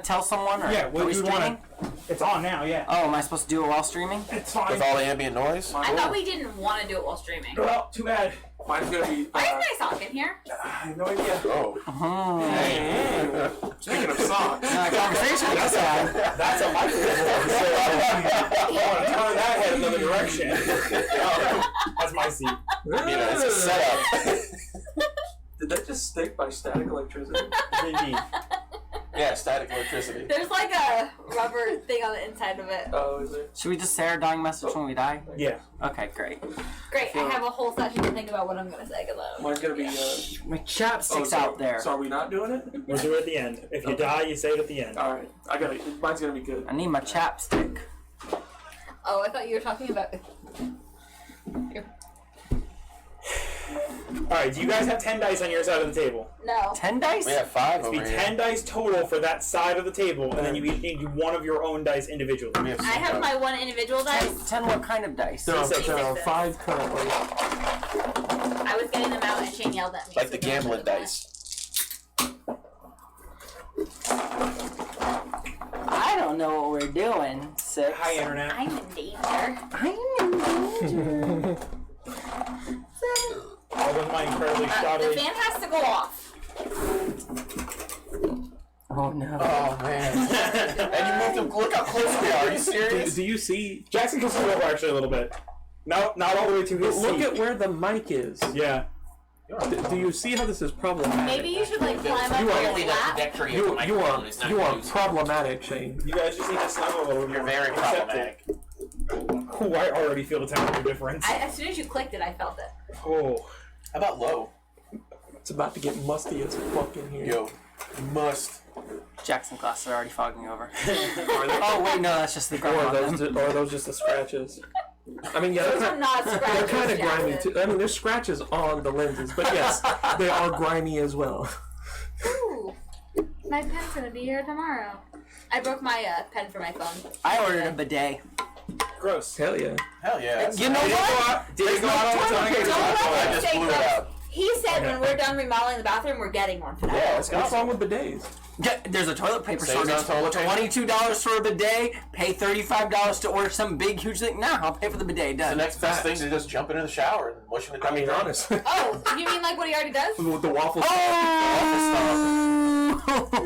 tell someone? Or Yeah, what are we do you streaming? It's on now, yeah. Oh, am I supposed to do it while streaming? It's fine. With all the ambient noise? I thought we didn't want to do it while streaming. Well, too bad. Mine's gonna be. Why is my sock in here? I have no idea. Oh. Speaking of socks. Conversation. That's sad. That's a microphone. So I want to turn that head another direction. That's my seat. It's a setup. Did that just stick by static electricity? Indeed. Yeah, static electricity. There's like a rubber thing on the inside of it. Oh, is it? Should we just say our dying message when we die? Yeah. Okay, great. Great, I have a whole session to think about what I'm going to say. Mine's gonna be. My chapstick's out there. So are we not doing it? We'll do it at the end. If you die, you say it at the end. All right, I got it. Mine's gonna be good. I need my chapstick. Oh, I thought you were talking about... Alright, do you guys have 10 dice on your side of the table? No. 10 dice? We have 5 It's over be here. 10 dice total for that side of the table, and then you each need one of your own dice individually. We have I have my one individual dice. 10 what kind of dice? There are Sixes. 5 currently. I was getting them out and Shane yelled at me. Like so the don't gambling do that. dice. I don't know what we're doing. 6. Hi, Internet. I'm in danger. I'm in danger. 7. All with my incredibly The shoddily. fan has to go off. Oh no. Oh, man. And you moved them. Look how close we are. Are you serious? Do you see? Jackson can scoot over actually a little bit. No, not all the way to his Look seat. at where the mic is. Yeah. Do you see how this is problematic? Maybe you should like climb up You are your only lap. You are problematic, Shane. You guys just need to snuggle a little bit. You're very problematic. Oh, I already feel the temperature difference. As soon as you clicked it, I felt it. Oh. How about low? It's about to get musty as fuck in here. Yo, you must. Jackson glasses are already fogging over. Oh wait, no, that's just the Or ground on them. or are those just the scratches? I mean, yeah, Those are not they're scratches. kind of grimy Jackson. too. I mean, there's scratches on the lenses, but yes, they are grimy as well. Ooh, my pen's gonna be here tomorrow. I broke my pen for my phone. I ordered a bidet. Gross. Hell yeah. Hell yeah. You know what? Did it go out all the time? Don't let I him just say blew it gross. out. He said when we're done remodeling the bathroom, we're getting one for that. Yeah, let's go. What's wrong with bidets? Yeah, there's a toilet paper Saves shortage. on toilet paper? $22 for a bidet. Pay $35 to order some big huge thing. Nah, I'll pay for the bidet. The Done. next best thing to just jump into the shower and mush in the I mean, honestly, Oh, you mean like what he already does? with the waffles. Oh!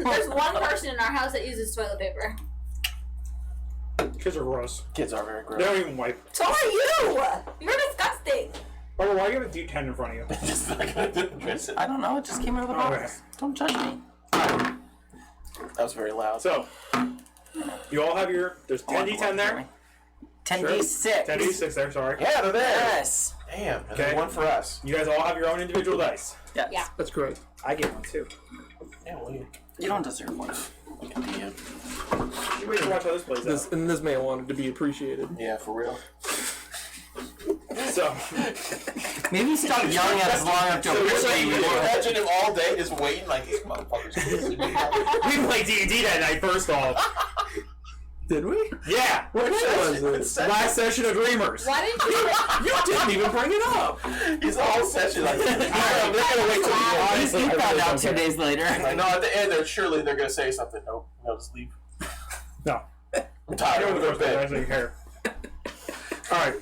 There's one person in our house that uses toilet paper. Kids are gross. Kids are very They gross. don't even wipe. So are you! You're disgusting! Oh, why do you have a D10 in front of you? Just not gonna address it. I don't know. It just came out of the box. Okay. Don't judge me. That was very loud. So, you all have your. There's 10 D10 there. 10d6. 10 D6 there, sorry. Yeah, they're there. Yes. Damn. And Okay. then one for us. You guys all have your own individual dice. Yes. Yeah. That's correct. I get one too. Yeah, well, you You don't deserve one. can You wait to watch how this plays This out. and this man wanted to be appreciated. Yeah, for real. So, Maybe stop yelling at us long enough to appreciate you. Imagine him all day just waiting like these motherfuckers. we played D&D that night, first off. Did we? Yeah! What was it? Last session of Dreamers. Why didn't you? You didn't even bring it up. He's the whole session like, they're gonna wait till you Honestly, You I found really out don't 2 care. days later. I know at the end, surely they're gonna say something. Nope, no, just leave. No. I'm I tired. don't I'm go going to to bed. I bed. actually care. Alright.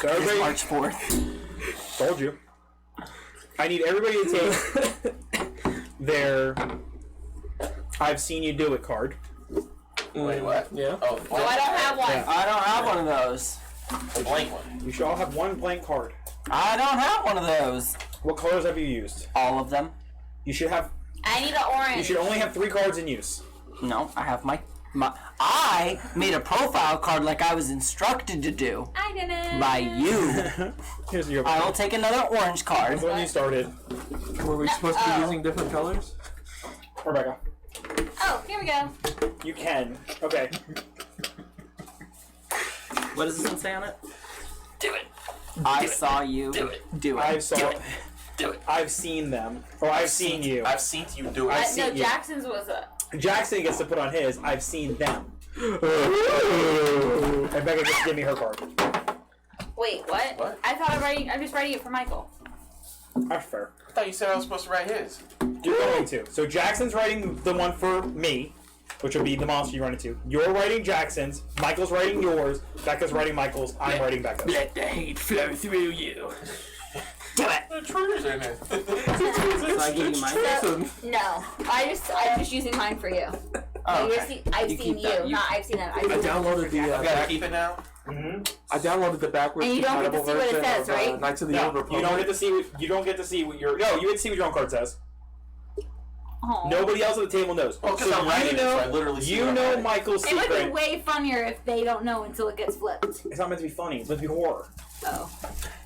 So It's everybody, March 4th. told you. I need everybody to take their I've seen you do it card. Wait, what? Yeah. Oh, Oh, I don't have one. Yeah. I don't have one of those. a blank one. You should all have one blank card. I don't have one of those. What colors have you used? All of them. You should have. I need an orange. You should only have 3 cards in use. No, I have my. I made a profile card like I was instructed to do I didn't. by you. Here's your. I will take another orange card. That's when you started. Were we supposed to be using different colors? Rebecca. Oh, here we go. You can. Okay. What does this one say on it? Do it. I saw you do it. Do it. I've saw. Do it. Do it. I've seen them. Or I've seen you. I've seen you do I've it. seen No, you. Jackson's was a. Jackson gets to put on his. I've seen them. And Becca gets to give me her card. Wait, what? What? I thought I'm just writing it for Michael. That's fair. I thought you said I was supposed to write his. You're going to. So Jackson's writing the one for me, which will be the monster you run into. You're writing Jackson's. Michael's writing yours. Becca's writing Michael's. I'm writing Becca's. Let the hate flow through you. Do it. The triggers in it. So I give you mine. No, I'm just using mine for you. Oh, You're okay. I've You seen keep you, that. not I've seen them. I downloaded the I gotta keep it now. I downloaded the backwards And you don't get to compatible see what it version says, of right? Knights of the Old No, Republic. you don't get to see. You don't get to see what your. No, you get to see what your own card says. Aw. Nobody else at the table knows. Well, because I'm writing it, so I literally see You what I'm know writing. Michael's It would be secret. way funnier if they don't know until it gets flipped. It's not meant to be funny. It's meant to be horror. Oh.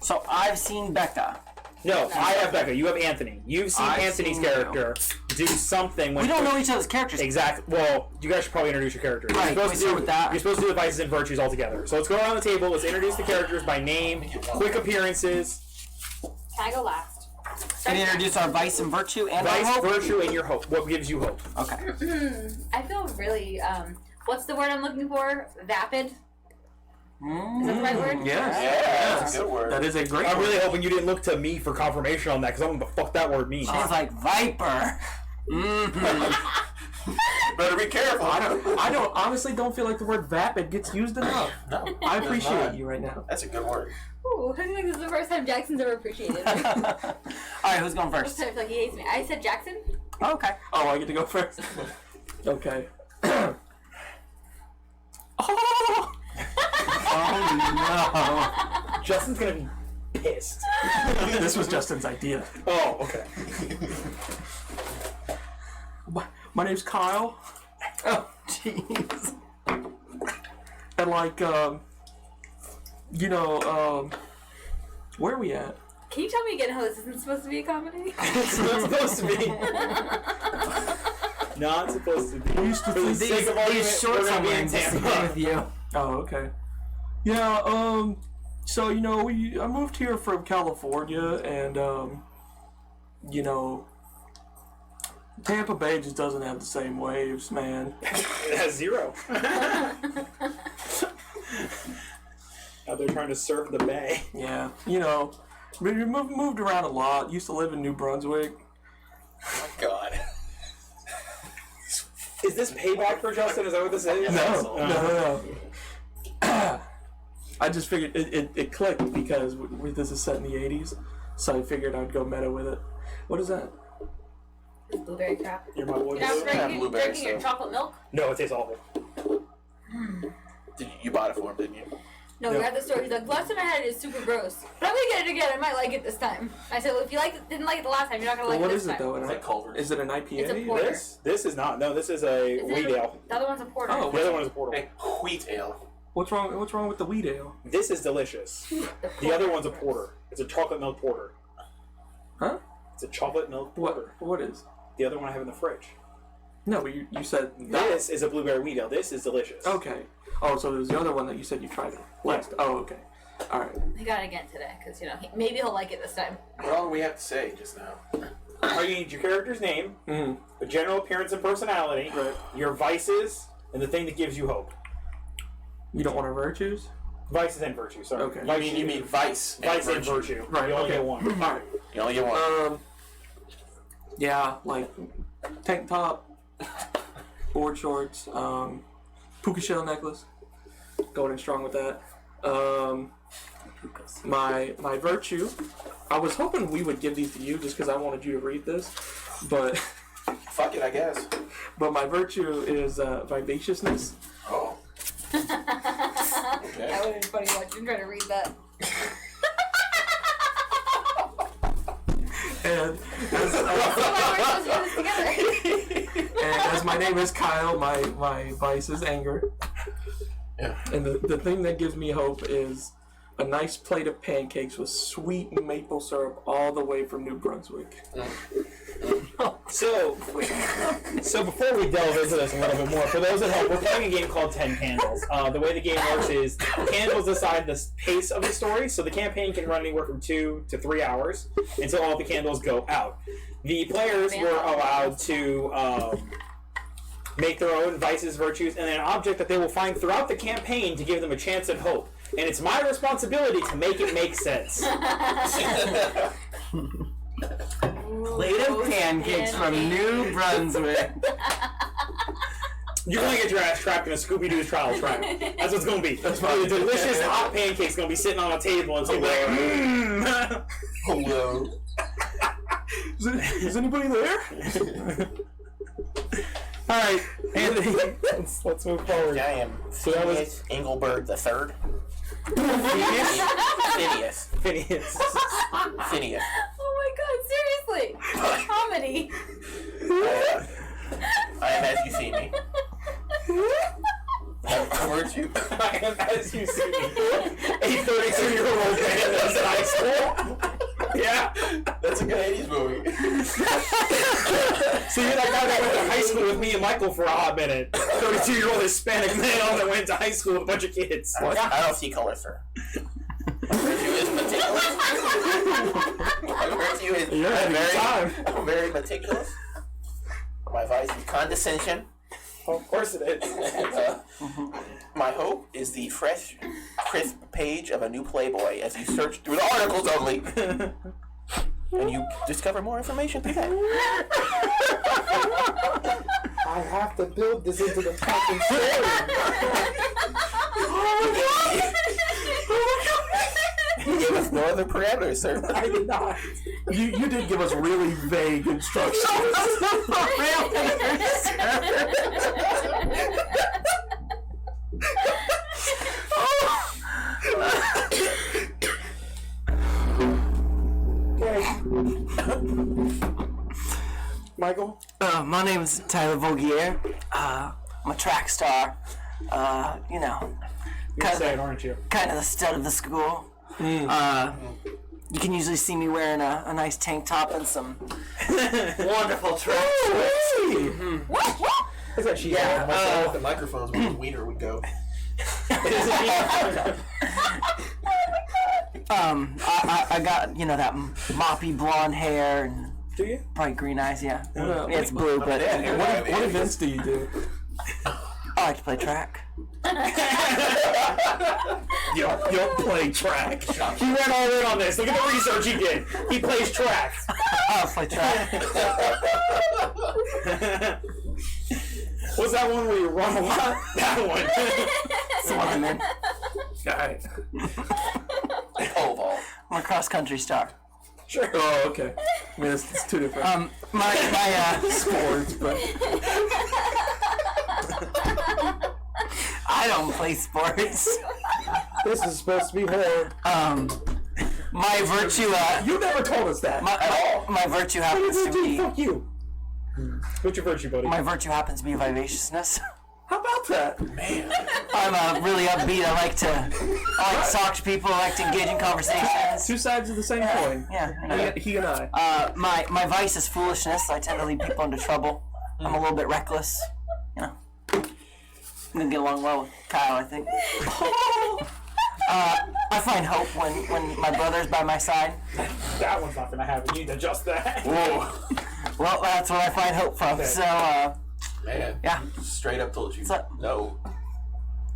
So I've seen Becca. No, I have Becca. You have Anthony. You've seen I've Anthony's seen character do something. When We don't know each other's characters. Exactly. Well, you guys should probably introduce your characters. Right, You're we supposed, start to with do, that. you're supposed to do the vices and virtues all together. So let's go around the table. Let's introduce the characters by name, quick appearances, Can I go last? And introduce our vice and virtue and our vice, hope. virtue, and your hope. What gives you hope? Okay. I feel really, what's the word I'm looking for? Vapid? Is that the right word? Yes. Yeah, that's a good word. That is a great I'm word. really hoping you didn't look to me for confirmation on that, because I don't know what the fuck that word means. She's like Viper. Better be careful. I don't honestly don't feel like the word vapid gets used enough. No, I it does appreciate not. you right now. That's a good word. Ooh, I think this is the first time Jackson's ever appreciated. All right, who's going First first? time I feel like he hates me. I said Jackson? Okay. Oh, I get to go first. Okay. Oh Justin's gonna be pissed. This was Justin's idea. Oh, okay. My name's Kyle, no. Oh, jeez. and like, where are we at? Can you tell me again how this isn't supposed to be a comedy? It's not supposed to be. Not supposed to be. We used to For the think sake of argument, These shorts we're I'm gonna be wearing in disagree Tampa. with you. Oh, okay. Yeah, so, I moved here from California, and, Tampa Bay just doesn't have the same waves, man. It has 0. Now they're trying to surf the bay. Yeah, we moved around a lot. Used to live in New Brunswick. Oh my God. Is this payback for Justin? Is that what this is? No. I just figured it clicked because this is set in the 80s, so I figured I'd go meta with it. What is that? This blueberry crap. You're my boy. You're not Yeah, drinking, blueberry drinking your stuff. chocolate milk? No, it tastes awful. You bought it for him, didn't you? No, we had the store. He's like, last time I had it is super gross. But I'm gonna get it again. I might like it this time. I said, well, if you didn't like it the last time, you're not gonna like What it is this it time. though? It's like Culver's. Is it an IPA? It's a porter. This is not. No, this is a Isn't wheat it- ale. The other one's a porter. Oh, The other one is a porter. Hey, wheat ale. What's wrong with the wheat ale? This is delicious. The other one's a porter. It's a chocolate milk porter. Huh? It's a chocolate milk porter. What is? The other one I have in the fridge. No, but you said that. This is a blueberry wheat ale. This is delicious. Okay. Oh, so there's the other one that you said you tried last. Oh, okay. All right. I got it again today because maybe he'll like it this time. What all do we have to say just now? You need your character's name, Mm-hmm. the general appearance and personality, Right. your vices, and the thing that gives you hope. You don't want our virtues? Vices and virtue. Sorry. Okay. You mean vice. Vice and virtue. Right, You only okay. get one. All right. You only get one. Yeah, like tank top, board shorts, puka shell necklace. Going in strong with that. My virtue. I was hoping we would give these to you just because I wanted you to read this, but Fuck it, I guess. my virtue is vivaciousness. Oh. That Okay. would have been funny watching try to read that. And Why we're supposed to do this together? and as my name is Kyle, my vice is anger. Yeah. And the thing that gives me hope is a nice plate of pancakes with sweet maple syrup all the way from New Brunswick. So before we delve into this a little bit more, for those at home, we're playing a game called 10 Candles. The way the game works is candles decide the pace of the story, so the campaign can run anywhere from 2 to 3 hours until all the candles go out. The players were allowed to make their own vices, virtues, and an object that they will find throughout the campaign to give them a chance at hope. And it's my responsibility to make it make sense. Plate of pancakes from New Brunswick. You're gonna get your ass trapped in a Scooby-Doo trial track. That's what's gonna be. That's fine. The delicious hot pancakes gonna be sitting on a table and saying, like, Hello. Is anybody there? All right, Anthony. let's move forward. I am So that was- Phineas Engelberg the Third. Phineas. Phineas. Phineas. Phineas. Oh my god, seriously. Comedy. I am as you see me. Weren't you? I am as you see me. A 32-year-old man that's in high school. Yeah. That's a good 80s movie. So you're that guy that went to high school with me and Michael for a hot minute. 32-year-old Hispanic male that went to high school with a bunch of kids. I don't see color, sir. My virtue is meticulous. My virtue is You're having a good time. I'm very meticulous. My vice is condescension. Of course it is. And, my hope is the fresh, crisp page of a new Playboy as you search through the articles only. And you discover more information through that. I have to build this into the fucking You gave us no other parameters, sir. I did not. You did give us really vague instructions. Michael? My name is Tyler Vogier. I'm a track star. You know, You're excited, aren't you? kind of the stud of the school. You can usually see me wearing a nice tank top and some wonderful track shorts. Is that she? Yeah, with the microphones where the wiener would go. I got, you know, that moppy blonde hair and Do you? bright green eyes, yeah. What Yeah, it's blue, but what events do you do? I like to play track. You don't play track. He went all in on this. Look at the research he did. He plays track. I play track. What's that one where you run a lot? That one. That's the one I'm in. Alright. Pole vault. I'm a cross country star. Sure. Oh, okay. I mean, it's two different My sports, but I don't play sports. This is supposed to be horror. My virtue, you never told us that. my virtue happens to be Fuck you. What's your virtue, buddy? my virtue happens to be vivaciousness. How about that? I'm really upbeat. I like to talk to people. I like to engage in conversations. Two sides of the same coin. Yeah, you know. He and I. My vice is foolishness. I tend to lead people into trouble. I'm a little bit reckless. You know, I'm gonna get along well with Kyle, I think. I find hope when my brother's by my side. That one's not gonna happen. You need to adjust that. Whoa. Well, that's where I find hope from. So, Man. yeah. Straight up told you. What's up? No.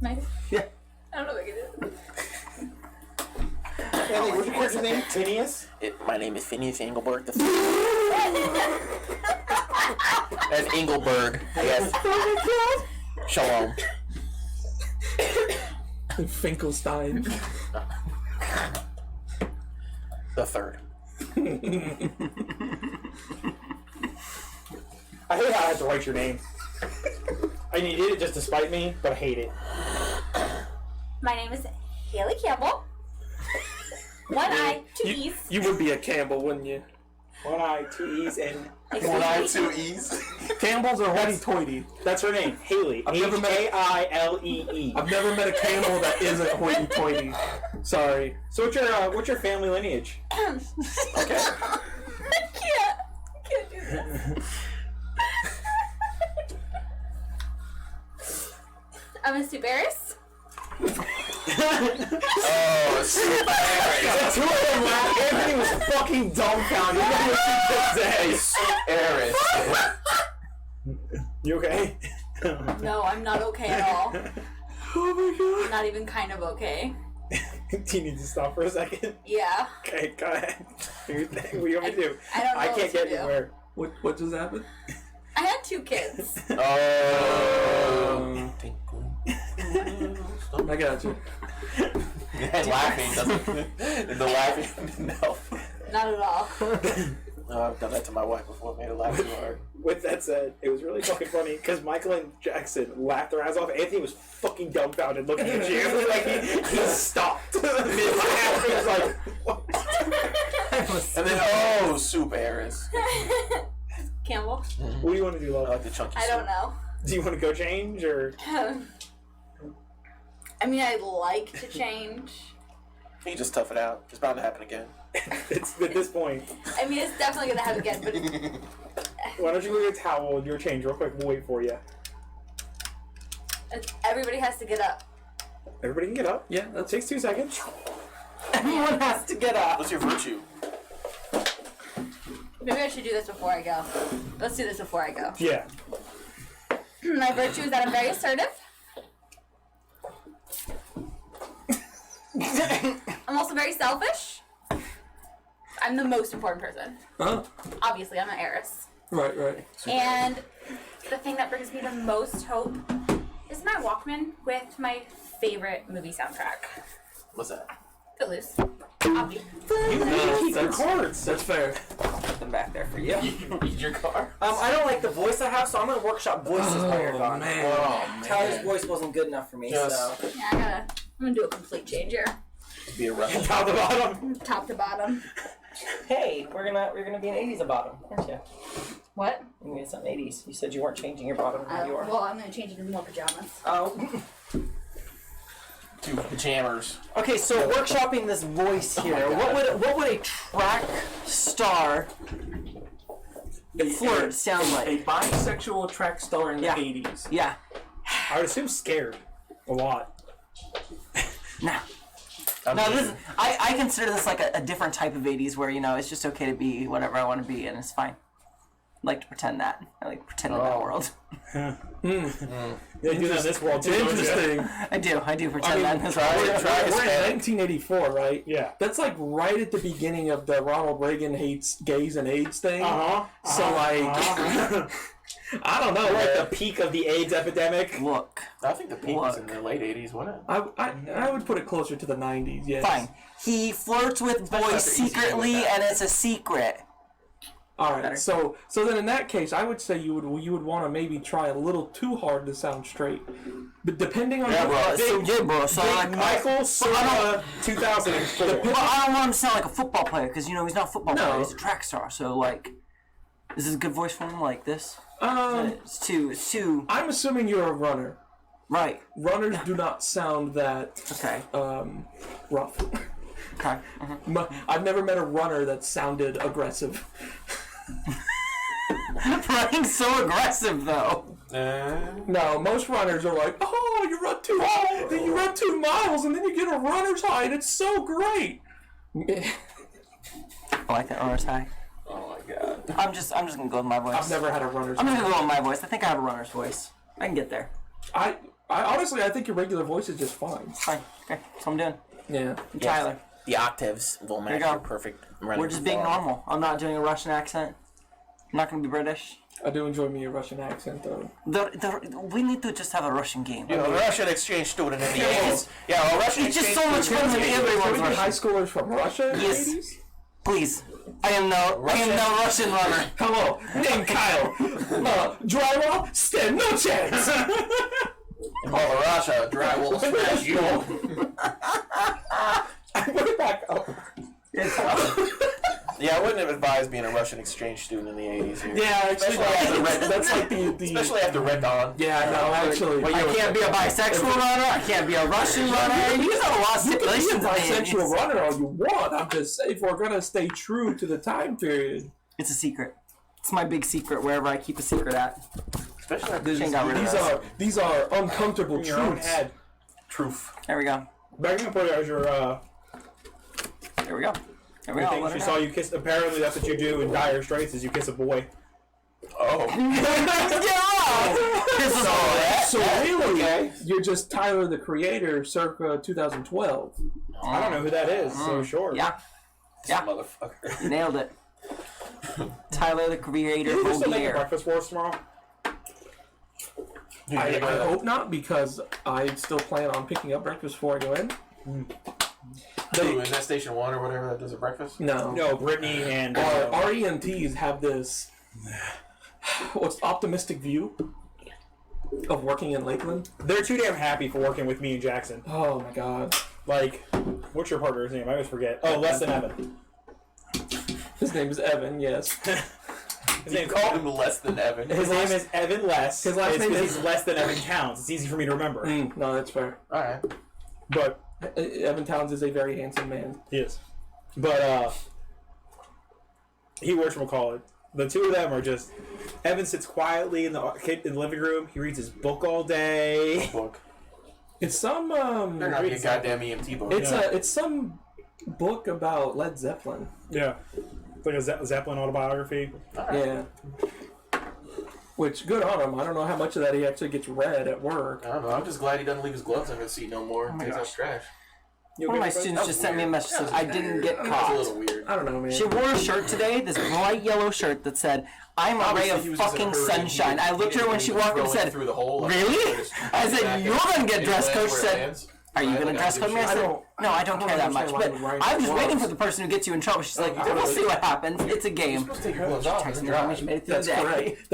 Nice. Yeah. I don't know what it is. Anthony, what's your character's name? Phineas? My name is Phineas Engelberg the Third. That's Engelberg. Yes. Shalom. Finkelstein. The Third. I hate how I have to write your name. I mean, you did it just to spite me, but I hate it. My name is Haley Campbell. One eye, two E's. You would be a Campbell, wouldn't you? One eye, two E's, and One eye, two E's. Campbell's are hoity-toity. that's her name, Haley. I've never met- H-A-I-L-E-E. I've never met a Campbell that isn't hoity-toity. Sorry. So what's your family lineage? Okay. I can't do this. I'm a Subarus. Oh, super Two of them laughed. Anthony was fucking dumbfounded. He didn't know what to say. Eris. You okay? No, I'm not okay at all. Oh my god. Not even kind of okay. Do you need to stop for a second? Yeah. Okay, go ahead. Do your thing. What do you want me to do? I don't know I what can't to get do. anywhere. What just happened? I had 2 kids. Oh. I got you. And laughing doesn't. The laughing didn't help. Not at all. I've done that to my wife before. Made her laugh too hard. With that said, it was really fucking funny because Michael and Jackson laughed their ass off. Anthony was fucking dumbfounded looking at you. Like, he stopped mid-laugh. He was like, what? And then, soup Eris. Campbell? What do you want to do, I love? like the chunky I soup. don't know. Do you want to go change or? I mean, I'd like to change. You just tough it out. It's bound to happen again. It's at this point. I mean, it's definitely gonna happen again, but Why don't you go get a towel and your change real quick? We'll wait for you. everybody has to get up. Everybody can get up. Yeah, That takes 2 seconds. Everyone has to get up. What's your virtue? Maybe I should do this before I go. Let's do this before I go. Yeah. My virtue is that I'm very assertive. I'm also very selfish. I'm the most important person. huh? Obviously, I'm an heiress. Right, right. And the thing that brings me the most hope is my Walkman with my favorite movie soundtrack. What's that? Footloose. Obvi. Keep your cards. That's fair. Them back there for you. Read your car. I don't like the voice I have, so I'm gonna workshop voices while you're gone. man. Tyler's voice wasn't good enough for me, Just- so. Yeah, I'm gonna do a complete change here. Be a rebel. Top to bottom. Top to bottom. Hey, we're gonna be an 80s a bottom, aren't you? What? We're gonna get some 80s. You said you weren't changing your bottom. Now you are. Well, I'm gonna change it into more pajamas. Oh. 2 pajamas. Okay, so workshopping this voice here. What would a track star flirt sound A like? bisexual track star in the Yeah. 80s. Yeah. I would assume scared. A lot. Nah. No, this is, I consider this like a different type of 80s where, you know, it's just okay to be whatever I want to be and it's fine. I like to pretend that. I like to pretend in that world. They do that in this world too. don't you? Interesting. I do pretend that in this try world. it. Try We're in Hispanic. 1984, right? Yeah. That's like right at the beginning of the Ronald Reagan hates gays and AIDS thing. Uh-huh. So like, I don't know. We're at Like the peak of the AIDS epidemic. Look, I think the peak was in Look. the late 80s, wasn't it? I would put it closer to the 90s. Yes. fine. He flirts with boys easy secretly with that. and it's a secret. All right. Better. So then in that case, I would say you would want to maybe try a little too hard to sound straight, but depending on Yeah, bro. So like Michael Sora 2004. Well, I don't want him to sound like a football player because you know he's not a football No. player. He's a track star. So like, is this a good voice for him? Like this? It's too I'm assuming you're a runner. right. Runners do not sound that Okay. rough. Okay. I've never met a runner that sounded aggressive. Running's so aggressive though. No, most runners are like, oh, you run 2 miles and then you get a runner's high and it's so great. I like that runner's high. Oh my god. I'm just gonna go with my voice. I've never had a runner's I'm just high. gonna go with my voice. I think I have a runner's voice. I can get there. I honestly, I think your regular voice is just fine. Fine. Okay. That's what I'm doing. Yeah. I'm Tyler. The octaves will you match go. your perfect running We're just being form. normal. I'm not doing a Russian accent. I'm not gonna be British. I do enjoy me a Russian accent though. We need to just have a Russian game. You know, a Russian exchange student in the Yeah, 80s. Yeah, a Russian It's just exchange so much student fun in when the 80s. everyone's Can we get Russian. high schoolers from Russia in Yes. the 80s? Please. I am no Russian runner. Hello, name Kyle. Drywall, stand no chance. In Mother Russia, dry will smash you. Put it back up. Yeah, I wouldn't have advised being a Russian exchange student in the 80s here. Yeah, actually, Especially after Red, that's like the especially after Red Dawn. Yeah, no, actually. What I year was can't be a bisexual runner. I can't be a Russian runner. You got a lot of You can be a stipulations. bisexual runner all you want. I'm just saying, if we're gonna stay true to the time period. It's a secret. It's my big secret wherever I keep a secret at. Especially after Shane got rid of These are uncomfortable In your own truths. head. truth. There we go. Back in the put it as your There we go. There we your go. thing. Let She her saw know. you kiss. Apparently, that's what you do in Dire Straits: is you kiss a boy. Oh. This is all that. So really, okay. you're just Tyler the Creator, circa 2012. I don't know who that is, so sure. Yeah, yeah. Motherfucker. Nailed it. Tyler the Creator, Are you still making Bolier. Breakfast Wars tomorrow? I hope not, because I still plan on picking up breakfast before I go in. Ooh, is that Station 1 or whatever that does a breakfast? No. No, Brittany and REMTs have this what's optimistic view of working in Lakeland. they're too damn happy for working with me and Jackson. Oh my god. Like, what's your partner's name? I always forget. Oh, less than Evan. His name is Evan, yes. His name's Called him less than Evan. His name is Evan Less. His last It's name 'cause is- he's less than Evan Towns. It's easy for me to remember. No, that's fair. Alright. But Evan Towns is a very handsome man. he is. But he works from call it. The two of them are just. Evan sits quietly in the living room. He reads his book all day. Book. It's some They're not a goddamn EMT book. it's some book about Led Zeppelin. Yeah, it's like a Zeppelin autobiography. Yeah. Which, good on him. I don't know how much of that he actually gets read at work. I don't know. I'm just glad he doesn't leave his gloves on his seat no more. my Takes out gosh. trash. You One of my okay, students That just was sent me a weird. message that said, I didn't get That was a caught. little weird. I don't know, man. She wore a shirt today, this bright yellow shirt that said, I'm a ray Obviously, of he was just fucking encouraging you. sunshine. I looked at her when she walked in and said, through the hole, like, really? just I said, back you're in. gonna get It dress lands coach. where it Said, lands. are you Right? gonna Like, dress code me? I I said, don't- no, I don't care that much. understand why But you would I was write waiting gloves. for the person who gets you in trouble. She's like, we'll see what happens. It's a game. You're supposed to take your gloves off and Texted then me how drive. she made it through That's the day. correct.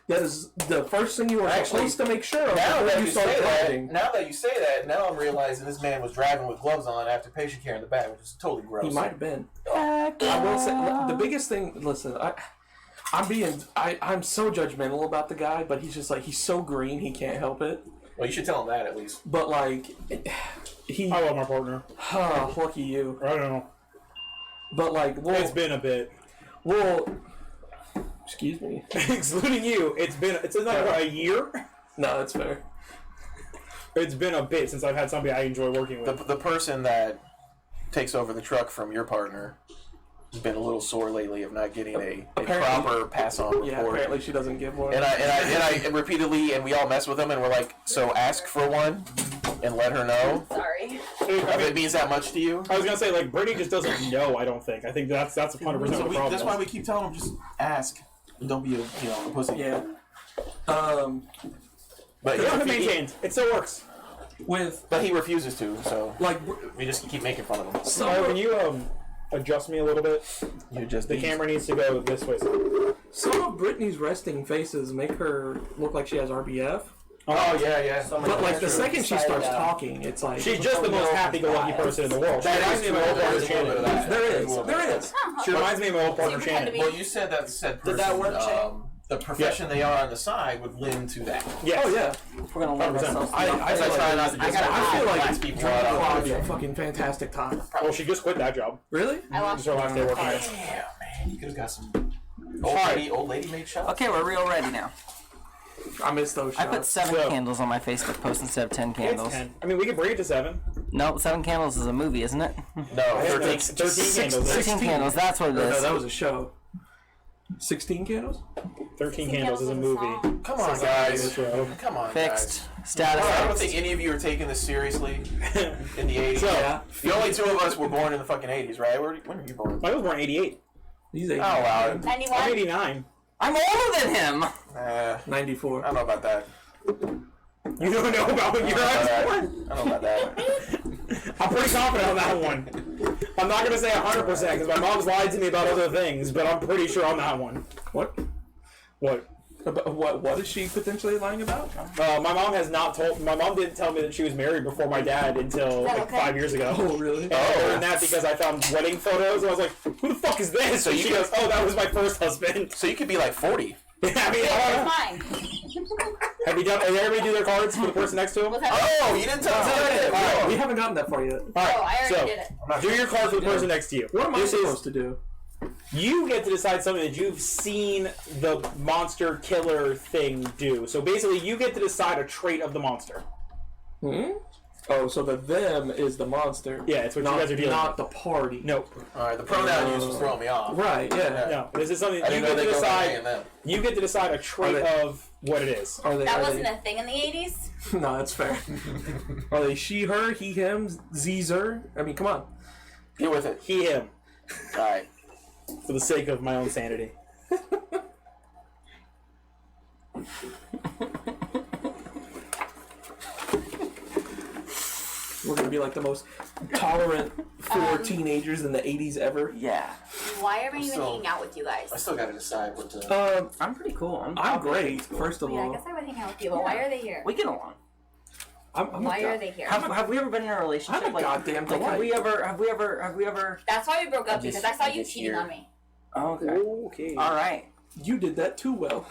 That is the first thing you are Actually, supposed to make sure of Now before that you you start say driving. that, now I'm realizing this man was driving with gloves on after patient care in the back, which is totally gross. He might have been. Heck I will say yeah. the biggest thing. Listen, I'm so judgmental about the guy, but he's just like he's so green he can't help it. Well, you should tell him that at least. But like he, I love my partner. oh, lucky you. I don't know. But like, It's been a bit. excuse me. Excluding you, it's like what, a year? No, that's fair. It's been a bit since I've had somebody I enjoy working with. The person that takes over the truck from your partner has been a little sore lately of not getting a proper pass-on report. Yeah, apparently she doesn't give one. And I repeatedly, and we all mess with them, and we're like, so ask for one and let her know. Sorry. If it means that much to you. I was gonna say, like, Brittany just doesn't know. I don't think. I think that's 100% the problem. That's why we keep telling them, just ask. Don't be a pussy. yeah. But They don't have he, maintained. It still works. but he refuses to, so Like we just keep making fun of him. So can you adjust me a little bit? You just The camera needs to go this way. some of Brittany's resting faces make her look like she has RBF. Oh yeah. But like the second she starts talking, it's like She's just the most happy-go-lucky person in the world. She reminds me of my old partner Shannon. there is. She reminds me of my old partner pretend to Shannon. be- Well, you said that person. that work, Shane? The profession they are on the side would lend to that. Yes. Oh yeah. We're gonna let 100%. ourselves. I I try not to just I feel like class people drinking out. would be a fucking fantastic time. Well, she just quit that job. Really? I This lost is her last day working there. Yeah, man, you could have got some old lady made shots. Okay, we're real ready now. I miss those I shots. put 7 So- candles on my Facebook post instead of 10 It's candles. 10. I mean, we can bring it to 7. No, 7 candles is a movie, isn't it? No, 13. 13 candles. 13 candles, that's what it No, is. that was a show. 16 candles? 13 candles is a movie. Come on, guys. So, Come on, Fixed. guys. Status I don't fixed. think any of you are taking this seriously in the 80s. Yeah. The only two of us were born in the fucking 80s, right? When were you born? I was born in 88. These Oh, 8. wow. I'm 91. 89. I'm older than him! I 94. don't know about that. You don't know about when your eyes born? I don't know about that. I'm pretty confident on that one. I'm not going to say 100% because my mom's lied to me about other things, but I'm pretty sure on that one. What? What? What is she potentially lying about? My mom has not told. My mom didn't tell me that she was married before my dad until that like okay? 5 years ago. Oh, really? And I learned that because I found wedding photos and I was like, "Who the fuck is this?" So And you she can- goes, "Oh, that was my first husband." So you could be like 40. I mean, It's mine. have you done? Did everybody do their cards for the person next to them? Was that Oh, you didn't tell us that. Alright, we Cool. haven't gotten that far yet. All Oh, I already so did it. do your cards for the person next to you. What am I This supposed is to do? you get to decide something that you've seen the monster killer thing do. So basically, you get to decide a trait of the monster. Hmm? Oh, so the them is the monster. Yeah, it's what not, you guys are dealing not with. the party. Nope. Alright, the pronoun use was throwing me off. Right, yeah. No, this is something I you didn't know get to they go by they decide. and them. You get to decide a trait Are they- of what it is. Are they, That are wasn't they, a thing in the 80s. No, that's fair. Are they she, her, he, him, Zer? I mean, come on. Get with it. He, him, Alright. for the sake of my own sanity. We're gonna be like the most tolerant four teenagers in the 80s ever. Yeah. Why are we even So- hanging out with you guys? I still gotta decide what to. I'm pretty cool. I'm great, first of Yeah, I all. guess I would hang out with you, but why are they here? We get along. I'm Why a are god- they here? Have we ever been in a relationship? I'm a goddamn like have delight. we ever? That's why we broke up, I just- because I saw I you just cheating hear- on me. Oh, okay. Okay. All right. You did that too well.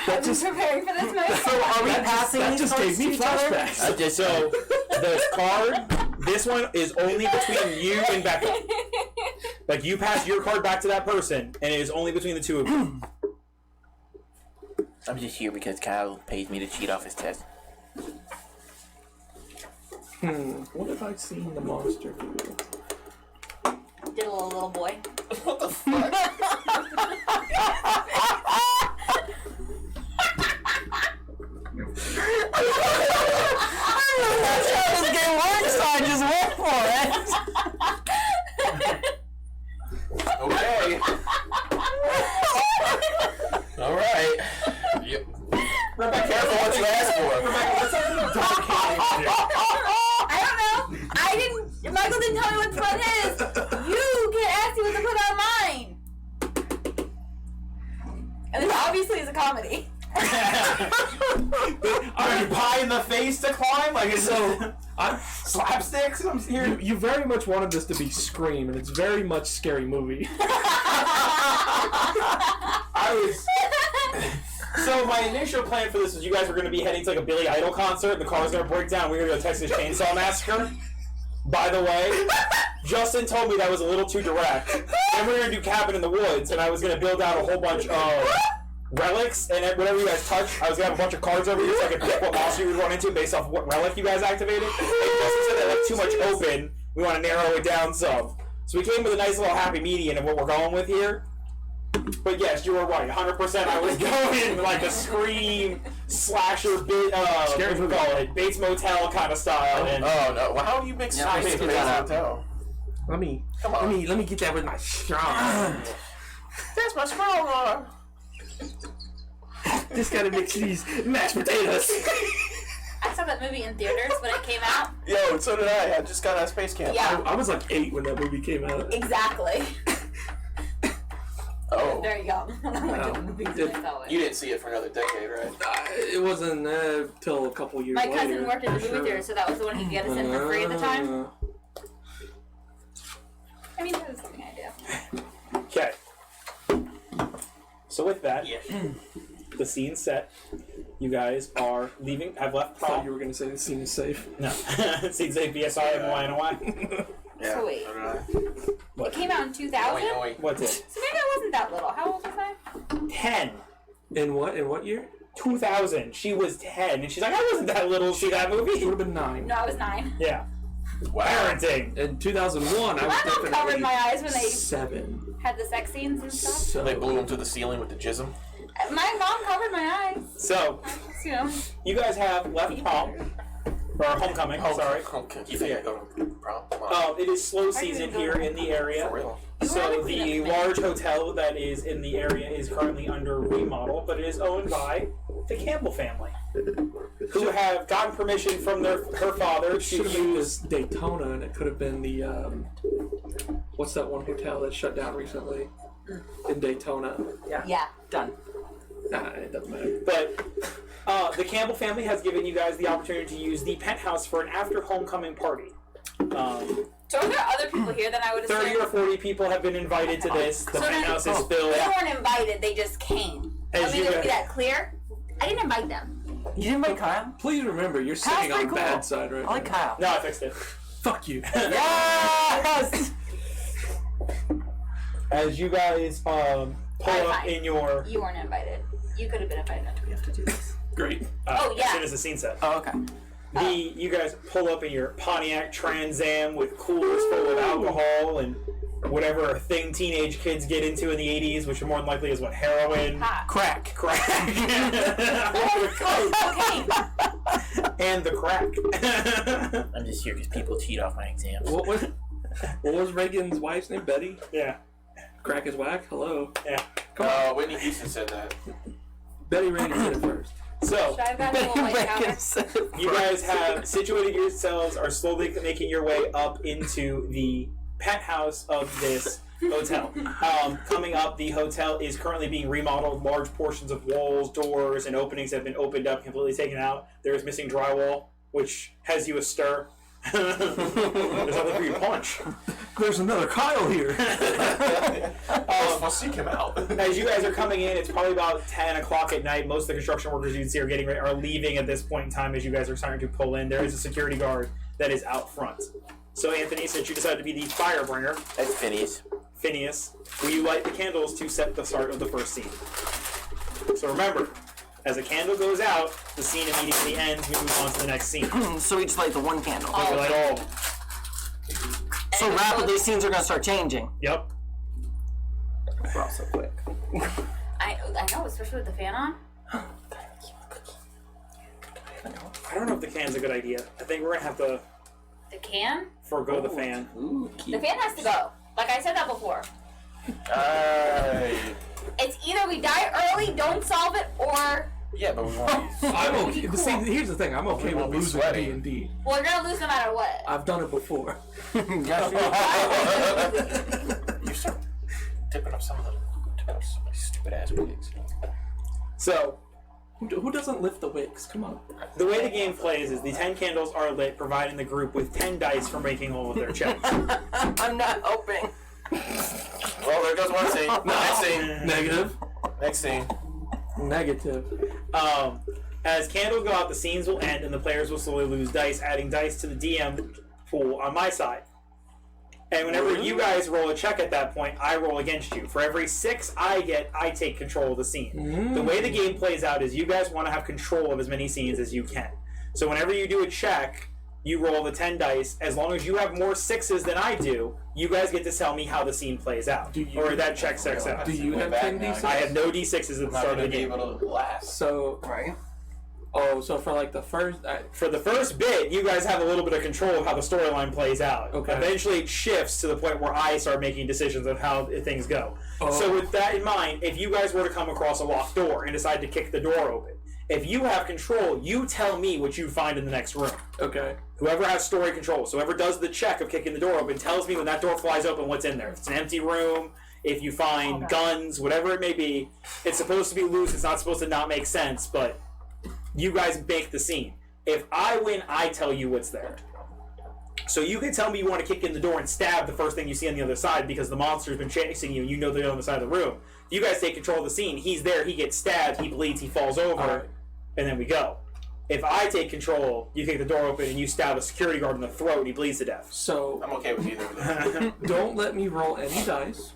I was preparing for this moment. So are we That passing that these just cards gave to me each other? flashbacks. Okay, so the card, this one is only between you and Becca. Like, you pass your card back to that person, and it is only between the two of you. I'm just here because Kyle paid me to cheat off his test. What have I seen the monster do? Did a little boy. What the fuck? That's how this game works, so I just went for it. Okay. Alright. Yep. Rebecca, careful what you ask for. I don't know. I didn't. Michael didn't tell me what the button is. You can't ask me what to put on mine. And this obviously is a comedy. Are you pie in the face to climb? Like, it's So, I'm, slapsticks? I'm here. you very much wanted this to be Scream, and it's very much Scary Movie. I was. So my initial plan for this was you guys were going to be heading to like a Billy Idol concert. The car's going to break down. We were going to go Texas Chainsaw Massacre. By the way, Justin told me that was a little too direct. Then we were going to do Cabin in the Woods, and I was going to build out a whole bunch of relics, and then whatever you guys touch, I was going to have a bunch of cards over here so I could pick what monster you would run into based off what relic you guys activated. And Justin said that left too much open. We want to narrow it down some. So we came with a nice little happy median of what we're going with here. But yes, you were right. 100%. I was going like a Scream slasher bit. What do you call it? Bates Motel kind of style. And Oh no! Well, how do you mix Yeah, space let's with get that Bates Motel? Let me, Come on. let me get that with my strong. That's my strong arm. Just gotta mix these mashed potatoes. I saw that movie in theaters when it came out. Yo, so did I. I just got out of space camp. Yeah, I was like 8 when that movie came out. exactly. Oh, There you go. I went to the movies and I saw you it. didn't see it for another decade, right? It wasn't till a couple years My later. cousin worked at the for movie sure. theater, so that was the one he could get us in for free at the time. I mean, that was something I do. okay. So with that, Yeah. the scene's set. You guys are leaving. Have left I thought prom. you were gonna say the scene is safe. No. Scene's a BSI and Y and Y. Yeah. So wait. So did I. It came out in 2000? Oi, oi. What's it? So maybe I wasn't that little. How old was I? 10. In what year? 2000. She was 10, and she's like, I wasn't that little to see that It movie. would have been 9. No, I was 9. Yeah. Wow. Parenting. In 2001, I My was mom covered definitely my eyes when they 7. had the sex scenes and stuff. So They blew him to the ceiling with the jism. My mom covered my eyes. So, Just, you know. you guys have left prom. Or homecoming, sorry. Okay. You think I go to prom? Come on. It is slow you season gonna here go? in the area. For real. So Ironically, the that's large hotel that is in the area is currently under remodel, but it is owned by the Campbell family, who have gotten permission from her father to should have been use. this Daytona, and it could have been the what's that one hotel that shut down recently in Daytona? Yeah. Done. Nah, it doesn't matter. But the Campbell family has given you guys the opportunity to use the penthouse for an after homecoming party. So are there other people here that I would 30 or assume? 40 people have been invited to this. The So then- penthouse is filled. They weren't invited, they just came. As Let me you just guys- be that clear. I didn't invite them. You didn't like Kyle? Please remember, you're Kyle's sitting on pretty cool. bad side right I like now. Kyle. No, I fixed it. Fuck you. Yes! As you guys pull Fine, up fine. in your You weren't invited. You could have been invited. We have to do this. Great. Oh, yeah. As soon as the scene set. Oh, okay. You guys pull up in your Pontiac Trans Am with coolers full of alcohol and whatever thing teenage kids get into in the 80s, which more than likely is what, heroin, Crack. crack, Okay. and the crack. I'm just here because people cheat off my exams. What was Reagan's wife's name? Betty? Yeah. Crack is whack? Hello. Whitney Houston said that. Betty Reagan said it first. So, Should I have gotten a little white powder? you guys have situated yourselves, are slowly making your way up into the penthouse of this hotel. Coming up, the hotel is currently being remodeled. Large portions of walls, doors, and openings have been opened up, completely taken out. There is missing drywall, which has you astir. There's nothing for you to punch. There's another Kyle here. We'll seek him out. As you guys are coming in, it's probably about 10 o'clock at night. Most of the construction workers you can see are leaving at this point in time as you guys are starting to pull in. There is a security guard that is out front. So, Anthony, since you decided to be the firebringer, That's Phineas. Phineas, will you light the candles to set the start of the first scene? So remember, as a candle goes out, the scene immediately ends. We move on to the next scene. So we just light the one candle. We light all of them. So rapidly, scenes are gonna start changing. Yep. We're all so quick. I know, especially with the fan on. I don't know if the can's a good idea. I think we're gonna have to The can? forego the fan. Ooh, The cute. fan has to go. Like I said that before. It's either we die early, don't solve it, or Yeah, but we want to. I'm okay. See, here's the thing. I'm okay with won't be losing sweating. D&D. we're gonna lose no matter what. I've done it before. You start tipping up some of the stupid ass wigs. So, Who doesn't lift the wicks? Come on. the way the game plays is the 10 candles are lit, providing the group with 10 dice for making all of their checks. I'm not helping. Well, there goes one scene. Next scene. Negative. Next scene. Negative. As candles go out, the scenes will end and the players will slowly lose dice, adding dice to the DM pool on my side. And whenever you guys roll a check at that point, I roll against you. For every 6 I get, I take control of the scene. The way the game plays out is you guys want to have control of as many scenes as you can. So whenever you do a check, you roll the 10 dice. As long as you have more 6s than I do, you guys get to tell me how the scene plays out. Or that check checks out. Do you have 10 D6? I have no d6s at the start of the game. able to last. So, Right. so for like the first, For the first bit, you guys have a little bit of control of how the storyline plays out. Okay. Eventually, it shifts to the point where I start making decisions of how things go. Oh. So, with that in mind, if you guys were to come across a locked door and decide to kick the door open, if you have control, you tell me what you find in the next room. okay. Whoever has story control, so whoever does the check of kicking the door open, tells me when that door flies open what's in there. If it's an empty room, if you find guns, whatever it may be, it's supposed to be loose. It's not supposed to not make sense, but you guys make the scene. If I win, I tell you what's there. So you can tell me you want to kick in the door and stab the first thing you see on the other side because the monster's been chasing you and you know they're on the side of the room. You guys take control of the scene. He's there, he gets stabbed, he bleeds, he falls over, Alright. and then we go. If I take control, you kick the door open and you stab a security guard in the throat and he bleeds to death. So, I'm okay with either of them. don't let me roll any dice.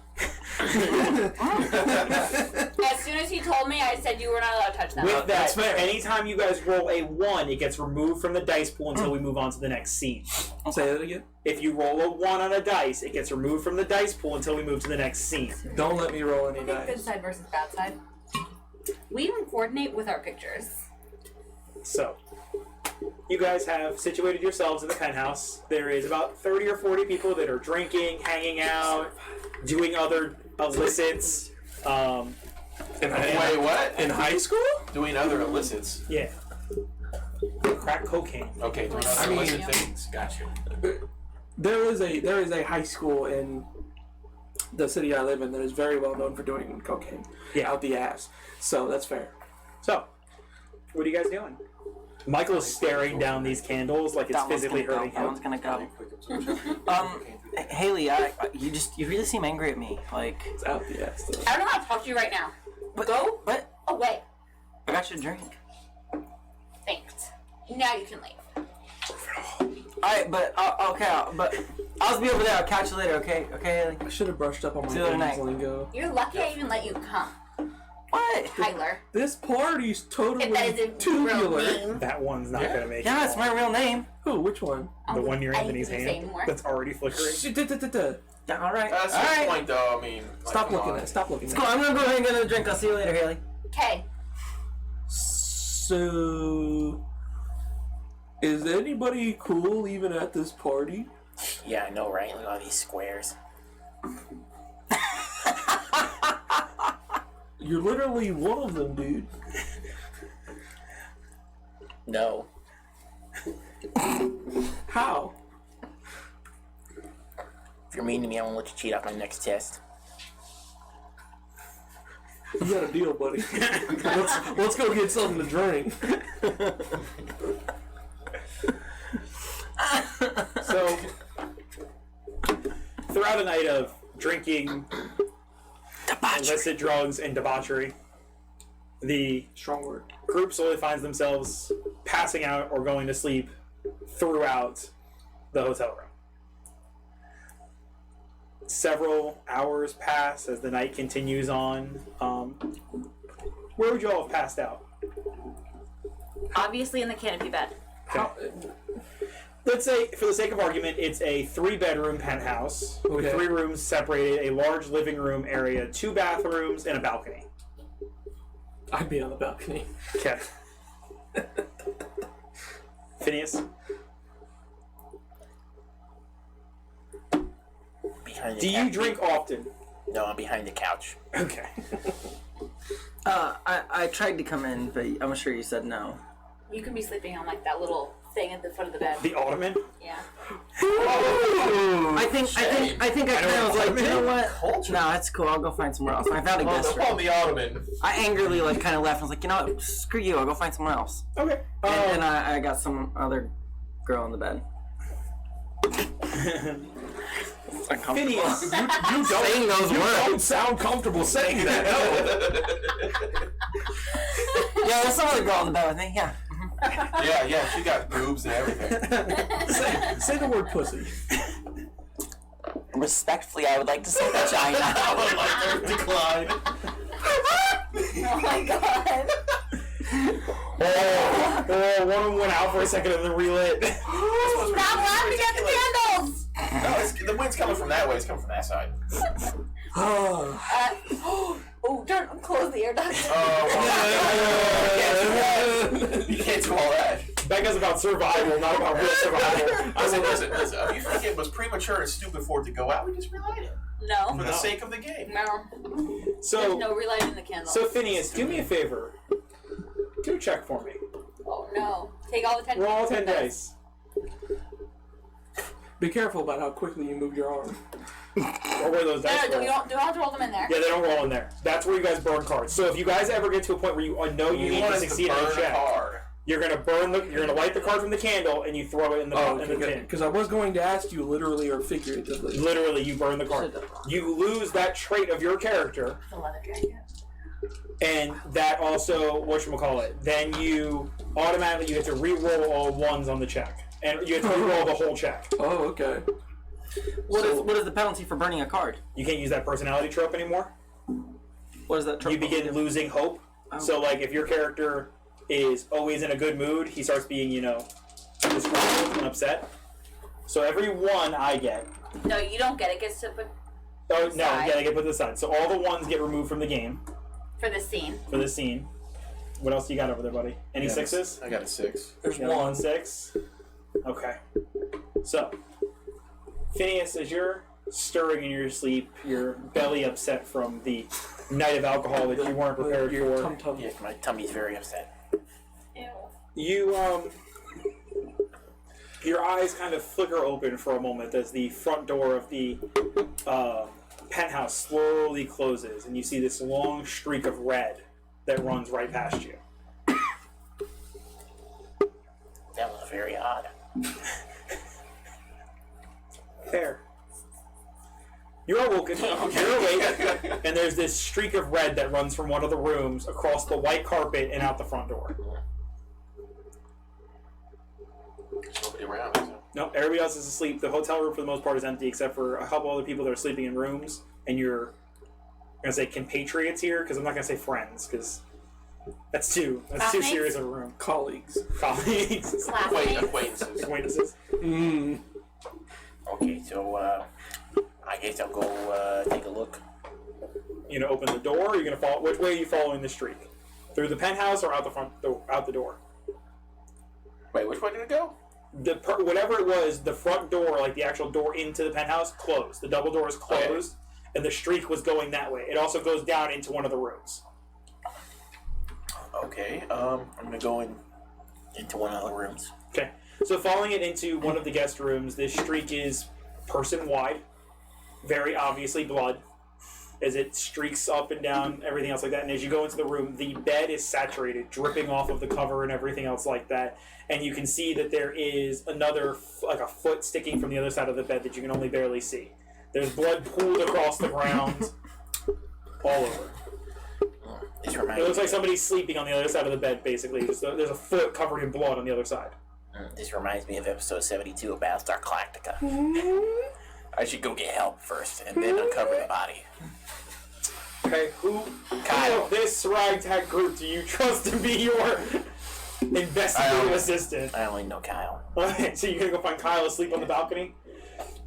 As soon as he told me, I said you were not allowed to touch that. With That's that, fair. anytime you guys roll a 1, it gets removed from the dice pool until we move on to the next scene. Say that again. If you roll a 1 on a dice, it gets removed from the dice pool until we move to the next scene. Don't let me roll any Good dice. side versus bad side. We even coordinate with our pictures. So, you guys have situated yourselves in the penthouse. There is about 30 or 40 people that are drinking, hanging out, doing other illicits. Wait, what? In high school? Doing other illicits. Yeah. Crack cocaine. Okay, doing I other mean- illicit things. Gotcha. There is a high school in the city I live in that is very well known for doing cocaine. Yeah. Out the ass. So that's fair. So, what are you guys doing? Michael is staring down these candles like it's That one's physically gonna hurting go. That him. one's gonna go. Haley, you really seem angry at me. Like, It's out the ass. Though. I don't know how to talk to you right now. but, Go But away. I got you a drink. Thanks. Now you can leave. Alright, but okay, but I'll be over there. I'll catch you later. Okay, Haley. I should have brushed up on my See you later, ladies night. lingo. You're lucky I even let you come. What? Tyler. This party's totally If that is a real tubular. name. That one's not gonna make Yeah, it. it's my real name. Who? Which one? The one near Anything Anthony's you say hand anymore. that's already flickering. Yeah, all right. That's all the right. point, though. I mean, like, Stop come looking on. at it. Stop looking at Cool. it. I'm gonna go ahead and get another drink. I'll see you later, Haley. Okay. So, is anybody cool even at this party? Yeah, I know, right? Look at all these squares. You're literally one of them, dude. No. How? If you're mean to me, I won't let you cheat off my next test. You got a deal, buddy. let's go get something to drink. So, throughout a night of drinking, illicit drugs, and debauchery, the Strong word. group slowly finds themselves passing out or going to sleep throughout the hotel room. Several hours pass as the night continues on. Where would you all have passed out? Obviously in the canopy bed. Let's say, for the sake of argument, it's a 3-bedroom penthouse with Okay. 3 rooms separated, a large living room area, 2 bathrooms, and a balcony. I'd be on the balcony. Okay. Phineas? Behind the Do you couch. drink often? No, I'm behind the couch. Okay. I tried to come in, but I'm sure you said no. You can be sleeping on like that little thing at the foot of the bed. The ottoman? Yeah. I think I kind of was like, you know what? Culture. No, it's cool. I'll go find somewhere else. I found a guest On room. the ottoman. I angrily like kind of left. I was like, you know what? Screw you. I'll go find someone else. Okay. And I got some other girl in the bed. Phineas, you Saying those words. Don't sound comfortable saying that. Yeah, there's some other girl in the bed with me. Yeah. Yeah, she got boobs and everything. Say the word pussy. Respectfully, I would like to say vagina. I would like to decline. Oh my god. Oh, one of them went out for a second and then relit. Stop laughing at the candles! No, the wind's coming from that way. It's coming from that side. Oh, don't close the air duct. You can't do all that. Becca's about survival, not about real survival. Listen. If you think it was premature and stupid for it to go out, we just relight it. No. For the sake of the game. No. There's So, no relighting the candle. so Phineas, do me a favor. Do a check for me. Oh no. Take all the 10 Roll all 10 dice. dice. Be careful about how quickly you move your arm. Or where those dice No, roll. you don't have to roll them in there. Yeah, they don't roll in there. That's where you guys burn cards. So if you guys ever get to a point where you know you need want to us to succeed in burn a a check, card. you're gonna light the card from the candle and you throw it in the, Oh, in the tin. because I was going to ask you literally or figuratively. Literally, you burn the card. You lose that trait of your character, The leather jacket. and that also, whatchamacallit, then you automatically, you have to re-roll all ones on the check. And you have to re-roll the whole check. Oh, okay. What is the penalty for burning a card? You can't use that personality trope anymore. What is that? You begin losing hope. So, like, if your character is always in a good mood, he starts being, disgruntled and upset. So every one I get. No, you don't get it. It gets to put Oh, no, Side. yeah, they get put to the side. So all the ones get removed from the game for the scene. for this scene. What else you got over there, buddy? Any Yeah, sixes? I got a 6. There's You got one. 6. Okay. So, Phineas, as you're stirring in your sleep, your belly upset from the night of alcohol that you weren't prepared Your for. tum-tum. Yeah, my tummy's very upset. Ew. You, your eyes kind of flicker open for a moment as the front door of the penthouse slowly closes, and you see this long streak of red that runs right past you. That was very odd. There. You're awoken. You're awake, and there's this streak of red that runs from one of the rooms across the white carpet and out the front door. There's nobody around, is there? No, everybody else is asleep. The hotel room, for the most part, is empty, except for a couple other people that are sleeping in rooms, and your gonna say compatriots here because I'm not gonna say friends because that's too Classmates? serious of a room. Colleagues. Colleagues, Classmates. Acquaintances. acquaintances. Okay, so I guess I'll go take a look. You gonna open the door? Or you're gonna follow? Which way are you following the streak? Through the penthouse or out the front? Out the door? Wait, which way did it go? Whatever it was, the front door, like the actual door into the penthouse, closed. The double door is closed, and the streak was going that way. It also goes down into one of the rooms. Okay, I'm gonna go into one of the rooms. Okay, so following it into one of the guest rooms, this streak is person-wide, very obviously blood, as it streaks up and down, everything else like that. And as you go into the room, the bed is saturated, dripping off of the cover and everything else like that. And you can see that there is another, like a foot sticking from the other side of the bed that you can only barely see. There's blood pooled across the ground, all over. This It reminds looks me. like somebody's sleeping on the other side of the bed, basically. There's a foot covered in blood on the other side. This reminds me of episode 72 of Battlestar Galactica. I should go get help first and then uncover the body. Okay, who Kyle. of this ragtag group do you trust to be your investigative assistant? I only know Kyle. Okay, so you're gonna go find Kyle asleep on the balcony?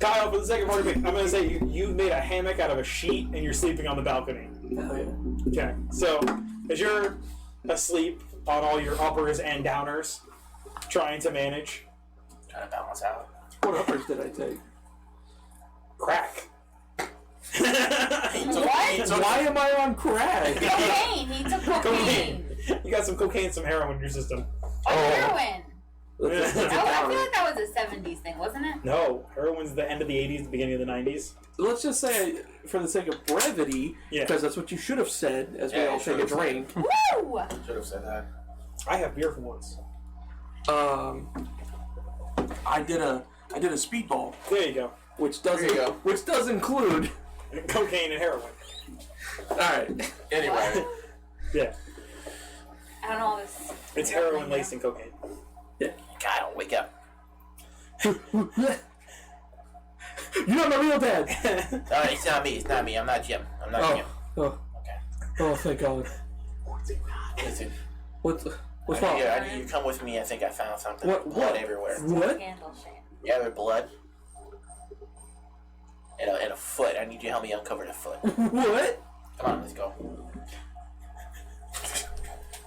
Kyle, for the second part of it, I'm gonna say you made a hammock out of a sheet and you're sleeping on the balcony. Hell yeah. Okay, so as you're asleep on all your uppers and downers, trying to manage Trying to balance out. What uppers did I take? crack. What? Why am I on crack? Cocaine. He took cocaine. You got some cocaine and some heroin in your system. Oh, heroin. Let's Oh, I down feel it. like that was a 70s thing, wasn't it? No, heroin's the end of the 80s, the beginning of the 90s. Let's just say, for the sake of brevity, Yeah. because that's what you should have said as we Yeah, all you take a should have drink. Woo! Should have said that. I have beer for once. I did a speedball, There you go. which There you go. does include. Cocaine and heroin. All right. Anyway, Yeah. I don't know all this. It's heroin laced in cocaine. Kyle, wake up. You're not my real dad. It's not me. It's not me. I'm not Jim. I'm not Jim. Oh, Okay. oh, thank God. Listen, What's I wrong? need, I need you to come with me. I think I found something. What- Blood what? everywhere. What? Scandal shit. Yeah, there's blood. And a foot. I need you to help me uncover the foot. What? Come on, let's go.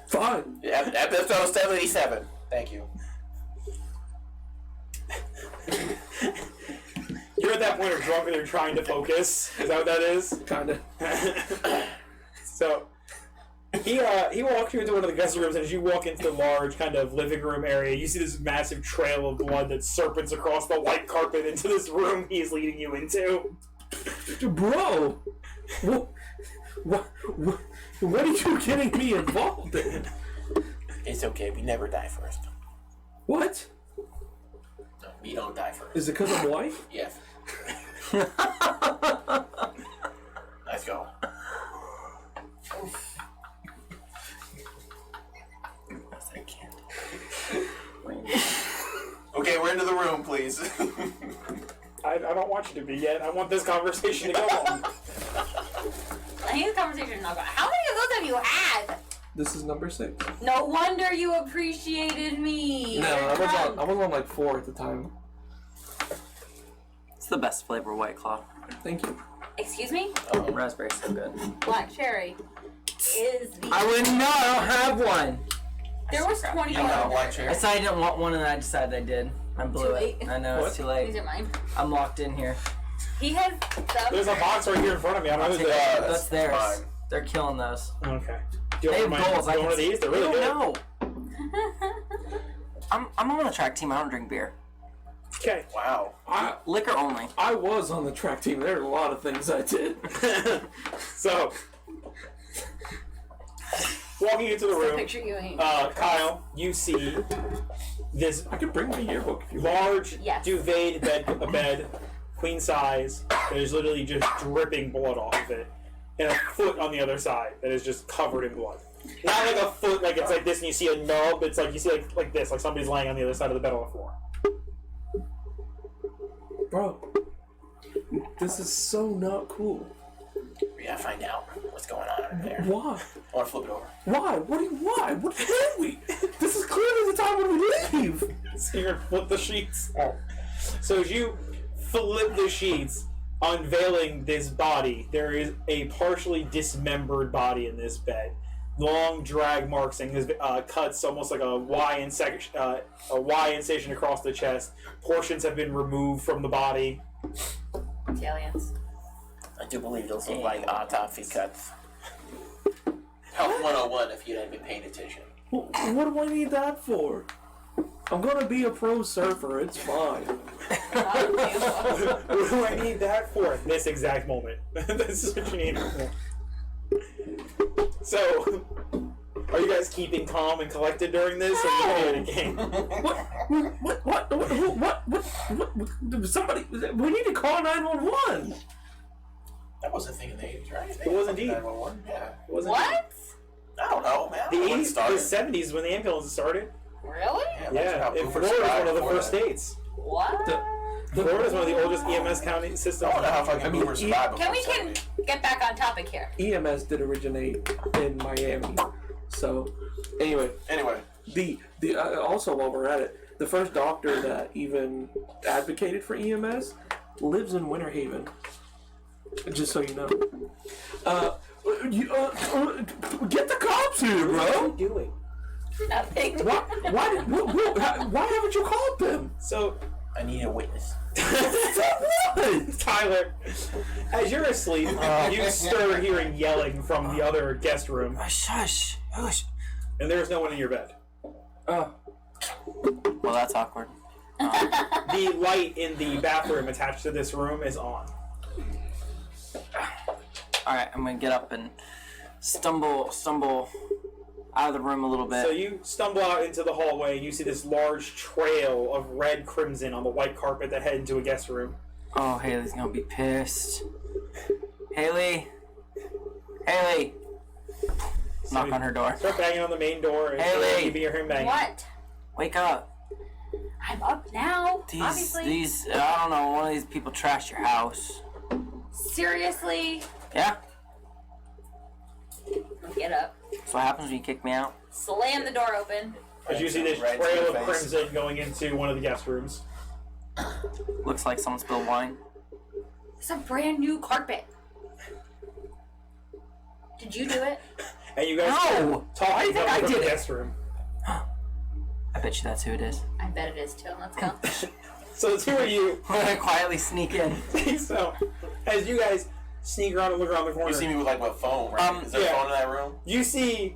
Fine. Episode 77. Thank you. You're at that point of drunk and you're trying to focus. Is that what that is? Kinda. So he walks you into one of the guest rooms, and as you walk into the large kind of living room area, you see this massive trail of blood that serpents across the white carpet into this room he's leading you into. Bro, what are you getting me involved in? It's okay. We never die first. What? No, we don't die first. Is it because I'm white? Yes. Let's go. Okay, we're into the room, please. I don't want you to be yet. I want this conversation to go on. I think the conversation is not going. How many of those have you had? This is number 6. No wonder you appreciated me. No, You're I drunk. was on like 4 at the time. It's the best flavor of White Claw. Thank you. Excuse me? Raspberry's so good. Black cherry is the. I wouldn't know. I don't have one. There was 21. You know, black I chair. decided I didn't want one, and then I decided I did. I blew Too it. late. I know it's too These late. are mine. I'm locked in here. He has some. There's a box right here in front of me. I don't know who's Yeah, there. That's theirs. fine. They're killing those. Okay. Do you They want have my- goals. do you want one of these? They're really good. No. I'm on the track team. I don't drink beer. Okay. Wow. Liquor only. I was on the track team. There are a lot of things I did. So, walking into the room, Picture you ain't. Kyle, you see this I could bring my yearbook if you want. large Yes. duvet bed, queen size, that is literally just dripping blood off of it, and a foot on the other side that is just covered in blood. Not like a foot, like it's like this, and you see a nub. It's like you see like this, like somebody's lying on the other side of the bed on the floor. Bro, this is so not cool. We gotta find out. what's going on in there. Why? I want to flip it over. Why? Why? What did we? This is clearly the time when we leave. So you're gonna flip the sheets. So as you flip the sheets, unveiling this body, there is a partially dismembered body in this bed. Long drag marks and his cuts almost like a Y incision across the chest. Portions have been removed from the body. It's aliens. I do believe those look like autopsy cuts. Health 101 if you hadn't been paying attention. What do I need that for? I'm gonna be a pro surfer. It's fine. What do I need that for at this exact moment? This is what you need it for. So, are you guys keeping calm and collected during this, or are you playing a game? What? Somebody, we need to call 911. That wasn't a thing in the 80s, right? It was indeed. 911? Yeah. It wasn't What? I don't know, man. The I don't know when it 80s, started. the 70s when the ambulances started. Really? imagine how Yeah, and boomers Florida is one survived of the before first that. states. What? Florida is one of the oldest EMS county I systems. don't know how fucking boomers survived before Can get back on topic here? EMS did originate in Miami. So, anyway, Anyway, the also while we're at it, the first doctor that even advocated for EMS lives in Winter Haven. Just so you know. Get the cops here, What are bro. you doing? Nothing. Why haven't you called them? So, I need a witness. Tyler, as you're asleep, you stir hearing yelling from the other guest room, Shush. Hush. and there's no one in your bed. Well, that's awkward. The light in the bathroom attached to this room is on. Alright, I'm gonna get up and stumble out of the room a little bit. So you stumble out into the hallway, and you see this large trail of red crimson on the white carpet that head into a guest room. Oh, Haley's gonna be pissed. Haley! Haley! Knock on her door. Start banging on the main door, and Haley! you hear him banging. What? Wake up. I'm up now. Obviously. These, I don't know, one of these people trashed your house. Seriously? Yeah? Get up. That's what happens when you kick me out. Slam the door open. As you see this Right to trail the of face. crimson going into one of the guest rooms. Looks like someone spilled wine. It's a brand new carpet. Did you do it? And you guys No! talk I think I from did the it. guest room. I bet you that's who it is. I bet it is too. Let's go. So the two of you, I'm gonna quietly sneak in. so as you guys sneak around and look around the corner, You see me with like my phone, right? Is there yeah. a phone in that room? you see.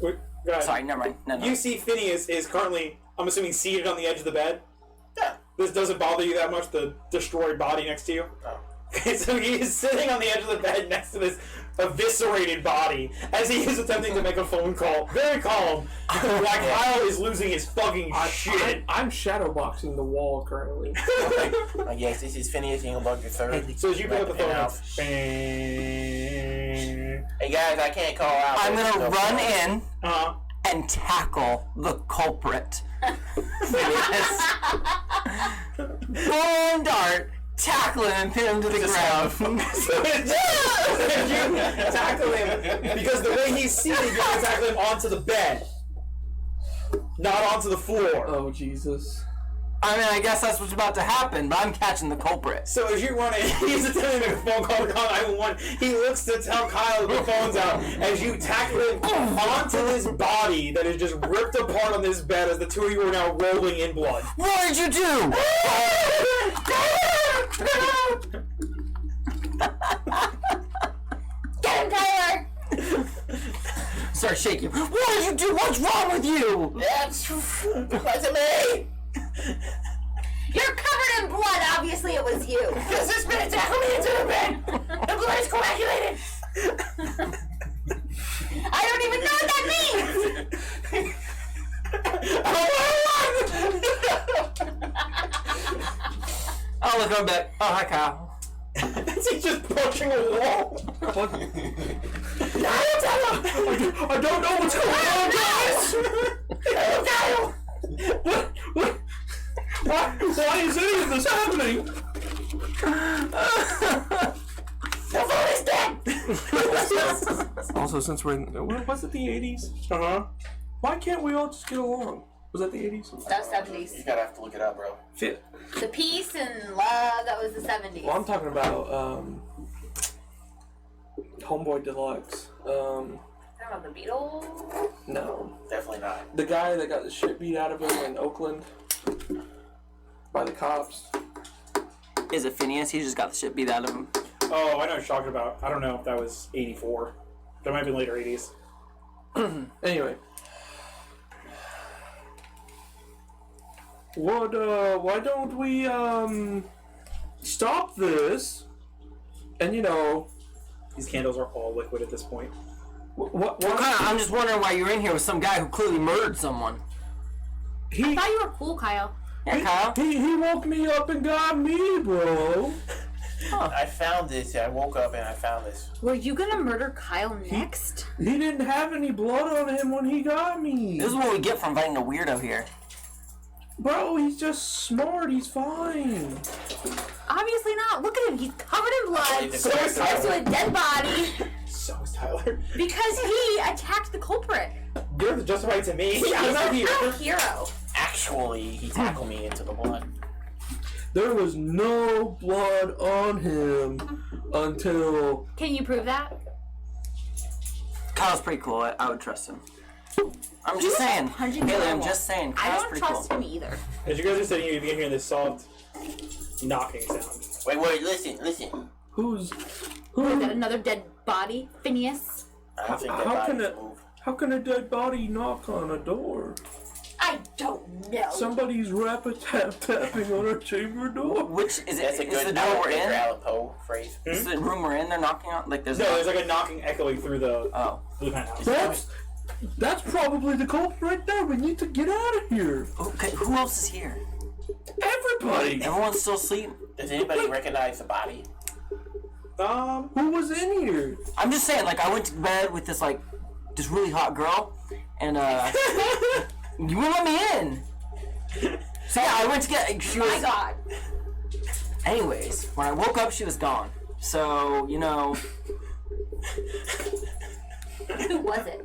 Wait, go ahead. Sorry, never mind. No. You see Phineas is currently, I'm assuming, seated on the edge of the bed. Yeah. This doesn't bother you that much, the destroyed body next to you? Oh. Okay, so he is sitting on the edge of the bed next to this eviscerated body as he is attempting to make a phone call. Very calm. While Kyle is losing his fucking shit. I'm shadowboxing the wall currently. Yes, this is Phineas Engelbug III. So as you pick up the phone, Out. it's bang. Hey guys, I can't call out. I'm There's gonna no run phone. in and tackle the culprit. Full dart, tackle him and pin him to the ground. So you tackle him because the way he's seated, you're gonna tackle him onto the bed, not onto the floor. Oh Jesus! I mean, I guess that's what's about to happen, but I'm catching the culprit. So as you run in, he's attempting to make a phone call to call 911. He looks to tell Kyle that the phone's out as you tackle him onto this body that is just ripped apart on this bed as the two of you are now rolling in blood. What did you do? Get him, Tyler! Start shaking. What did you do? What's wrong with you? That's me. You're covered in blood. Obviously, it was you. Because this man tackled me into the bed. The blood is coagulated. I don't even know what that means. I'll look on back. Oh, hi, Kyle. Is he just punching a wall? I don't know what's going on, guys. Why is any of this happening? The phone is dead. Also, since we're in, was it the 80s? Why can't we all just get along? Was that the 80s? That was 70s. You gotta have to look it up, bro. Fit. The peace and love, that was the 70s. Well, I'm talking about Homeboy Deluxe. Talking about the Beatles? No. Definitely not. The guy that got the shit beat out of him in Oakland by the cops. Is it Phineas? He just got the shit beat out of him. Oh, I know what you're talking about. I don't know if that was 84. That might be later 80s. Anyway. Why don't we, stop this? And, These candles are all liquid at this point. what I'm just wondering why you're in here with some guy who clearly murdered someone. I thought you were cool, Kyle. Yeah, Kyle. He woke me up and got me, bro. I found this. I woke up and I found this. Were you gonna murder Kyle next? He didn't have any blood on him when he got me. This is what we get from fighting a weirdo here. Bro, he's just smart. He's fine. Obviously not. Look at him. He's covered in blood. So Next to a dead body So is Tyler. because he attacked the culprit. You're justified to me. He's I'm not here. a hero. Actually, he tackled me into the blood. There was no blood on him until... Can you prove that? Kyle's pretty cool. I would trust him. I'm just saying. punching Haley, I'm the just saying. I Kyle's don't pretty trust cool. him either. As you guys are sitting here, you begin hearing this soft knocking sound. Wait, listen. Who's... Is Who? that another dead body? Phineas? I don't think that How can body it... move. How can a dead body knock on a door? I don't know. Somebody's tapping on our chamber door. Which is That's a it? Is the good door we're Edgar in? Allan Poe phrase. Is the room we're in? They're knocking on. Like there's. No, there's like a knocking echoing through the Oh. penthouse. That's probably the culprit right there. We need to get out of here. Okay. Who else is here? Everybody. Everyone's still asleep. Does anybody recognize the body? Who was in here? I'm just saying. Like I went to bed with this really hot girl, and you wouldn't let me in. So yeah, I went to get. She was. My God. Anyways, when I woke up, she was gone. So Who was it?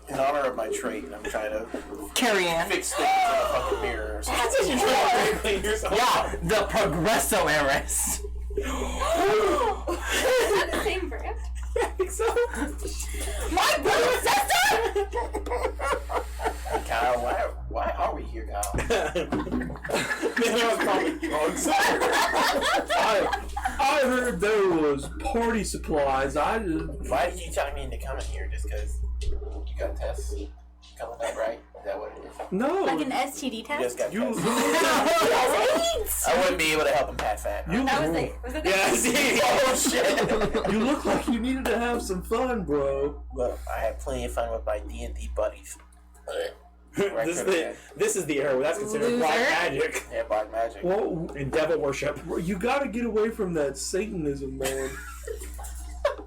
In honor of my trait, I'm trying to Carrie Ann. fix things in a fucking mirror or something. That's what you're trying to clean yourself. Yeah, the Progresso heiress. Not the same brand. I think so. My brother sister! Kyle, why are we here, Kyle? That was probably drugs. I heard there was party supplies. I just... Why did you tell me into coming here? Just because you got tests coming up, right? Is that what it is? No. Like an STD You test? just got You, tests. I wouldn't be able to help him pat fat. you, That was it. Was it Yeah, see? Oh shit! you look like you needed to have some fun, bro. Look, I had plenty of fun with my D&D buddies. Right This is the era where that's considered Loser. black magic Yeah, black magic. Well, and devil worship. you gotta get away from that Satanism, man.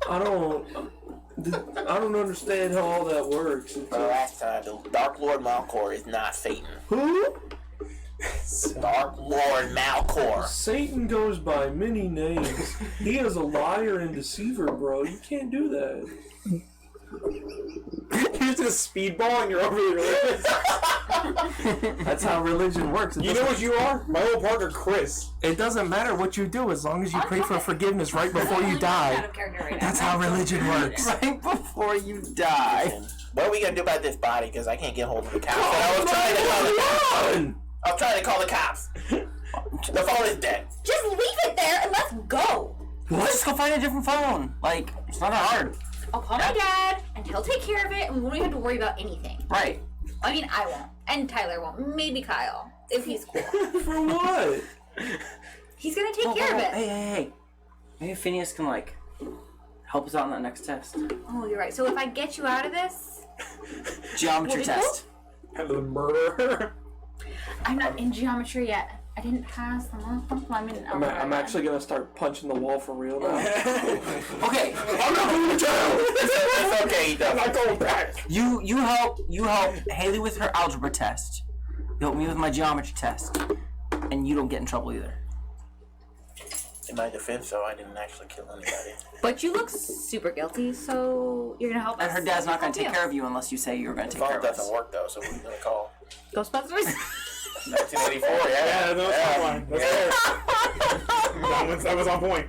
I don't understand how all that works. For the last time, the Dark Lord Malcor is not Satan. Who? Dark Lord Malcor. Satan goes by many names. He is a liar and deceiver, bro. You can't do that. You're just a speedball and you're over your limits. That's how religion works. You know what you are? My old partner, Chris. It doesn't matter what you do as long as you pray for forgiveness right before you Out die. of character right now. That's how religion works. Right before you die. And what are we gonna do about this body? Because I can't get hold of the cops. And I was trying to call the cops. I was trying to call the cops. The phone is dead. Just leave it there and let's go. Let's just go find a different phone. Like, it's not that hard. I'll call my dad and he'll take care of it and we won't even have to worry about anything. Right. I mean, I won't. And Tyler won't. Maybe Kyle. If he's cool. For what? He's gonna take care of it. Hey. Maybe Phineas can, help us out on that next test. Oh, you're right. So if I get you out of this, Geometry Will we test. Kind of the murderer. I'm not in geometry yet. I didn't pass the last one. I mean, I'm actually gonna start punching the wall for real now. Okay, I'm not going to jail. It's okay, he I'm not doesn't. going back. you help Haley with her algebra test. You help me with my geometry test. And you don't get in trouble either. In my defense, though, I didn't actually kill anybody. But you look super guilty, so you're gonna help us. And her dad's not going Help to take you. care of you unless you say you're going The to take care phone of us. doesn't work, though, so what are you going to call? Ghostbusters. 1984, yeah. Yeah, no, that's fine. That's fair. That was on point.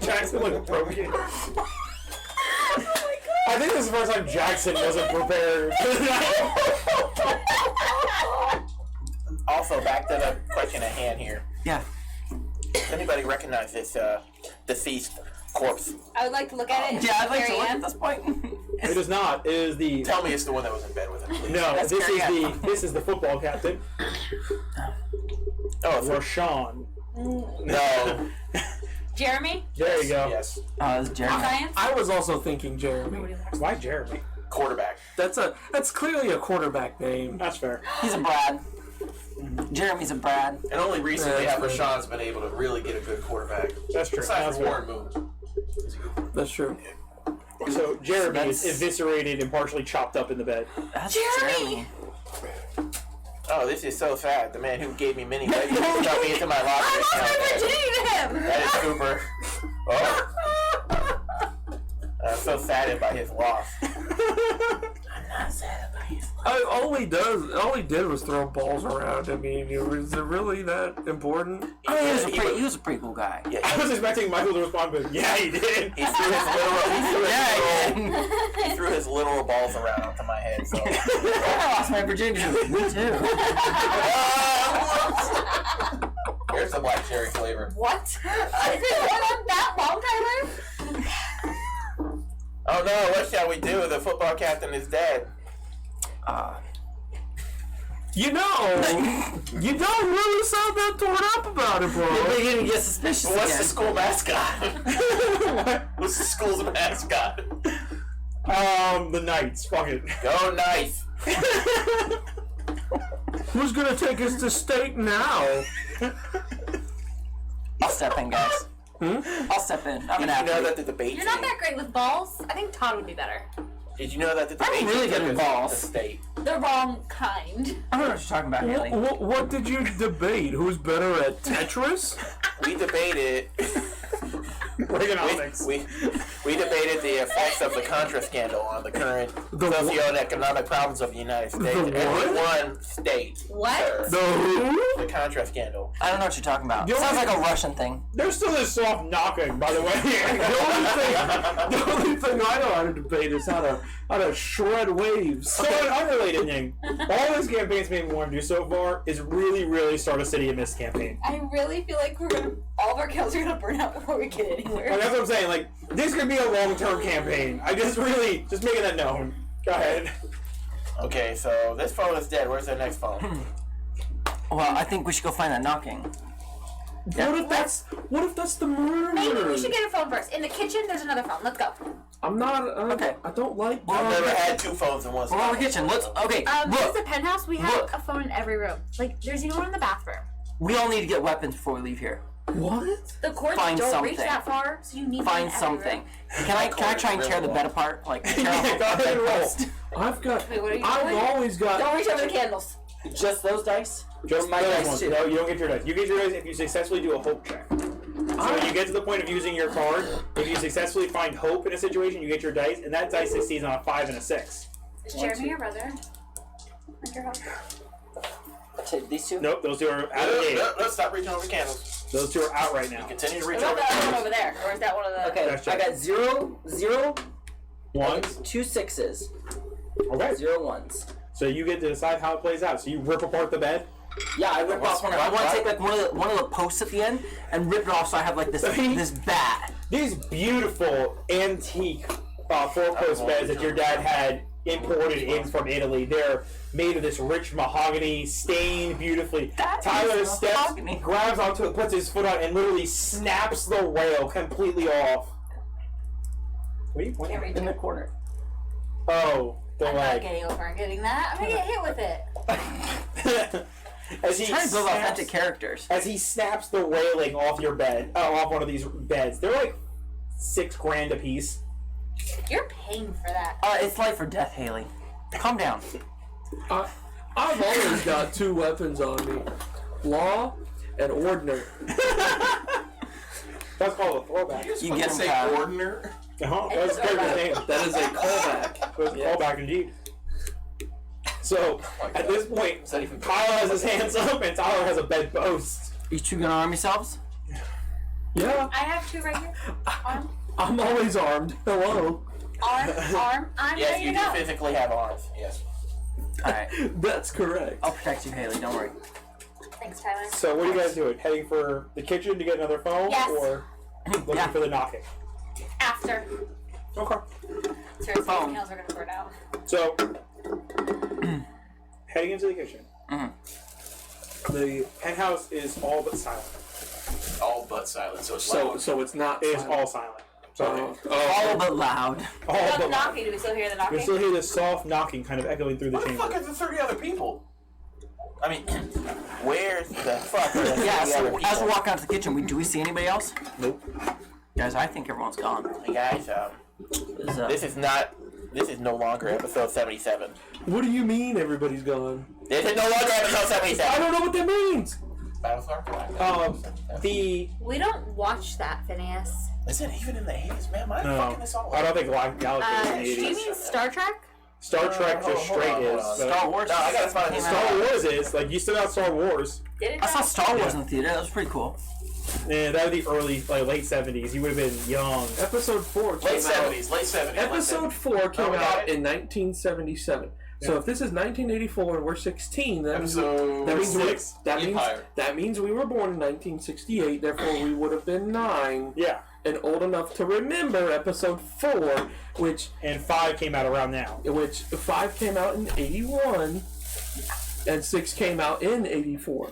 Jackson looked broken. I think this is the first time Jackson wasn't prepared. Also, back to the question at hand here. Yeah. Does anybody recognize this deceased corpse? I would like to look at it. Yeah, I'd like to Carrie look Ann. at this point. It is not. It is the Tell me it's the one that was in bed with him, please. no. That's This Carrie is Ann. this is the football captain, Oh, it's Rashawn. no. Jeremy. There you go. Yes. Oh, it's Jeremy. Science. I was also thinking Jeremy. Why Jeremy? Quarterback. That's clearly a quarterback name. That's fair. He's a Brad. Jeremy's a Brad. And only recently Yeah, have that's Rashawn's been able to really get a good quarterback. That's true. Aside That's from fair. Warren Moon. He's a good quarterback. That's true. So Jeremy is That's- eviscerated and partially chopped up in the bed. That's Jeremy! Oh, this is so sad. The man who gave me mini babies got me into my locker. I is lost now my dead. virginity to him. That is Cooper. Oh. I'm so saddened by his loss. I'm not sad by his loss. All he did was throw balls around. I mean, is it really that important? I mean, he was a pretty cool guy. Yeah, I was expecting Michael to respond, but yeah, he did. he threw his literal balls around onto my head. So. I lost my virginity. Me too. Here's the black cherry flavor. What? Is it going on that long, Tyler? Oh no, what shall we do? The football captain is dead. You don't really sound that torn up about it, bro. You're beginning to get suspicious What's again. the school mascot? What's the school's mascot? The Knights. Fuck it. Go Knights. Who's gonna take us to state now? I'll step in, guys. I'll step in. I'm an Did you know athlete. that the debate You're not team? that great with balls. I think Todd would be better. Did you know that the debate really team good took at us balls. to state? The wrong kind. I don't know what you're talking about, Haley. What did you debate? Who's better at Tetris? We debated. Reaganomics. We debated the effects of the Contra scandal on the current The wha- socioeconomic problems of the United States. The And we what? won state. What? Sir. The who? The Contra scandal. I don't know what you're talking about. You Sounds only- like a Russian thing. There's still this soft knocking, by the way. The only thing I know how to debate is how to shred waves. So an unrelated thing. All this campaign's made me want to do so far is really, really start a City of Mist campaign. I really feel like all of our kills are gonna burn out before we get anywhere. Like, that's what I'm saying. Like, this could be a long-term campaign. I just making that known. Go ahead. Okay, so this phone is dead. Where's the next phone? Well, I think we should go find that knocking. What if that's the murder? Maybe we should get a phone first. In the kitchen, there's another phone. Let's go. I'm not. Okay. I don't like. I've never had two phones in one We're in spot. the kitchen. Let's. Okay. This is Look, a penthouse. We have Look. a phone in every room. Like, there's even one in the bathroom. we all need to get weapons before we leave here. What? The cords Find don't reach something. that far, so you need one Find in every something. room. Can I try and tear the bed apart? Like tear off Go ahead and roll. I've got. Wait, what are you I've doing? always got. Don't reach over the candles. Just those dice? Just my those dice ones. too. No, you don't get your dice. You get your dice if you successfully do a hope check. So when you get to the point of using your card, if you successfully find hope in a situation, you get your dice, and that dice succeeds on a 5 and a 6. Is Jeremy your brother? Like your husband? Take these two? Nope, those two are out of the game. Let's stop reaching over the candles. Those two are out right now. Continue to What reach about over the the other one candles. over there? Or is that one of the... Okay, That's I got 0, 0, Ones. 2 6s, Okay. 0 1s. So you get to decide how it plays out. So you rip apart the bed. Yeah, I rip What's- off one. I what- want to what? take like one of the posts at the end and rip it off so I have like this this bat. These beautiful antique four-post beds that your dad had imported in from Italy. They're made of this rich mahogany, stained beautifully. That Tyler is steps, mahogany. grabs onto it, puts his foot on, and literally snaps the rail completely off. What are you pointing Can't at? reach In the it. corner. Oh, the I'm not leg. getting over and getting that. I'm gonna get hit with it. As he Trying to build snaps- authentic characters. As he snaps the railing off your bed, off one of these beds, they're like $6,000 a piece. You're paying for that. It's life or death, Haley. Calm down. I've always got two weapons on me. Law an ordner. That's called a throwback. You get him, say Kyle. Ordner. That's a good name. That is a callback. That's a callback indeed. So, at this point, Kyle has his hands up and Tyler has a bedpost. You two gonna arm yourselves? Yeah, I have two right here. Arm, I'm always armed. Hello. arm. I'm Yes, ready you to do go. physically have arms. Yes. Alright. That's correct. I'll protect you, Haley. Don't worry. Thanks, Tyler. So, what are you guys doing? Heading for the kitchen to get another phone? Yes. Or looking Yeah. for the knocking? After. Okay. Seriously, Phone. the nails are gonna burn out. So, heading into the kitchen. The penthouse is all but silent. All but silent, so it's So loud. so it's not. It is silent. all silent. So, All but loud. all What about but the knocking? Do we still hear the knocking? You still hear this soft knocking kind of echoing through the Where the fuck chamber. are the 30 other people? I mean, where's the fuck are the 30 Yeah, other so people? as we walk out to the kitchen, do we see anybody else? Nope. Guys, I think everyone's gone. Hey guys, this is no longer episode 77. What do you mean everybody's gone? This is no longer episode I 77. don't know what that means. Battlestar Galactica. The We don't watch that, Phineas. Is it even in the 80s, man? Am I no, fucking this all up? I don't think Galactic Galaxy is in Do the you 80s. mean Star Trek? Star Trek just hold straight on, hold is. on. but Star Wars. No, I gotta find came this. out. Star Wars is like you still got Star Wars. Did it? I saw not? Star Wars in the theater. That was pretty cool. Yeah, that would be early, like late 70s. You would have been young. Episode 4 came Late out. 70s, late 70s. Episode 4 came we got out it. in 1977. So Yeah. if this is 1984 and we're 16, that means Episode that means we, 6, that means Empire. that means we were born in 1968. Therefore, we would have been 9 Yeah. and old enough to remember episode 4, which And 5 came out around now. 5 came out in 81 and 6 came out in 84.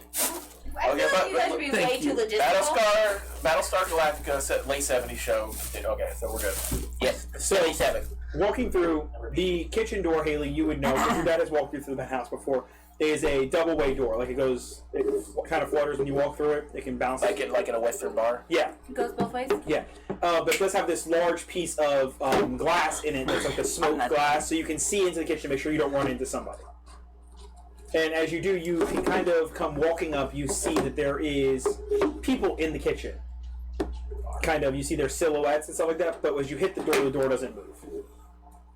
I Okay, feel like but- you guys would be thank way you. too logistical. Battlestar Galactica, late 70s show. Okay, so we're good. Yes, 77. Walking through the kitchen door, Haley, you would know because your dad has walked you through the house before. Is a double-way door. Like it kind of flutters when you walk through it. It can bounce. Like in a Western bar. Yeah, It goes both ways. yeah. But it does have this large piece of glass in it. That's like the smoked glass, so you can see into the kitchen to make sure you don't run into somebody. And as you do, you can kind of come walking up. You see that there is people in the kitchen. Kind of, you see their silhouettes and stuff like that. But as you hit the door doesn't move.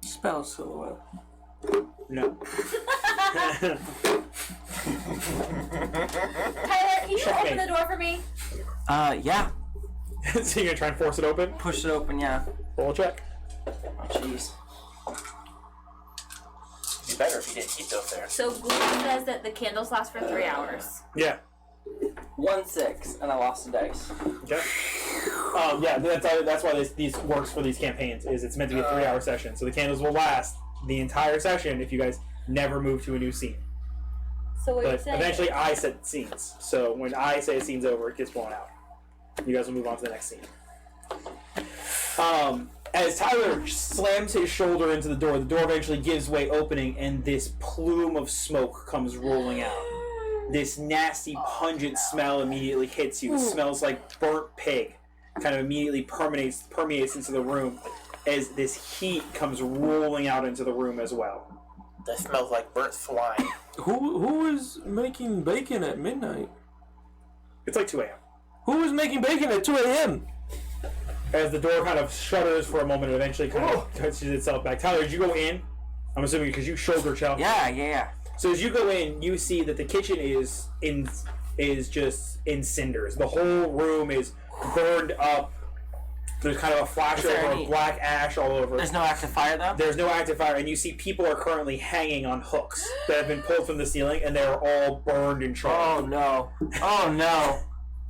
Spell silhouette. No. Tyler, can you Checkmate. open the door for me? Yeah. So you're gonna try and force it open? Push it open, yeah. Roll a check. Oh, jeez. It'd be better if you didn't keep those there. So Google says that the candles last for 3 hours. Yeah. 1-6, and I lost a dice. Okay. Yeah, that's why these works for these campaigns. Is it's meant to be a 3-hour session, so the candles will last the entire session if you guys never move to a new scene. So what are you But saying? eventually, I set scenes. So when I say a scene's over, it gets blown out. You guys will move on to the next scene. As Tyler slams his shoulder into the door eventually gives way, opening, and this plume of smoke comes rolling out. This nasty, pungent smell immediately hits you. It smells like burnt pig. Kind of immediately permeates into the room as this heat comes rolling out into the room as well. That smells like burnt swine. Who is making bacon at midnight? It's like 2 a.m. Who is making bacon at 2 a.m.? As the door kind of shudders for a moment and eventually kind of touches itself back. Tyler, did you go in? I'm assuming because you shoulder chopped. Yeah. So as you go in, you see that the kitchen is just in cinders. The whole room is burned up. There's kind of a flash Is there over any- of black ash all over. There's no active fire, though? There's no active fire, and you see people are currently hanging on hooks that have been pulled from the ceiling, and they're all burned and Oh, charred. no. Oh, no.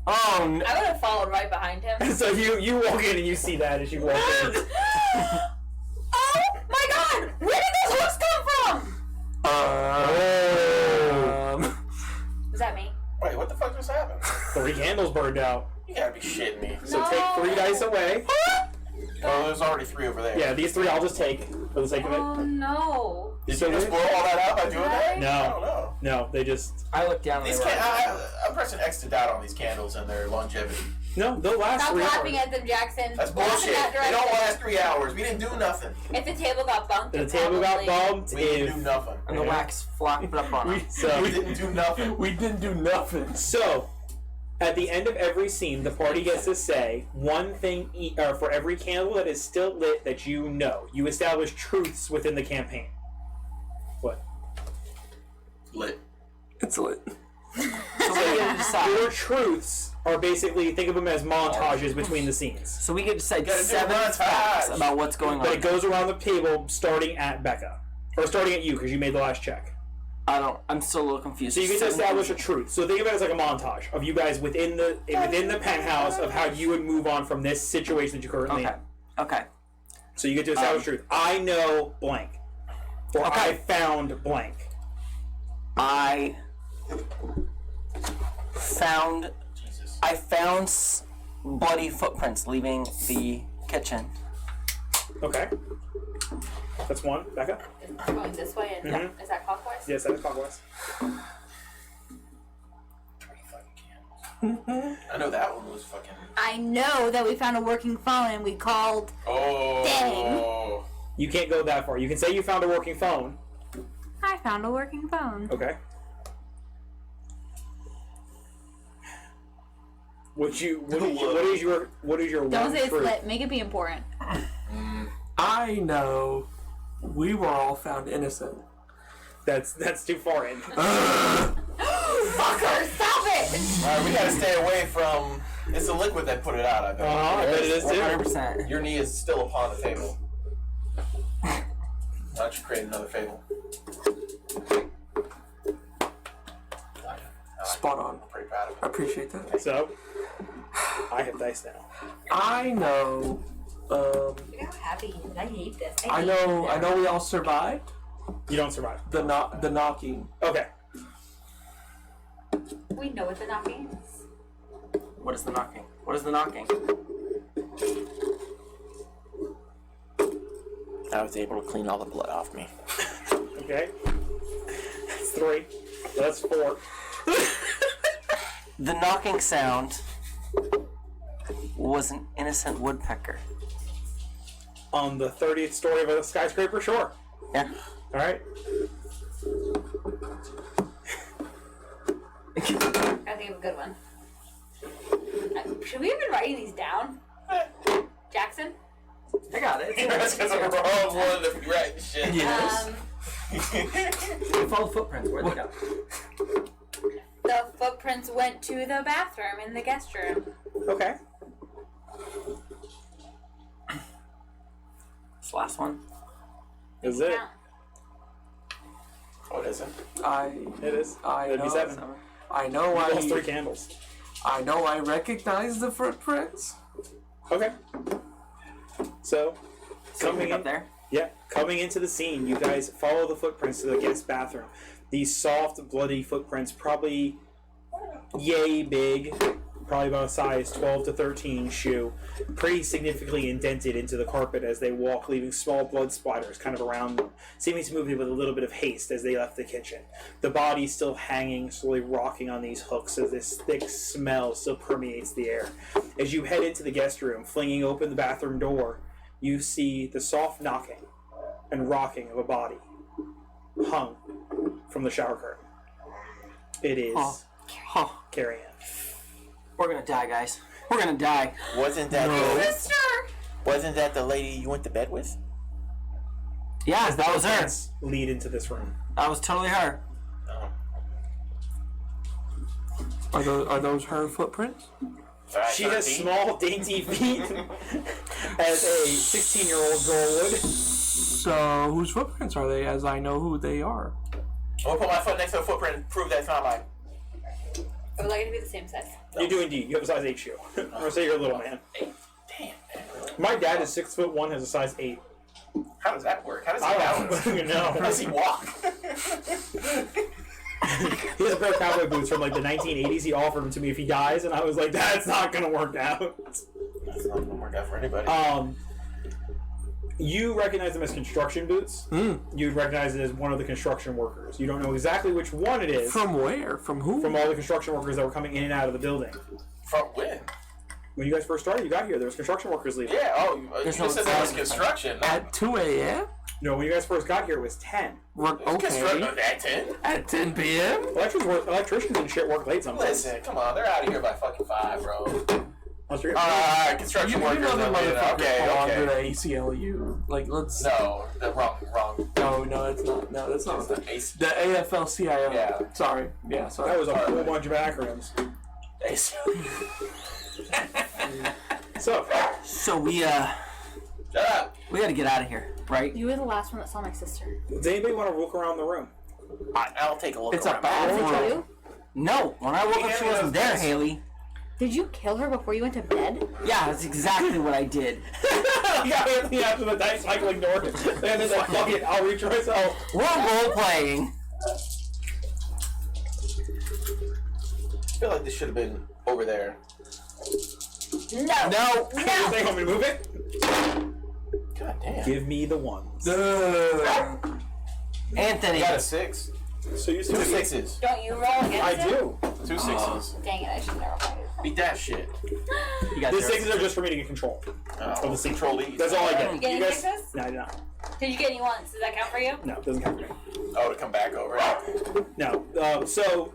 Oh, no. I would have followed right behind him. So you walk in and you see that as you walk in. Oh my god! Where did those hooks come from? Was that me? Wait, what the fuck just happened? 3 candles burned out. You gotta be shitting me. So No. take 3 dice away. Oh, there's already 3 over there. Yeah, these 3 I'll just take for the sake of it. Oh no. Did you just blow all that out by doing that? No. I don't know. No, they just I looked down These I'm pressing X to doubt on these candles and their longevity. no. They'll last Stop 3 laughing hours. at them, Jackson. That's Laugh in bullshit. that They don't direction. last 3 hours. We didn't do nothing. If the table got bumped, The it table got probably- bumped. We didn't do If nothing. And the wax flopped up on him. so We didn't do nothing. We didn't do nothing. so At the end of every scene, the party gets to say one thing for every candle that is still lit that you know. You establish truths within the campaign. What? Lit. It's lit. So we get to decide. Your truths are basically, think of them as montages between the scenes. So we get to decide Gotta do 7 montage. facts about what's going But on. it goes around the table starting at Becca. Or starting at you, because you made the last check. I'm still a little confused. So you get to Seven- establish a truth. So think of it as like a montage of you guys within the penthouse of how you would move on from this situation that you currently Okay. in. Okay. So you get to establish truth. I know blank. Or Okay. I found blank. I found Jesus. bloody footprints leaving the kitchen. Okay. That's one. Becca? Going this way, and Mhm. is that clockwise? Yes, that is clockwise. 3 fucking candles. I know that one was fucking. I know that we found a working phone and we called. Oh. Dang. You can't go that far. You can say you found a working phone. I found a working phone. Okay. What is your Don't one say it's truth? lit. Make it be important. I know we were all found innocent. That's too far in. Fucker, stop it! Alright, we gotta stay away from. It's the liquid that put it out, I think. I bet it is too. 100%. Your knee is still upon the table. Why don't you create another fable? Spot on. I'm pretty proud of I it. appreciate that. So, I have dice now. I know. Look how happy he is. I hate this. I know. We all survived You don't survive. the knocking. Okay. We know what the knocking is. What is the knocking? What is the knocking? I was able to clean all the blood off me. Okay. That's 3. That's 4. The knocking sound was an innocent woodpecker. On the 30th story of a skyscraper, sure. Yeah. All right. I think of a good one. Should we have been writing these down? Jackson? I got it. That's because I'm the wrong one to be writing shit. Yes. Um, Follow footprints. Where'd they go? the footprints went to the bathroom in the guest room. Okay. This last one. Is it? Count. Oh, it isn't. It is. I It'd know. be 7. I know. You lost 3 candles. I know. I recognize the footprints. Okay. So, So coming up in, there. yeah, coming into the scene, you guys follow the footprints to the guest bathroom. These soft, bloody footprints, probably yay big, probably about a size 12 to 13 shoe, pretty significantly indented into the carpet as they walk, leaving small blood splatters kind of around them, seeming to move with a little bit of haste as they left the kitchen. The body still hanging, slowly rocking on these hooks as this thick smell still permeates the air. As you head into the guest room, flinging open the bathroom door, you see the soft knocking and rocking of a body hung from the shower curtain. It is Oh, Carrie Ann. we're gonna die, guys. We're gonna die. Wasn't that Sister! wasn't that the lady you went to bed with? Yeah, that was her. Footprints lead into this room. That was totally her. Are those her footprints? She has small, dainty feet, as a 16-year-old girl would. So whose footprints are they? As I know who they are. I'm gonna put my foot next to a footprint and prove that's not mine. I would like it to be the same size. You do indeed. You have a size 8 shoe. I'm gonna say you're a little man. Damn, man. Really? My dad is 6'1", has a size 8. How does that work? How does he I balance? don't How know. does he walk? He has a pair of cowboy boots from like the 1980s. He offered them to me if he dies, and I was like, that's not gonna work out. That's not gonna work out for anybody. You recognize them as construction boots. You'd recognize it as one of the construction workers. You don't know exactly which one it is From where? From who? from all the construction workers that were coming in and out of the building. From when? When you guys first started, you got here. There was construction workers leaving. Yeah. Oh, you There's just no said that was sound. construction. At 2 a.m. No, when you guys first got here, it was 10. Construct Okay. at 10. At 10 p.m. Electricians and shit work late sometimes. Listen, come on, they're out of here by fucking 5, bro. Alright, Construction You workers. know the are late. motherfucker belong to Okay. the ACLU. Like, let's. No, the wrong. No, it's not. No, that's not. The AFL-CIO. Yeah. Sorry. Yeah, sorry. That was a whole bunch of acronyms. So, So we Shut up. gotta get out of here, right? You were the last one that saw my sister. does anybody want to look around the room? I'll take a look. It's a around. bad Did one. you? No, when I woke up, she wasn't there, Haley. Did you kill her before you went to bed? Yeah, that's exactly what I did. Yeah, Anthony after the dice cycling door. And then like, fuck it, I'll reach myself. We're role playing. I feel like this should have been over there. No. No. You think I'm gonna move it? God damn. Give me the ones. Anthony. You got a 6. So you 2 6s. Don't you roll against I him? do. 2 6s. Dang it, I should never play it. Beat that shit. You got The zero. 6s are just for me to get control. Oh, the six. control these. That's all I Did get. you get You any guys? sixes? No, I did not. Did you get any ones? Does that count for you? No, it doesn't count for me. Oh, to come back over. No. So,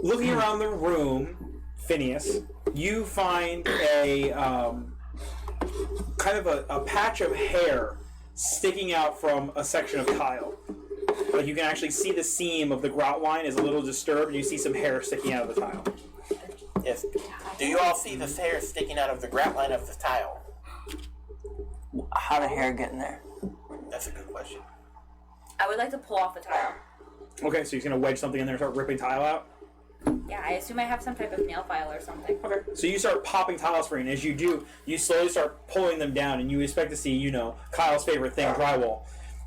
looking around the room, Phineas, you find a kind of a patch of hair sticking out from a section of tile. Like you can actually see the seam of the grout line is a little disturbed, and you see some hair sticking out of the tile. Yes. Do you all see the hair sticking out of the grout line of the tile? How did hair get in there? That's a good question. I would like to pull off the tile. Okay, so you're gonna wedge something in there and start ripping tile out. Yeah, I assume I have some type of nail file or something. Okay. So you start popping tiles free, and as you do, you slowly start pulling them down, and you expect to see, Kyle's favorite thing, drywall,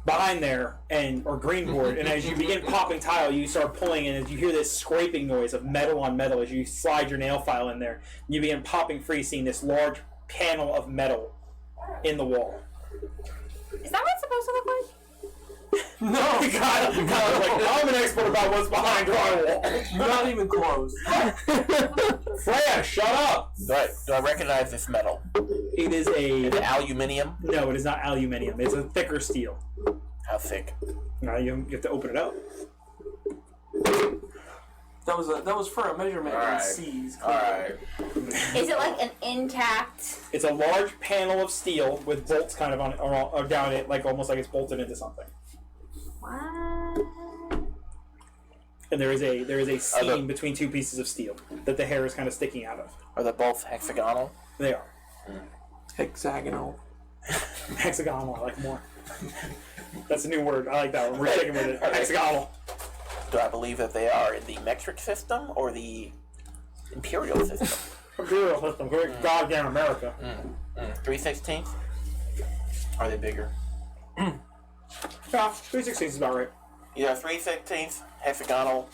behind there, or green board. And as you begin popping tile, you start pulling, and as you hear this scraping noise of metal on metal, as you slide your nail file in there, you begin popping free, seeing this large panel of metal in the wall. Is that what it's supposed to look like? No, Kyle was like, I'm an expert about what's behind drywall. not even close. Freya, shut up! Do I recognize this metal? It is Is it aluminium? no, it is not aluminium. It's a thicker steel. How thick? Now you have to open it up. That was for a measurement in Alright. C's. Alright. Is it like an intact? It's a large panel of steel with bolts kind of on it, or down it, like almost like it's bolted into something. What? And there is a seam between two pieces of steel that the hair is kind of sticking out of. Are they both hexagonal? They are Hexagonal. hexagonal. I like more. That's a new word. I like that one. We're sticking with it. Hexagonal. Do I believe that they are in the metric system or the imperial system? Imperial system. Great goddamn America. 3/16? Are they bigger? Yeah, 3/16 is about right. Either 3/16, hexagonal.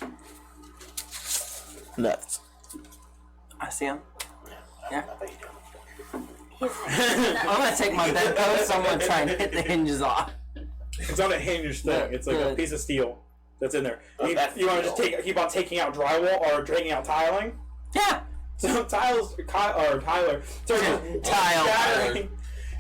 Nuts. I see him. I bet you do. I'm gonna take my bedpost. I'm gonna try and hit the hinges off. It's not a hinged thing. It's like a piece of steel that's in there. You want to just keep on taking out drywall or taking out tiling? Yeah. So Tyler starts Tile.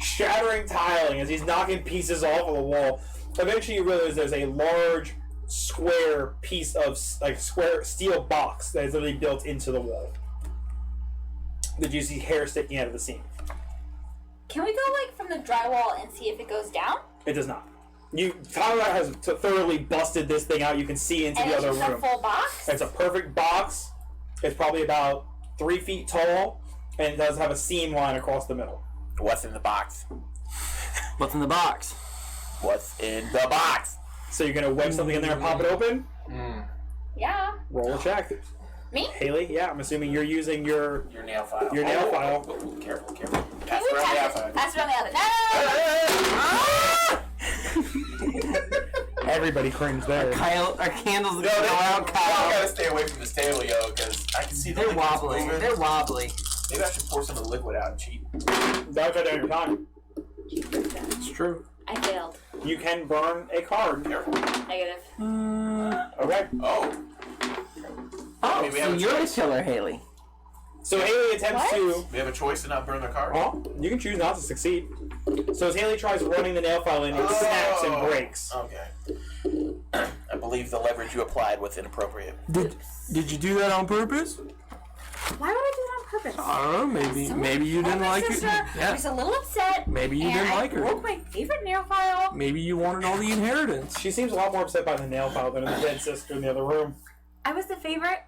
shattering tiling as he's knocking pieces off of the wall. Eventually, you realize there's a large square piece of square steel box that is literally built into the wall. That you see hair sticking out of the seam. Can we go like from the drywall and see if it goes down? It does not. Tyler has thoroughly busted this thing out. You can see into And the it's other just a room. full box? It's a perfect box. It's probably about 3 feet tall, and it does have a seam line across the middle. What's in the box? What's in the box? What's in the box? So you're gonna wedge something in there and pop it open? Yeah. Roll a check. Me? Haley, yeah, I'm assuming you're using your Your nail file. Your nail file. Oh, careful. Can Pass we around the pass outside. it? Pass it on the other. No! everybody cringed there. Kyle, our candles No, go out, I Kyle. gotta stay away from this table, yo, because I can see the They're liquids wobbly. moving. They're wobbly. Maybe I should pour some of the liquid out and cheat. That'll cut down your time. It's true. I failed. You can burn a card. Careful. Negative. Okay. Oh. Oh, Maybe we so have a you're the choice. killer, Haley. So Haley attempts to. We have a choice to not burn the car. Well, you can choose not to succeed. So as Haley tries running the nail file in, it snaps and breaks. Okay. I believe the leverage you applied was inappropriate. Did you do that on purpose? Why would I do it on purpose? I don't know. Maybe you didn't my like sister it. I was a little upset. Maybe you and didn't like I her. broke my favorite nail file. Maybe you wanted all the inheritance. She seems a lot more upset by the nail file than the dead sister in the other room. I was the favorite.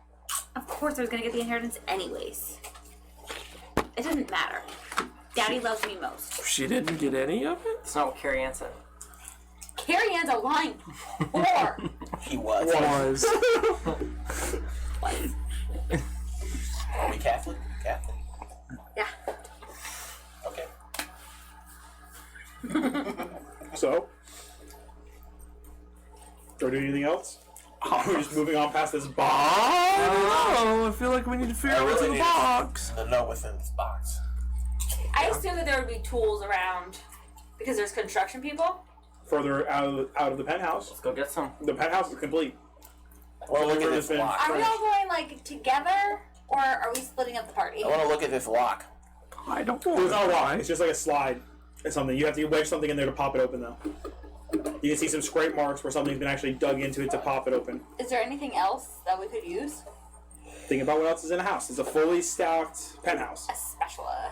Of course, I was gonna get the inheritance anyways. It doesn't matter. Daddy loves me most. She didn't get any of it? It's not what Carrie Ann said. Carrie Ann's a lying whore. He was. Was. Was. Are we Catholic? Catholic. Yeah. Okay. So, do we do anything else? We're just moving on past this box. I don't know. I feel like we need to figure out what's in the need box. The note within this box. I assume that there would be tools around because there's construction people. Further out of the penthouse. Let's go get some. The penthouse is complete. Well, look at room this has been- lock. Are we all going like together, or are we splitting up the party? I want to look at this lock. I don't know. There's not a lock. It's just like a slide or something. You have to wedge something in there to pop it open, though. You can see some scrape marks where something's been actually dug into it to pop it open. Is there anything else that we could use? Think about what else is in a house. It's a fully stacked penthouse. A spatula.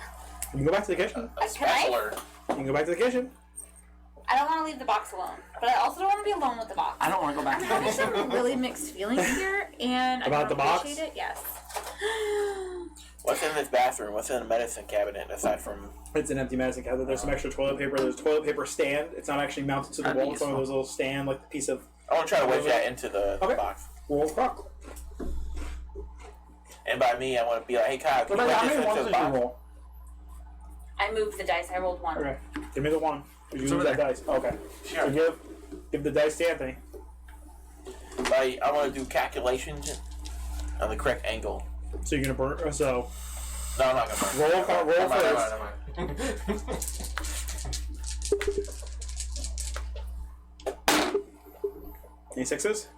You can go back to the kitchen. A Can I? spatula. You can go back to the kitchen. I don't want to leave the box alone, but I also don't want to be alone with the box. I don't want to go back I'm to having bed. some really mixed feelings here, and About I the don't box? appreciate it. Yes. What's in this bathroom? What's in the medicine cabinet aside from? It's an empty medicine cabinet. There's some extra toilet paper. There's a toilet paper stand. It's not actually mounted to the That'd be wall. It's one of useful. those little stand, like the piece of I want to try to wedge that into the Okay. box. roll of rock. And by me, I want to be like, hey, Kyle, can you How wedge many this ones into did the you box? roll? I moved the dice. I rolled one. Okay. Give me the one. Did you It's use over that dice? Okay. Sure. So give the dice to Anthony. I want to do calculations on the correct angle. So you're gonna burn. So No, I'm not gonna. roll Never mind, first. never mind. Any sixes?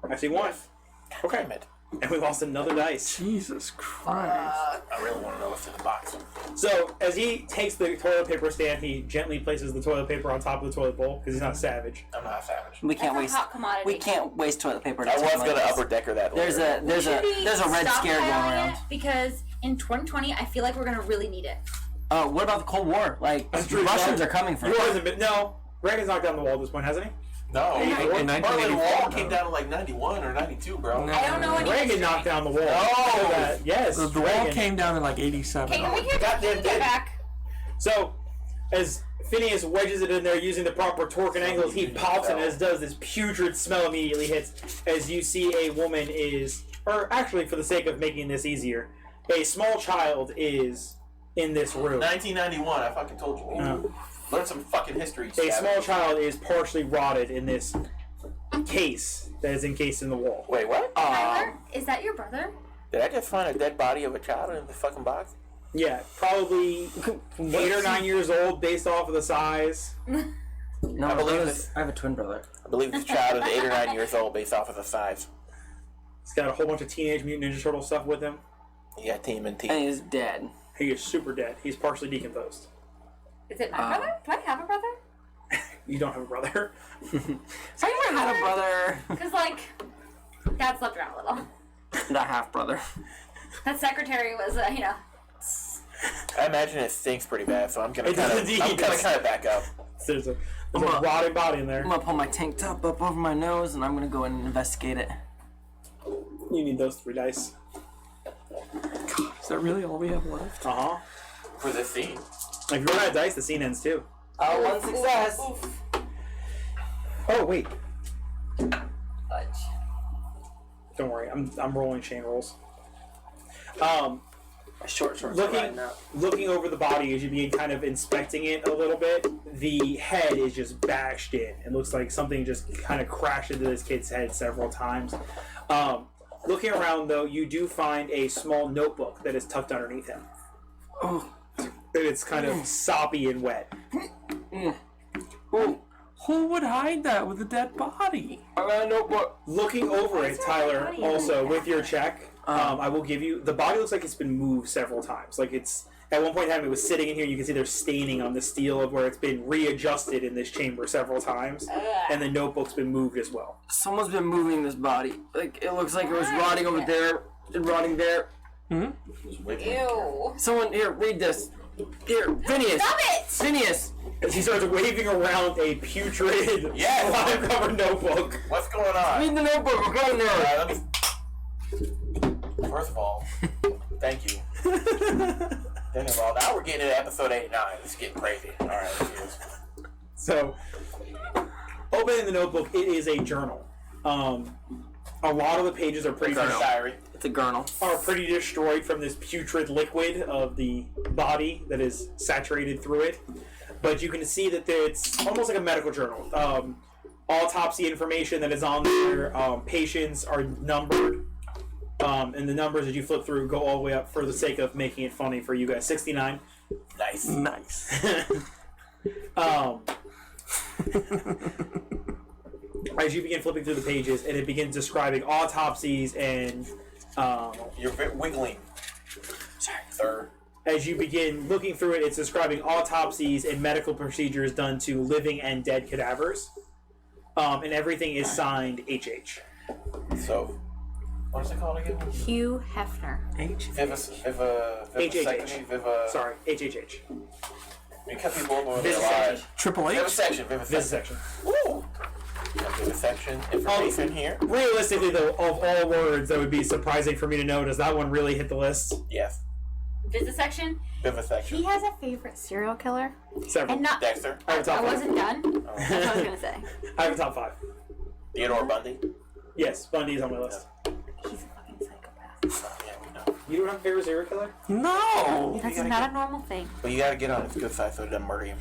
I see one. Okay. Damn it. And we lost another dice. Jesus Christ. I really want to know what's in the box. So as he takes the toilet paper stand, he gently places the toilet paper on top of the toilet bowl because he's not savage. I'm not a savage. We can't That's a waste. hot commodity. We can't waste toilet paper. I to was something gonna like upper this. decker that. There's later. a there's a red scare going around. It because in 2020, I feel like we're gonna really need it. Oh, what about the Cold War? Like That's the true. Russians are coming for You us. hasn't been. No, Reagan's knocked down the wall at this point, hasn't he? No, In Berlin 1984, Wall came down to like 91 or 92, bro. No. I don't know any Reagan history. knocked down the wall. Oh! Look at that. Yes. The wall Reagan. came down in like 87. Okay, can we get Goddamn get back? So, as Phineas wedges it in there using the proper torque and angles, he pops and as does this putrid smell immediately hits as you see a woman is, or actually for the sake of making this easier, a small child is in this room. 1991. I fucking told you. Learn some fucking history. A Scab. small child is partially rotted in this case that is encased in the wall. Wait, what? Tyler, is that your brother? Did I just find a dead body of a child in the fucking box? Yeah, probably 8 or 9 years old based off of the size. No, I believe I have a twin brother. I believe this child is 8 or 9 years old based off of the size. He's got a whole bunch of Teenage Mutant Ninja Turtle stuff with him. He got Team and And Team. he's dead. He is super dead. He's partially decomposed. Is it my brother? Do I have a brother? You don't have a brother. I never had a brother. Because like, Dad slept around a little. Not half brother. That secretary was, you know. I imagine it stinks pretty bad, so I'm gonna It does kind of indeed. back up. There's a rotting body in there. I'm gonna pull my tank top up over my nose and I'm gonna go in and investigate it. You need those 3 dice. Is that really all we have left? Uh-huh. For this scene. If you run out of dice, the scene ends too. One success. Oh, wait. Fudge. Don't worry. I'm rolling chain rolls. Short. Looking over the body as you begin kind of inspecting it a little bit, the head is just bashed in. It looks like something just kind of crashed into this kid's head several times. Looking around, though, you do find a small notebook that is tucked underneath him. Oh. And it's kind of soppy and wet. Ooh. Who would hide that with a dead body? Notebook. Looking over it, Tyler, body also like with your check, I will give you the body looks like it's been moved several times. Like it's at one point in time it was sitting in here. You can see there's staining on the steel of where it's been readjusted in this chamber several times, and the notebook's been moved as well. Someone's been moving this body. Like it looks like it was rotting over there and rotting there. Ew. Someone here, read this. Here, Phineas. Stop it! Phineas. As he starts waving around a putrid, Yes. slime-covered notebook. What's going on? Read the notebook. We're going there. Alright, let me... First of all, thank you. Second of all, now we're getting into episode 8 and 9. It's getting crazy. Alright, here's... So, opening the notebook, it is a journal. A lot of the pages are pretty diary. It's a gurnal. are pretty destroyed from this putrid liquid of the body that is saturated through it. But you can see that it's almost like a medical journal. Autopsy information that is on there. Patients are numbered. And the numbers that you flip through go all the way up for the sake of making it funny for you guys. 69. Nice. Nice. As you begin flipping through the pages, and it begins describing autopsies and You're wiggling. Sorry, sir. as you begin looking through it, it's describing autopsies and medical procedures done to living and dead cadavers. And everything is signed HH. So, what is it called again? Hugh Hefner. Sorry, HHH. We cut people up over their Vivisection. lives. Triple H. Vivisection. Vivisection. Woo! Vivisection. Information here. Realistically, though, of all words that would be surprising for me to know, does that one really hit the list? Yes. Vivisection. Vivisection. He has a favorite serial killer. Several. And not. Dexter. I have a I top five. wasn't done. That's what I was gonna say. I have a top 5. Theodore Bundy. Yes, Bundy's on my list. He's a fucking psychopath. Yeah, we know. You don't have a favorite serial killer? No. That's gotta not a normal thing. But you gotta get on his good side so it doesn't murder him.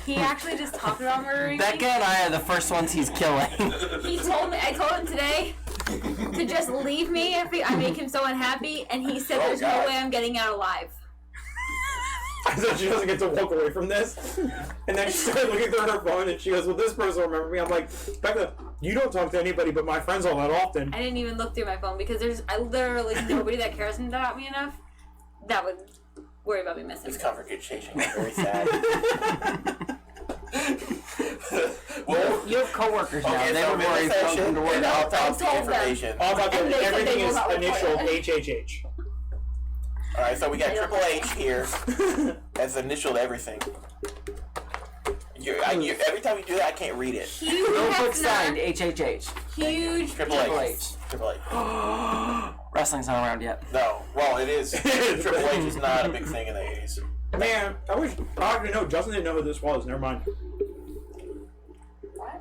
He actually just talked about murdering me. Becca and I are the first ones he's killing. He told me. I told him today to just leave me if I make him so unhappy, and he said, Oh, "There's God. no way I'm getting out alive." So she doesn't get to walk away from this. And then she started looking through her phone and she goes, well, this person will remember me. I'm like, Becca, you don't talk to anybody but my friends all that often. I didn't even look through my phone because there's literally nobody that cares about me enough that would worry about me missing. His conversation is very sad. Well, You have coworkers now. okay, They so would worry if vivisection something to worry and about. autopsy I told them. information. All about And they said everything they will is not report initialed it. HHH. Alright, so we got I don't Triple like H here as initial to everything. Every time you do that, I can't read it. Huge Notebook signed Hefner, HHH. huge. Triple Triple H. H. Triple H. Wrestling's not around yet. No, well, it is. Triple H is not a big thing in the 80s. Man, I wish I didn't know. Justin didn't know who this was. Never mind. What?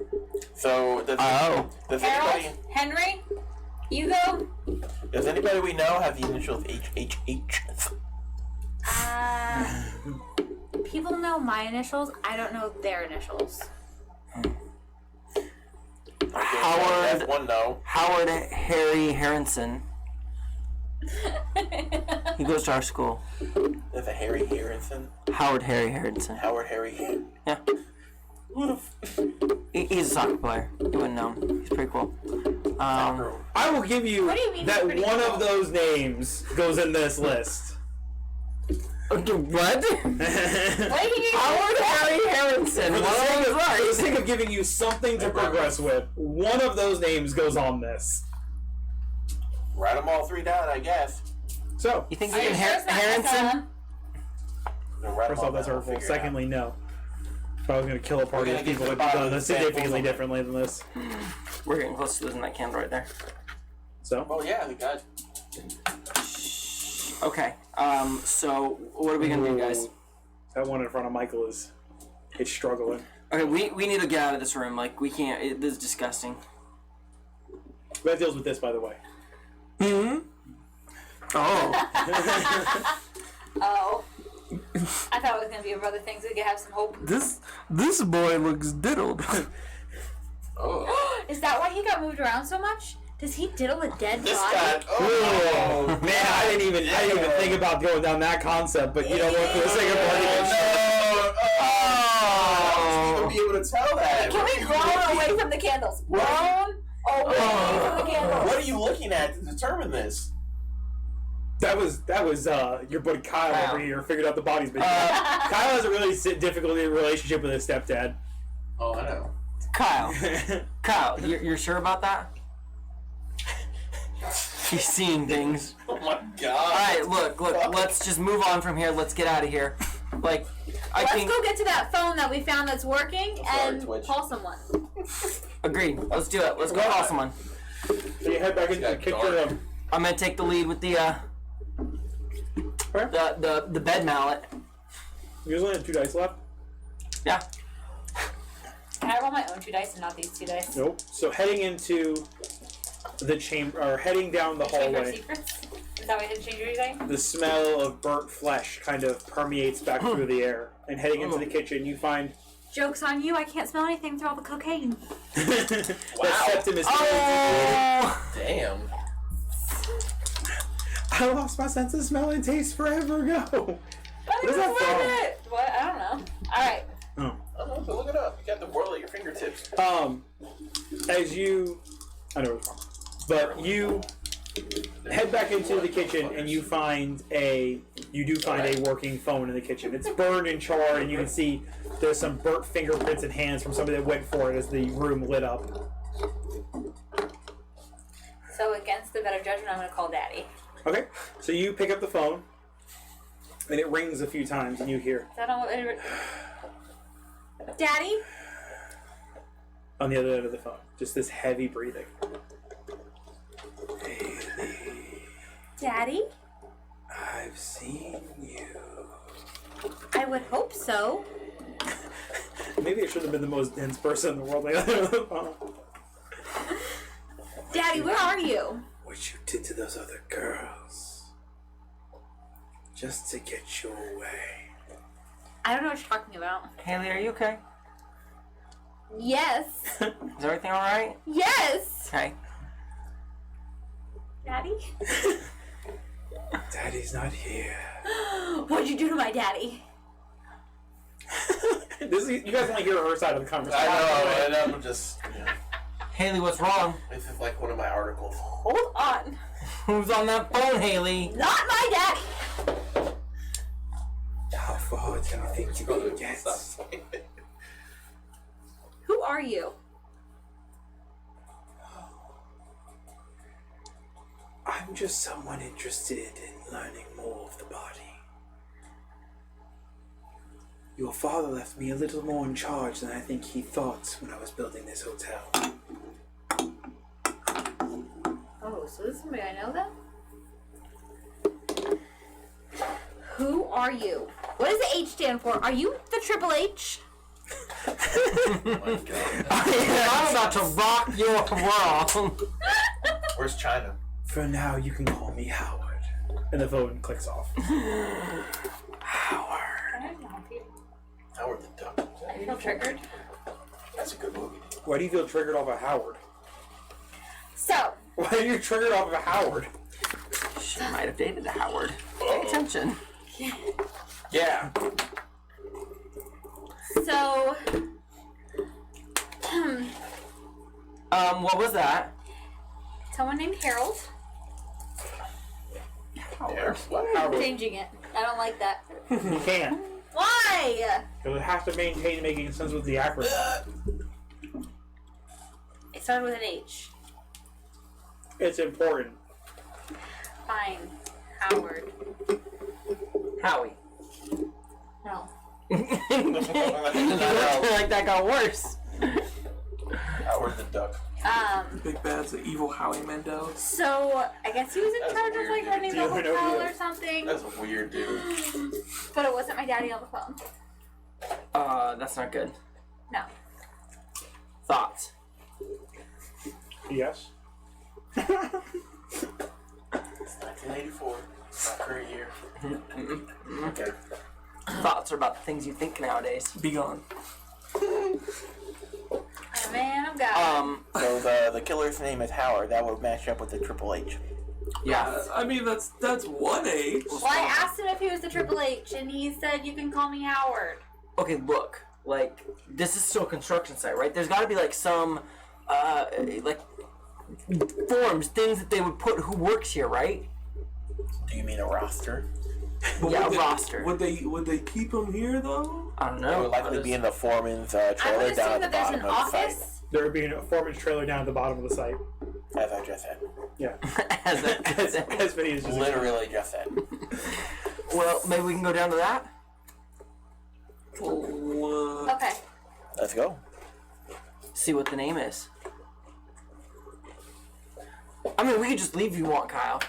So, does Harold, anybody Henry, Hugo. we know have the initials HHH? People know my initials. I don't know their initials. Howard. That's one no. Howard Harry Harrison. He goes to our school. That's a Harry Harrison. Howard Harry Harrison. Howard Harry. Yeah. He's a soccer player. You wouldn't know him. He's pretty cool. I will give you, What do you mean that pretty one cool? of those names goes in this list. What? What did he Howard Harry Harrison. For the, One sake of of, those for the right. sake of giving you something to progress with, one of those names goes on this. Write them all 3 down, I guess. So, You think Are you you can sure it's not Harrison? No, write 'em first all off, that's down, hurtful. we'll figure it out. Secondly, no. If I was going to kill a party We're of gonna people get that to the done bottom this significantly examples. differently than this. We're getting close to losing that candle right there. So, Oh, yeah, we got. Okay. So what are we gonna do, guys? that one in front of Michael is struggling. Okay, we need to get out of this room. Like we can't. This is disgusting. That deals with this, by the way. Oh, Oh. I thought it was gonna be other things so we could have some hope. this boy looks diddled. Oh. Is that why he got moved around so much? Does he diddle a dead This body? guy. Oh, Man, I didn't even think about going down that concept, but you know what? For the sake of argument, Oh, no. He's gonna be able to tell that. Can we groan away from the candles? Groan away from the candles. What are you looking at to determine this? That was your buddy Kyle over here figured out the body's been. Kyle has a really difficult relationship with his stepdad. Oh, I know. Kyle, you're sure about that? He's seeing things. Oh my god. Alright, look, let's just move on from here. Let's get out of here. Like, I Let's think... go get to that phone that we found that's working and Twitch. call someone. Agreed. Let's do it. Let's go call someone. So you head back into the kitchen. I'm gonna take the lead with the bed mallet. You guys only have 2 dice left? Yeah. Can I roll my own 2 dice and not these 2 dice? Nope. So heading into the chamber, or heading down the Chamber of hallway, Secrets? Is that what you change your thing? the smell of burnt flesh kind of permeates back through the air. And heading into the kitchen, you find Joke's on you, I can't smell anything through all the cocaine. that septum is. Oh! Damn. I lost my sense of smell and taste forever ago. What is that from? What? I don't know. Alright. I don't know, so look it up. You got the world at your fingertips. As you, I know what's wrong, but you head back into the kitchen and you do find a working phone in the kitchen. It's burned and charred, and you can see there's some burnt fingerprints and hands from somebody that went for it as the room lit up. So against the better judgment, I'm gonna call Daddy. Okay, so you pick up the phone, and it rings a few times, and you hear Is that on what Daddy? on the other end of the phone just this heavy breathing. Daddy? I've seen you. I would hope so. Maybe I should have been the most dense person in the world. Daddy, where are you? What you did to those other girls, just to get your way. I don't know what you're talking about. Haley, are you okay? Yes. Is everything alright? Yes! Okay. Daddy? Daddy's not here. What'd you do to my daddy? You guys only hear her side of the conversation. I know, and I'm just. Yeah. Haley, what's wrong? This is like one of my articles. Hold on. Who's on that phone, Haley? Not my daddy! How far do you think you can get? Who are you? I'm just someone interested in learning more of the body. Your father left me a little more in charge than I think he thought when I was building this hotel. Oh, so this is somebody I know then? Who are you? What does the H stand for? Are you the Triple H? Oh my god. I'm about to rock your world. Where's China? For now, you can call me Howard. And the phone clicks off. Howard. Howard the Duck. I feel triggered. That's a good movie. Why do you feel triggered off of Howard? So, Why are you triggered off of Howard? She might have dated Howard. Pay attention. Yeah. so, What was that? someone named Harold. Howard. What? I'm Howard. changing it. I don't like that. You can't. Why? Because it has to maintain making sense with the acronym. It started with an H. It's important. Fine. Howard. Howie. No. Like that got worse. Howard the Duck. Big Bad's the evil Howie Mandel. So, I guess he was in That's charge of weird, like dude. running the Do you know who hotel he or is? something. That's a weird dude. But it wasn't my daddy on the phone. That's not good. No. Thoughts? Yes. It's 1984. My current year. Okay. Thoughts are about the things you think nowadays. Be gone. Oh, man, I'm God. So the killer's name is Howard. That would match up with the Triple H. Yeah. I mean, that's one age. Well, I asked him if he was the Triple H, and he said, you can call me Howard. Okay, look. like this is still a construction site, right? There's got to be like some like forms, things that they would put who works here, right? Do you mean a roster? Yeah, would a they, roster. Would they keep him here though? I don't It know. would likely be in the foreman's I trailer would down assume at the that there's bottom an of the site. office. There would be a foreman's trailer down at the bottom of the site. As I just said. Yeah. As As Vinny is just Literally just said. well, maybe we can go down to that. Well, Okay. Let's go. See what the name is. I mean, we could just leave if you want, Kyle.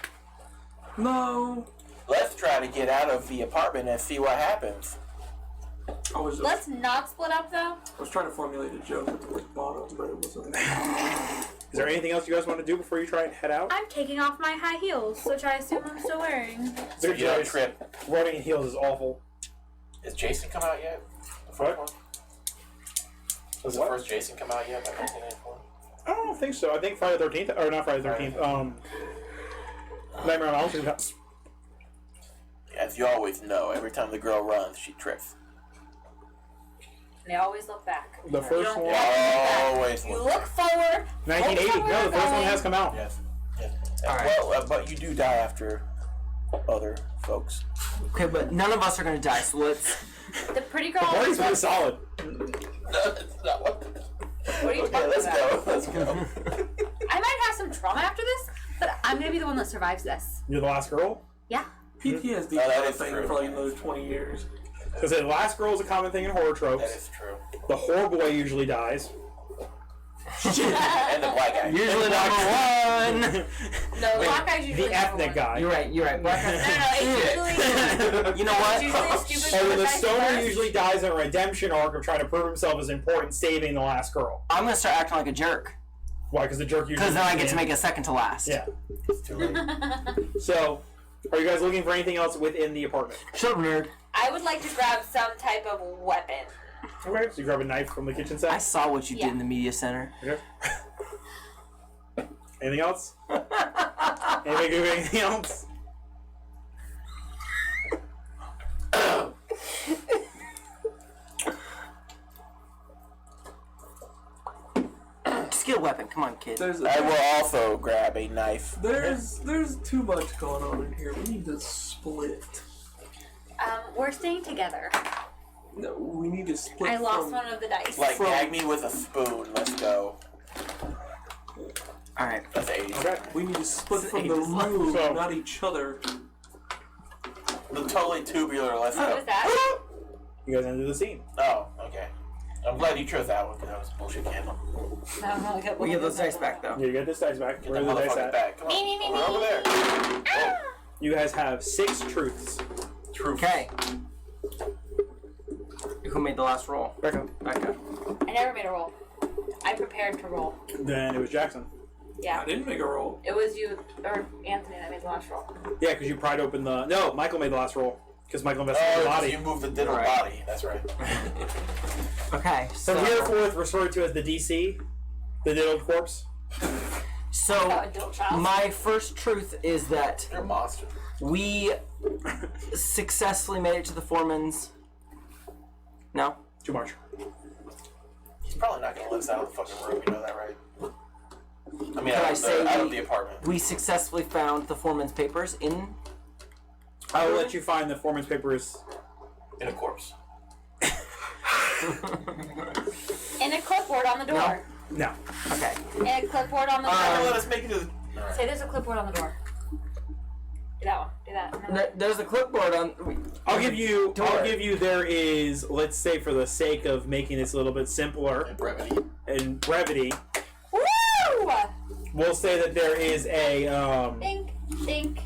no. Let's try to get out of the apartment and see what happens. I was just, Let's not split up though. I was trying to formulate a joke at the like bottom, but it wasn't. Is there anything else you guys want to do before you try and head out? I'm taking off my high heels, which I assume I'm still wearing. So Good you don't choice. trip. Running in heels is awful. Is Jason come out yet? The first one? Was the first Jason come out yet by 1994? I don't think so. I think Friday the 13th, or not Friday the 13th. Nightmare on Elm Street. As you always know, every time the girl runs, she trips. And they always look back. The first You one, don't Always You look look forward. 1980. Look No, the where first we're one going. has come out. Yes. Yes. All right. Well, but you do die after other folks. Okay, but none of us are gonna die, so let's. The pretty girl. Party's been solid. No, that's not what. What are you Okay, talking let's about? go. Let's go. I might have some trauma after this, but I'm gonna be the one that survives this. You're the last girl? Yeah. PTSD Oh, that is a is thing true. for like another 20 years. Because the last girl is a common thing in horror That tropes. is true. The whore boy usually dies. And the black guy. Usually number one. No, black guy's usually The ethnic guy. You're right. You're right. Black No, guy. it's usually. You know what? It's usually a stupid Or the guy stoner first. usually dies in a redemption arc of trying to prove himself as important, saving the last girl. I'm gonna start acting like a jerk Why? Because the jerk usually. because then I get to Yeah. make it second to last. Yeah. It's too late. So, are you guys looking for anything else within the apartment? Shut up, nerd. I would like to grab some type of weapon. Okay. So you grab a knife from the kitchen I set. saw what you Yeah. did in the media center. Okay. Anything else? Anybody do anything else? Just get a weapon. Come on, kid. I will also grab a knife. There's too much going on in here. We need to split. We're staying together. No, we need to split. I lost from- one of the dice. Like, gag me with a spoon. Let's go. All right. That's 80. Okay. We need to split It's from the ages long. room, So- not each other. The totally tubular. Let's What go. was that? You guys enter the scene. Oh, okay. I'm glad you chose that one because that was a bullshit candle. We get those dice back though. Yeah, you get this dice back. Get Where that are the dice motherfucker at? back. Come on. Me. We're over there. Oh, You guys have 6 truths. truth. Okay. Who made the last roll? Back up. Becca. I never made a roll. I prepared to roll. Then it was Jackson. Yeah. I didn't make a roll. It was you or Anthony that made the last roll. Yeah, because you pried open the. No, Michael made the last roll. Because Michael investigated Oh, the 'cause body. you moved the diddle Right. body. That's right. Okay. So From hereforth referred to as the DC, the diddled corpse. so Adult child. my first truth is that You're a monster. we successfully made it to the foreman's. No. Too much. He's probably not going to let us out of the fucking room. You know that, right? I mean, I out say of we- the apartment. We successfully found the foreman's papers in. I will let you find the foreman's papers. In a corpse. And a clipboard on the door. No. Okay. And a clipboard on the You're not door. gonna let us make it to the... Alright. Say there's a clipboard on the door. Do that one. Do that. And then- There's a clipboard on. I'll give you. Door. I'll give you. There is. Let's say, for the sake of making this a little bit simpler In brevity. and brevity, Woo! we'll say that there is a Think, think,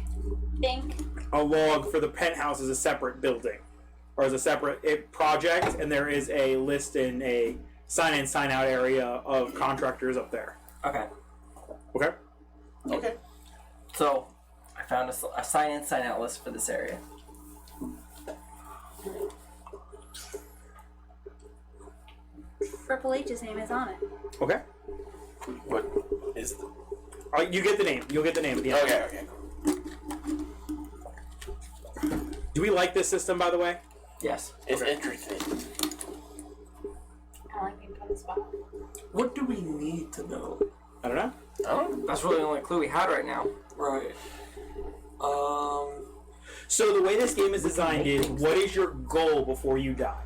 think. a log for the penthouse as a separate building, or as a separate project, and there is a list in a sign-in, sign-out area of contractors up there. Okay. Okay. Okay. So, I found a sign-in, sign-out list for this area. Triple H's name is on it. Okay. What is the... You get the name. You'll get the name at the end. Okay, okay. Do we like this system, by the way? Yes. It's interesting. spot. What do we need to know? I don't know. Oh, That's really the only clue we had right now. Right. So the way this game is designed is, what is your goal before you die?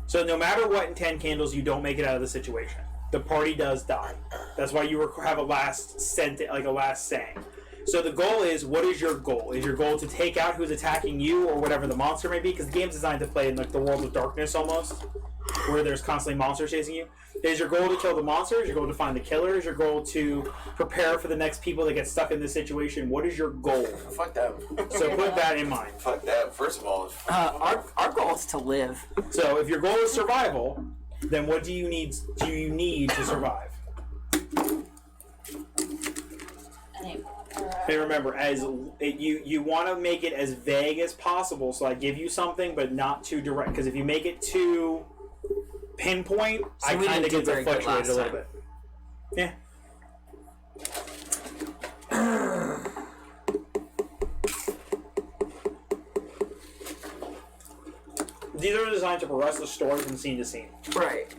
So no matter what in 10 Candles, you don't make it out of the situation. The party does die. That's why you have a last sentence, like a last saying. So the goal is, what is your goal? Is your goal to take out who's attacking you or whatever the monster may be? Because the game's designed to play in like the world of darkness almost, where there's constantly monsters chasing you. Is your goal to kill the monster? Is your goal to find the killer? Is your goal to prepare for the next people that get stuck in this situation? What is your goal? fuck that. So put that in mind. Fuck that. First of all, Our goal is to live. So if your goal is survival, then what do you need to survive? And remember, you want to make it as vague as possible. So I give you something, but not too direct. Because if you make it too pinpoint, I we kind didn't of do get to very good fluctuate a last little time. bit. Yeah. These are designed to progress the story from scene to scene. Right.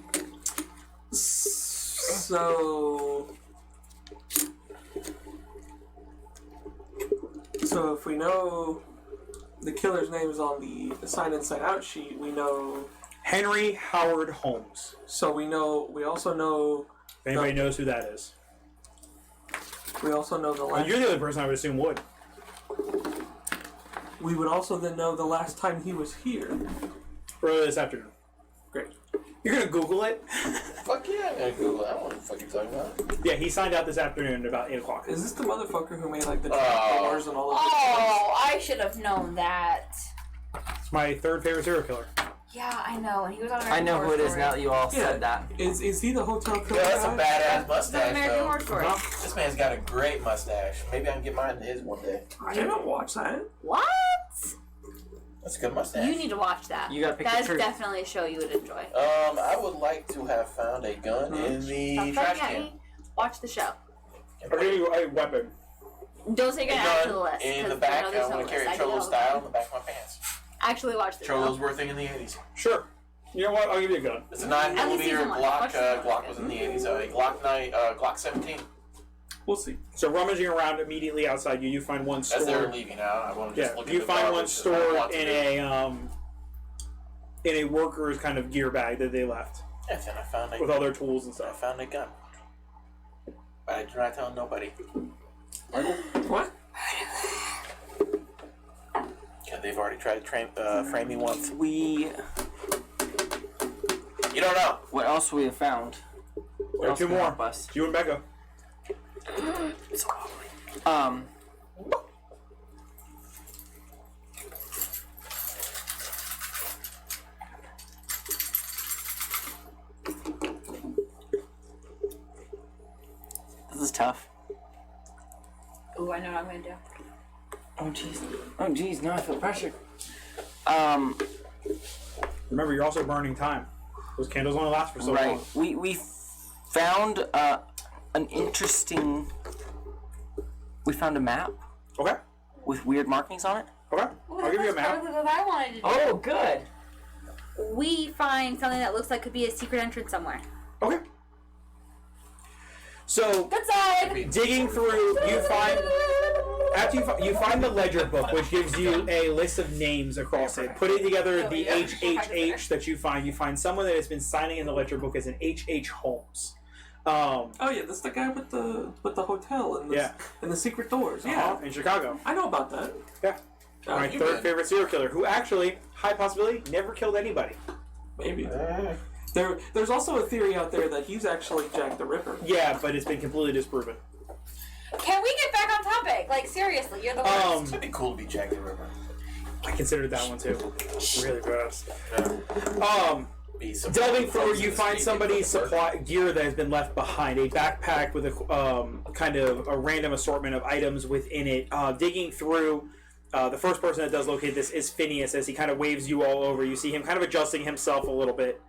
So if we know the killer's name is on the Sign Inside Out sheet, we know. Henry Howard Holmes. So we also know. If anybody knows who that is. We also know the last. You're the only person I would assume would. We would also then know the last time he was here. Earlier this afternoon. Great. You're gonna Google it? fuck yeah, I'm gonna Google it. I don't know what the fuck you're talking about. Yeah, he signed out this afternoon at about 8 o'clock. Is this the motherfucker who made like the Oh. doors and all of this? Oh, I should have known that. It's my third favorite serial killer. Yeah, I know. And he was on I American know Horror who it is Story. now that you all Yeah. said that. Is he the hotel killer? Yeah, that's a guy? badass He's on mustache, American though. Horror Story. This man's got a great mustache. Maybe I can get mine to his one day. I didn't watch that. What? That's a good mustache. You need to watch that. You gotta pick That the is truth. definitely a show you would enjoy. I would like to have found a gun in the Stop trash looking at can. me. Watch the show. I'll give you a weapon. Don't say you're A gonna add to the gun list. in the 'cause back. know there's I no want to carry list. a I do Cholo that all the style in time. the back of my pants. Actually watch the Cholos show. were a thing in the 80s. Sure. You know what? I'll give you a gun. It's a 9mm season one. Glock. Watch season one. Glock was in the 80s. Glock 17. We'll see. So rummaging around immediately outside you, you find one As they were store. leaving out, I want to just Yeah, look at you the find one garbage, 'cause I don't store want to do- in a worker's kind of gear bag that they left Yeah, then I found with all their tools and I stuff. found a gun. But I do not tell nobody. What? Yeah, they've already tried to frame me once. We. You don't know. What else we have found? What There are else two can more. help us? You and Becca. This is tough. Ooh, I know what I'm gonna do. Oh jeez. Oh jeez. Now I feel pressure. Remember, you're also burning time. Those candles only last for so Right. long. We found an interesting. We found a map Okay. with weird markings on it. Okay. Ooh, I'll give you a that's map. part of what I wanted to do. Oh, good. We find something that looks like could be a secret entrance somewhere. Okay. So Good side. digging through, you find you find the ledger book, which gives you a list of names across it. Putting together the HHH that you find someone that has been signing in the ledger book as an H.H. Holmes. Oh yeah, that's the guy with the hotel and the, Yeah. and the secret doors. Yeah, In Chicago. I know about that. Yeah. My you third did. favorite serial killer, who actually, high possibility, never killed anybody. Maybe. There's also a theory out there that he's actually Jack the Ripper. Yeah, but it's been completely disproven. Can we get back on topic? Like seriously, you're the worst. It'd be cool to be Jack the Ripper. I considered that one too. Really gross. Yeah. Be some Delving folks forward, in you the find street somebody's that put the supply gear that has been left behind. A backpack with a kind of a random assortment of items within it. Digging through, the first person that does locate this is Phineas as he kind of waves you all over. You see him kind of adjusting himself a little bit.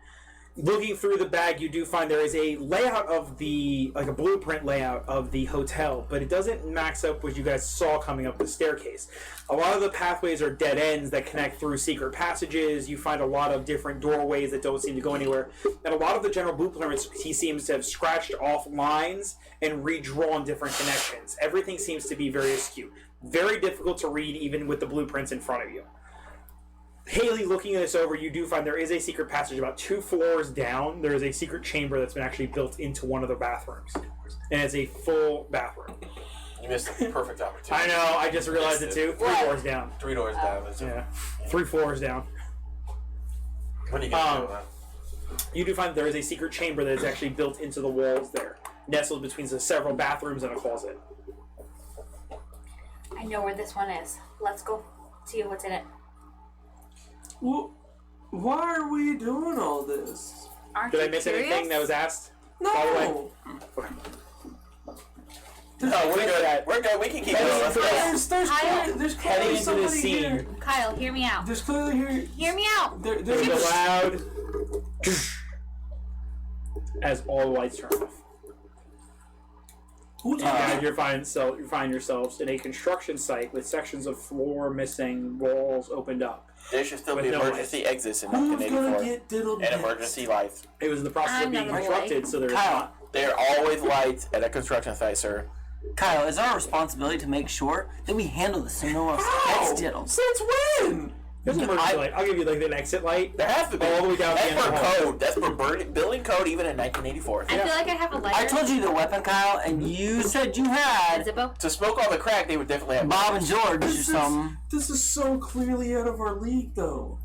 Looking through the bag, you do find there is a layout of like a blueprint layout of the hotel, but it doesn't max up what you guys saw coming up the staircase. A lot of the pathways are dead ends that connect through secret passages. You find a lot of different doorways that don't seem to go anywhere. And a lot of the general blueprints, he seems to have scratched off lines and redrawn different connections. Everything seems to be very askew. Very difficult to read even with the blueprints in front of you. Haley, looking this over, you do find there is a secret passage about 2 floors down. There is a secret chamber that's been actually built into one of the bathrooms. And it's a full bathroom. You missed the perfect opportunity. I know, I just realized it too. 3 What? floors down. 3 doors down. That's Yeah. 3 floors down. What are you going to do? You do find there is a secret chamber that is actually built into the walls there, nestled between several bathrooms and a closet. I know where this one is. Let's go see what's in it. Well, why are we doing all this? Aren't Did I you miss curious? anything that was asked? No. By the way. No, we're good. We're good. We can keep going. Let's go. There's Heading clearly into the somebody scene. here. Kyle, hear me out. There's clearly here. Hear me out. There's There's a loud as all the lights turn off. Who's And you find yourselves in a construction site with sections of floor missing, walls opened up. There should still With be no emergency exits in Who's gonna 1984 get diddled and next? emergency lights. It was in the process of I'm being not gonna constructed, so there's Kyle. not. There are always lights at a construction site, sir. Kyle, it's our responsibility to make sure that we handle this so no one else How? gets diddled. Since when? There's an emergency light. I'll give you like an exit light. There has to be. All the way down the That's end of for the hall. code. That's for building code even in 1984. I feel like I have a lighter. I told you the weapon, Kyle, and you said you had Zippo. To smoke all the crack, they would definitely have Bob and George or This is- something. This is so clearly out of our league, though.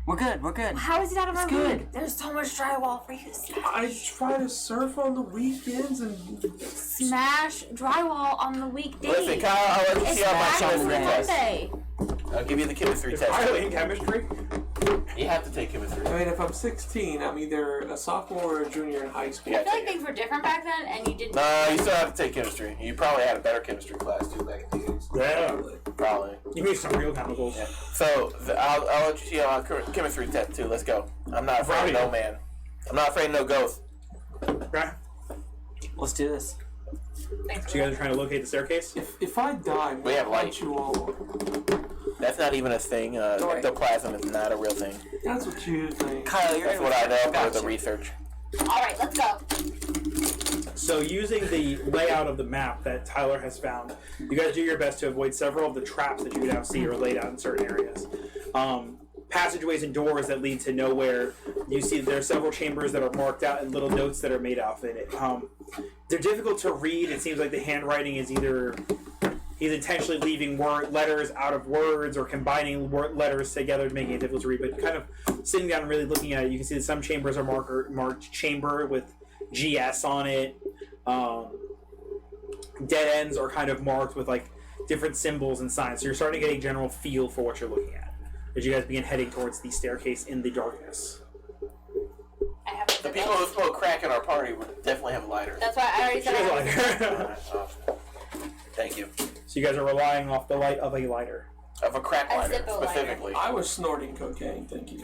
We're good. We're good. How is it out of It's our good. league? There's so much drywall for you to smash. I try to surf on the weekends and Smash drywall on the weekdays. Listen, Kyle, I'll let you It's see how my back on chemistry test. Monday. I'll give you the chemistry Is test. Riley in chemistry? You have to take chemistry. I mean, if I'm 16, I'm either a sophomore or a junior in high school. I feel like things were different back then, and you didn't. No, you still have to take chemistry. You probably had a better chemistry class too back in the 80s. Yeah. Probably. You need some real chemicals. Yeah. So I'll let you see our chemistry test too. Let's go. I'm not afraid of no man. I'm not afraid of no ghost. Okay. Let's do this. Thanks So you guys are trying to locate the staircase? If I die, We have why light. don't you all? That's not even a thing. worry. Ectoplasm is not a real thing. That's what you think. Kyle, you're That's in what I know Gotcha. from the research. All right, let's go. So using the layout of the map that Tyler has found, you guys do your best to avoid several of the traps that you would now see are laid out in certain areas. Passageways and doors that lead to nowhere. You see there are several chambers that are marked out and little notes that are made off in it. They're difficult to read. It seems like the handwriting is either he's intentionally leaving letters out of words or combining letters together, making it difficult to read. But kind of sitting down and really looking at it, you can see that some chambers are marked chamber with GS on it. Dead ends are kind of marked with like different symbols and signs. So you're starting to get a general feel for what you're looking at as you guys begin heading towards the staircase in the darkness. I have The a people who smoke crack in our party would definitely have a lighter. That's why I already said I have a Alright, thank you. So you guys are relying off the light of a lighter. Of a crack A lighter, Zippo lighter. specifically. I was snorting cocaine, thank you.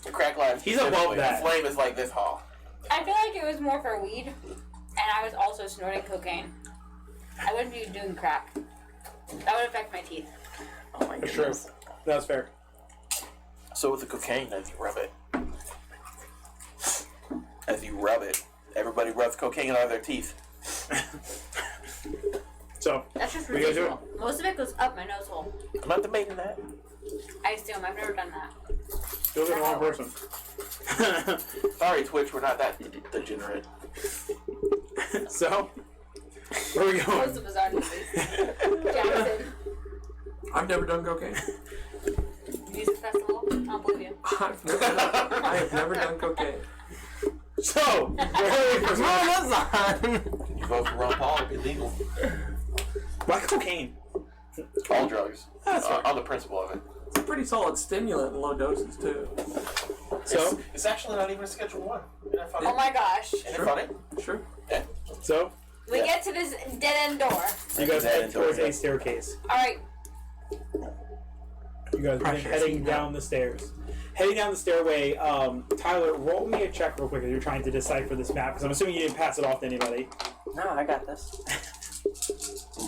The crack lighter. He's above specifically. that. The flame is like this tall. I feel like it was more for weed, and I was also snorting cocaine. I wouldn't be doing crack. That would affect my teeth. Oh my For sure. goodness. That's fair. So with the cocaine, as you rub it, everybody rubs cocaine out of their teeth. So That's just What are you guys doing? residual. Most of it goes up my nose hole. I'm not debating that. I assume. I've never done that. you're the wrong person. Sorry, Twitch, we're not that degenerate. So where are we going? Most of us are movies. Jackson. I've never done cocaine. Music festival. I don't believe you. I have never done cocaine. So where are we Come on, that's on. You vote for Ron Paul, it'd be legal. Why cocaine? All drugs. That's fair. On the principle of it. It's a pretty solid stimulant in low doses too. So It's actually not even a Schedule 1. Isn't that funny? Oh my gosh. Isn't it funny? Sure. Yeah. so We Yeah. get to this dead end door. you guys Dead head end towards door, a staircase. All right. You guys begin Pressure. heading down the stairs. Heading down the stairway, Tyler, roll me a check real quick as you're trying to decipher this map, because I'm assuming you didn't pass it off to anybody. No, I got this.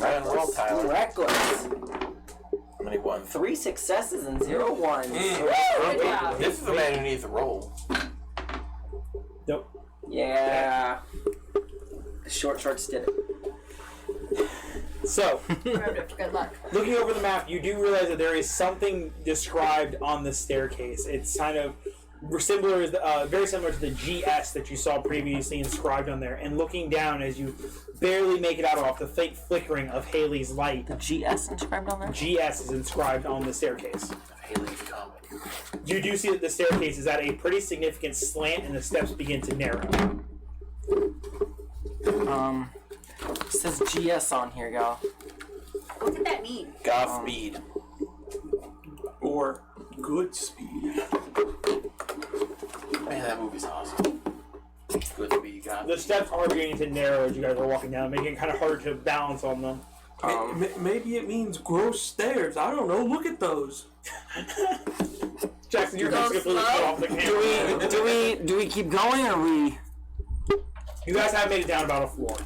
Ryan, roll, Tyler. Reckless. How many ones? 3 successes and 0 ones. Good job. This is the man who needs to roll. Nope. Yeah. The shorts did it. So, Good luck. looking over the map, you do realize that there is something described on the staircase. It's kind of similar, very similar to the GS that you saw previously inscribed on there. And looking down as you barely make it out off the faint flickering of Haley's light, The GS inscribed on there? GS is inscribed on the staircase. Haley's comic. You do see that the staircase is at a pretty significant slant and the steps begin to narrow. It says GS on here, y'all. What did that mean? Godspeed. Or good speed. Man, that movie's awesome. Good to be The steps are beginning to narrow as you guys are walking down, making it kind of hard to balance on them. Maybe it means gross stairs. I don't know. Look at those. Jackson, you're Go just completely slow. cut off the camera. Do we keep going or we? You guys have made it down about a floor.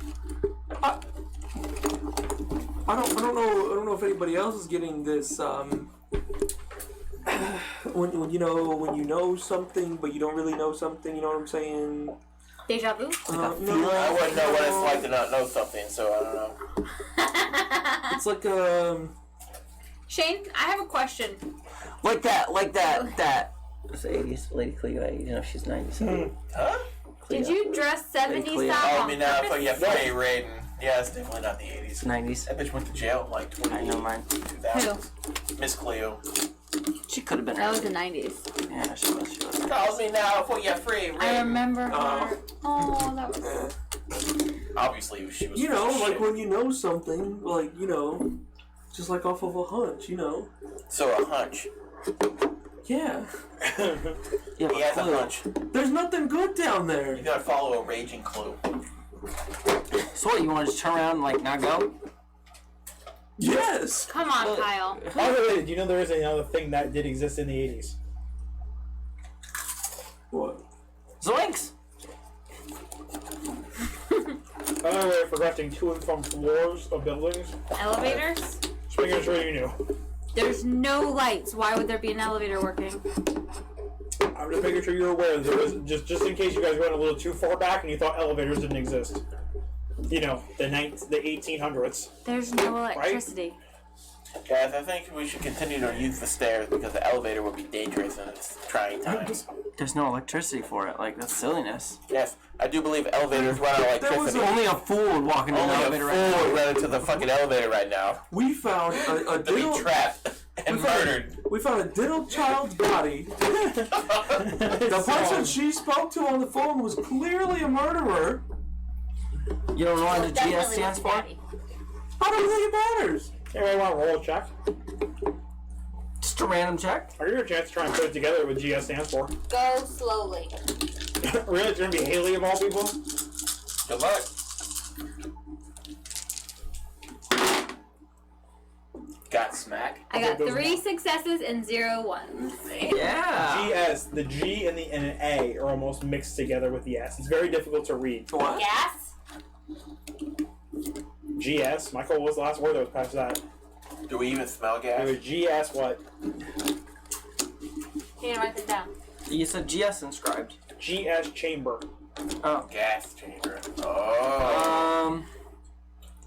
I don't know if anybody else is getting this. When you know something, but you don't really know something. You know what I'm saying? Deja vu? I wouldn't know what it's like to not know something, so I don't know. It's like Shane, I have a question. Like that. It's the 80s. Lady Cleo, you know, she's 90s. Huh? Did you dress 70s Cleo. style Oh, I on mean, purpose? for yeah, Faye Raiden. Yeah, it's definitely not the 80s. 90s. That bitch went to jail in like 20. I know mine. 2000. Miss Cleo. She could have been. That was the 90s. Yeah, she was. Calls me now for your free Raiden. I remember her. Oh, that was... Obviously, she was. you know, full of like shit. when you know something, like just like off of a hunch, So a hunch. Yeah. Yeah, He has a Cleo. hunch. There's nothing good down there. You gotta follow a raging clue. So what? You want to just turn around and like not go? Yes. Come on, Kyle. By the way, do you know there is another thing that did exist in the 80s? What? Zoinks! Another way of progressing to and from floors of buildings. Elevators? Just making sure you knew. There's no lights. Why would there be an elevator working? I'm just making sure you're aware that there was, just in case you guys went a little too far back and you thought elevators didn't exist. You know, the 1800s. There's no electricity. Guys, I think we should continue to use the stairs because the elevator would be dangerous in its trying times. There's no electricity for it. Like, that's silliness. Yes, I do believe elevators run on There was electricity. Only a fool would walk into an Only a elevator fool right now. would run into the fucking elevator right now We found a to be diddle. trapped and murdered. We found a diddle child's body. The person she spoke to on the phone was clearly a murderer. You don't know what the GS Definitely stands was for? daddy. I don't think it matters. Anybody want to roll a check? Just a random check. I'll give you a chance to try and put it together what GS stands for. Go slowly. Really? It's going to be Haley of all people? Good luck. Got smack. I got those 3 now. successes and 0 ones. Yeah. GS, the G and an A are almost mixed together with the S. It's very difficult to read. What? Gas? GS, Michael, what was the last word that was past that? Do we even smell It gas? was GS what? Can you write this down? You said GS inscribed. GS chamber. Oh. Gas chamber. Oh.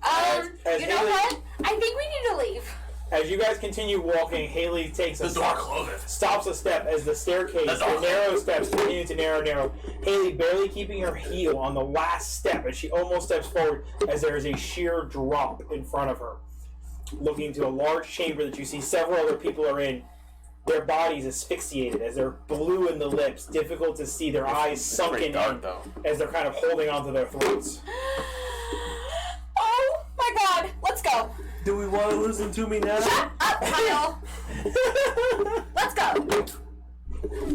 As You know Haley- what? I think we need to leave. As you guys continue walking, Haley takes a closes. stops a step as the staircase, the narrow steps continue to narrow. Haley barely keeping her heel on the last step as she almost steps forward as there is a sheer drop in front of her. Looking into a large chamber that you see several other people are in. Their bodies asphyxiated as they're blue in the lips, difficult to see, their eyes sunken Pretty dark in though. as they're kind of holding onto their throats. Oh my god. Let's go. Do we want to listen to me now? Shut up, Kyle. Let's go.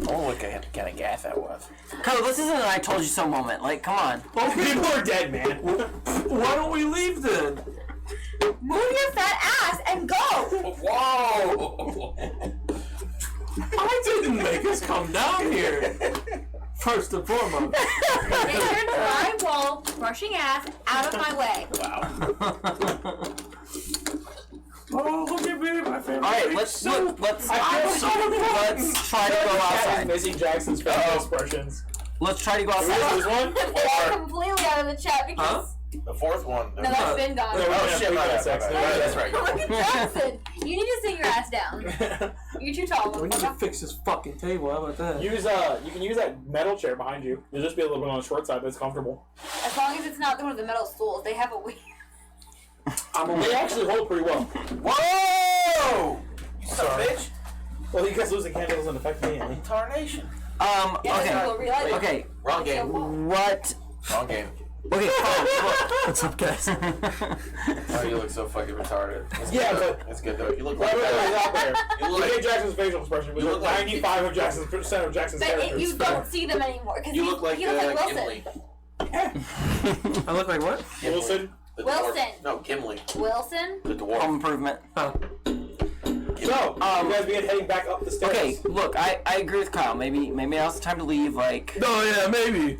Oh, look at what kind of gas that was. Kyle, this isn't an I told you so moment. Like, come on. People are dead, man. Why don't we leave then? Move your fat ass and go. Whoa! I didn't make us come down here. First and foremost. Get your drywall brushing ass out of my way. Wow. Oh, look at me, my family. All right, let's try to go Jackson's outside. missing Jackson's facial expressions. Let's try to go Who outside. is this one? It's completely out of the chat because Huh? The fourth one. no, that's been gone. No, Oh shit, my bad, my bad. No, That's right. Look at Jackson. You need to sit your ass down. You're too tall. We need to motherfucker. fix this fucking table. How about that? Use you can use that metal chair behind you. You'll just be a little bit on the short side, but it's comfortable. As long as it's not one of the metal stools, they have a weird. They actually hold pretty well. Whoa! You son of a bitch. Well, you guys losing candle doesn't affect me any. Tarnation. Yeah, we'll realize it. Okay. Wrong game. What? Wrong game. Okay. What's up, guys? Oh, you look so fucking retarded. It's Yeah, good, but- though. It's good though. You look Wait, like wait, wait, that. out there. You Look look at like Jackson's facial expression. We You look look like- 95 of Jackson's percent of Jackson's But characters. you don't see them anymore because you look like he looks like Wilson. Gimli. I look like what? Gimli. Wilson. The Wilson. dwarf. No, Gimli. Wilson. The Home dwarf. improvement. Oh. So, you guys begin heading back up the stairs. Okay, look, I agree with Kyle. Maybe now's the time to leave. Like, No, yeah, maybe.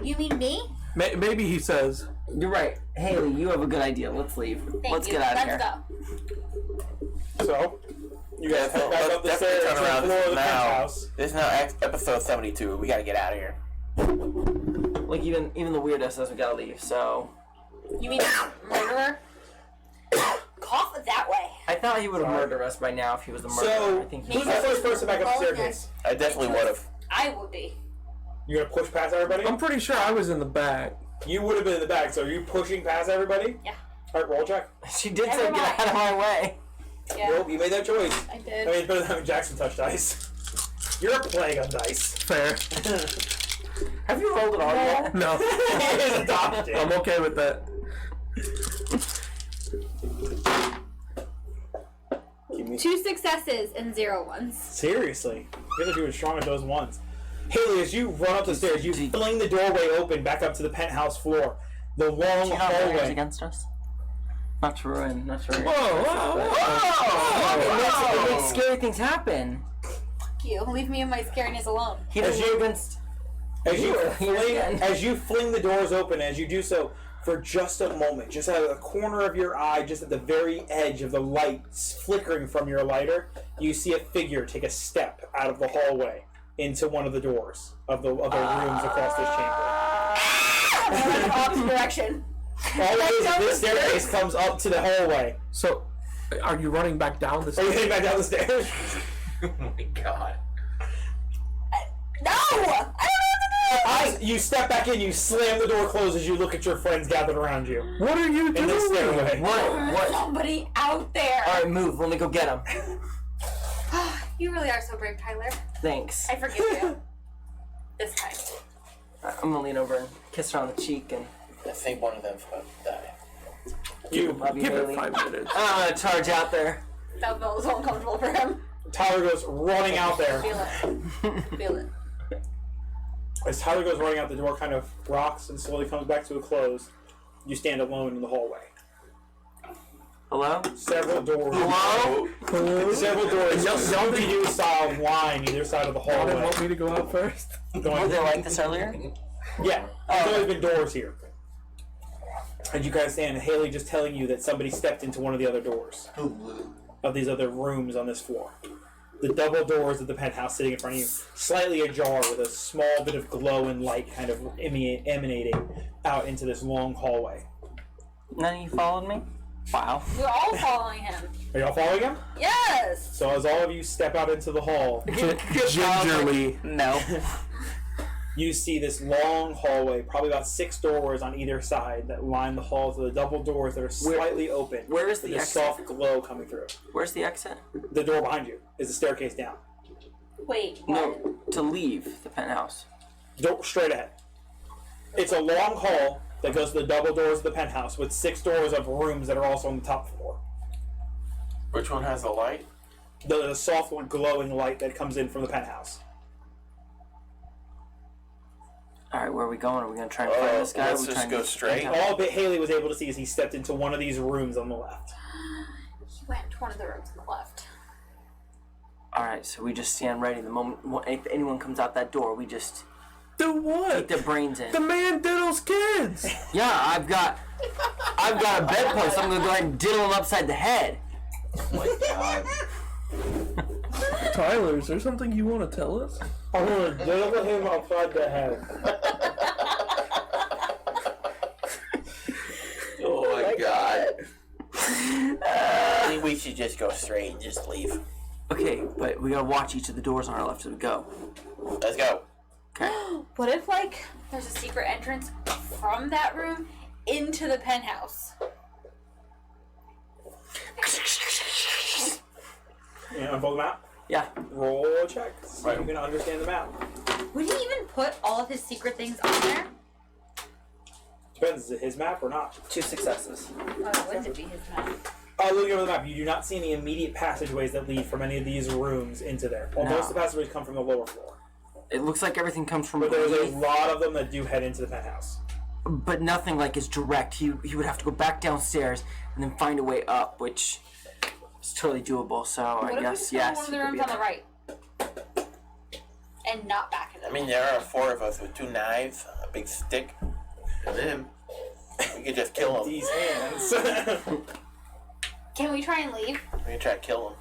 You mean me? Maybe he says. you're right, Haley. You have a good idea. Let's leave. Thank Let's you. get out of Let's here. go. So, you guys head back Let's up the definitely stairs turn to the around. floor of the Now. penthouse. This is now episode 72. We gotta get out of here. Like even the weirdo says we gotta leave. So You mean murderer? Cough it that way. I thought he would have Sorry. murdered us by now if he was the murderer. So, I think he who's the first person back up the staircase? I definitely would have. I would be. You gonna push past everybody? I'm pretty sure I was in the back. You would have been in the back, so are you pushing past everybody? Yeah. Alright, roll check. She did Never say mind. get out of my way. Yeah. Nope, you made that choice. I I did. mean, it's better than having Jackson touch dice. You're a plague on dice. Fair. Have you rolled it all yet? No. He is adopted. I'm okay with that. Give me- 2 successes and 0 ones. Seriously. You guys are doing strong at those ones. Haley, as you run up the stairs, you fling the doorway open back up to the penthouse floor. The long Do you have lawyers hallway. against us? Not to ruin. Whoa, whoa, whoa. It makes scary things happen. Fuck you. Leave me and my scariness alone. He As doesn't you- go against. As you fling the doors open, as you do so, for just a moment, just out of the corner of your eye, just at the very edge of the lights flickering from your lighter, you see a figure take a step out of the hallway into one of the doors of the rooms across this chamber. I'm in the opposite direction. All it is this staircase comes up to the hallway. So, are you running back down the Are you stairs? heading back down the stairs? Oh my god. No! I don't know what to do! You step back in, you slam the door closed as you look at your friends gathered around you. What are you In this doing? stairway. What? There's What? somebody out there. All right, move. Let me go get him. You really are so brave, Tyler. Thanks. I forgive you. This time. I'm gonna lean over and kiss her on the cheek and. I think one of them's about to die. You, Love you, Give Haley. it 5 minutes. I'm gonna charge out there. That felt so uncomfortable for him. Tyler goes running out there. Feel it. Feel it. As Tyler goes running out, the door kind of rocks and slowly comes back to a close. You stand alone in the hallway. Hello? Several doors. Hello? Several doors. Y'all Scooby-Doo style line either side of the Y'all didn't hallway. want me to go out first? Were Going, they like this earlier? yeah, there's always been doors here. And you guys stand, and Haley just telling you that somebody stepped into one of the other doors of these other rooms on this floor. The double doors of the penthouse sitting in front of you, slightly ajar with a small bit of glow and light kind of emanating out into this long hallway. None of you followed me? Wow. We're all following him. Are y'all following him? Yes! So as all of you step out into the hall, Gingerly. No. you see this long hallway, probably about 6 doors on either side that line the halls of the double doors that are slightly open. where is with the this exit? soft glow coming through. Where's the exit? The door behind you is the staircase down. Wait, what? No, to leave the penthouse. Door straight ahead. It's a long hall that goes to the double doors of the penthouse with 6 doors of rooms that are also on the top floor. Which one has the light? The soft glowing light that comes in from the penthouse. Alright, where are we going? Are we gonna try and find this guy? let's Are we just trying go to- straight. All that Haley was able to see as he stepped into one of these rooms on the left. He went to one of the rooms on the left. All right, so we just stand ready. The moment if anyone comes out that door, we just Do eat what? their brains in. The man diddles kids. Yeah, I've got a bedpost. I'm gonna go ahead and diddle him upside the head. Oh my god. Tyler, is there something you want to tell us? I'm gonna diddle him upside the head. Oh my god. I think we should just go straight and just leave. Okay, but we gotta watch each of the doors on our left as we go. Let's go. Okay. What if, like, there's a secret entrance from that room into the penthouse? Yeah, unfold the map. Yeah. Roll a check. See if you can understand the map. Would he even put all of his secret things on there? Depends, is it his map or not? 2 successes. Oh, wouldn't it be his map? Looking over the map, you do not see any immediate passageways that lead from any of these rooms into there. Well, No. most of the passageways come from the lower floor. It looks like everything comes from But there's a beneath, lot of them that do head into the penthouse. but nothing like is direct. He would have to go back downstairs and then find a way up, which is totally doable. So What I if guess we go yes. one of he the could rooms be on the there. right? And not back in the I mean, there are 4 of us with 2 knives, a big stick, and him. We could just kill him. These hands. Can we try and leave? We can try to kill him.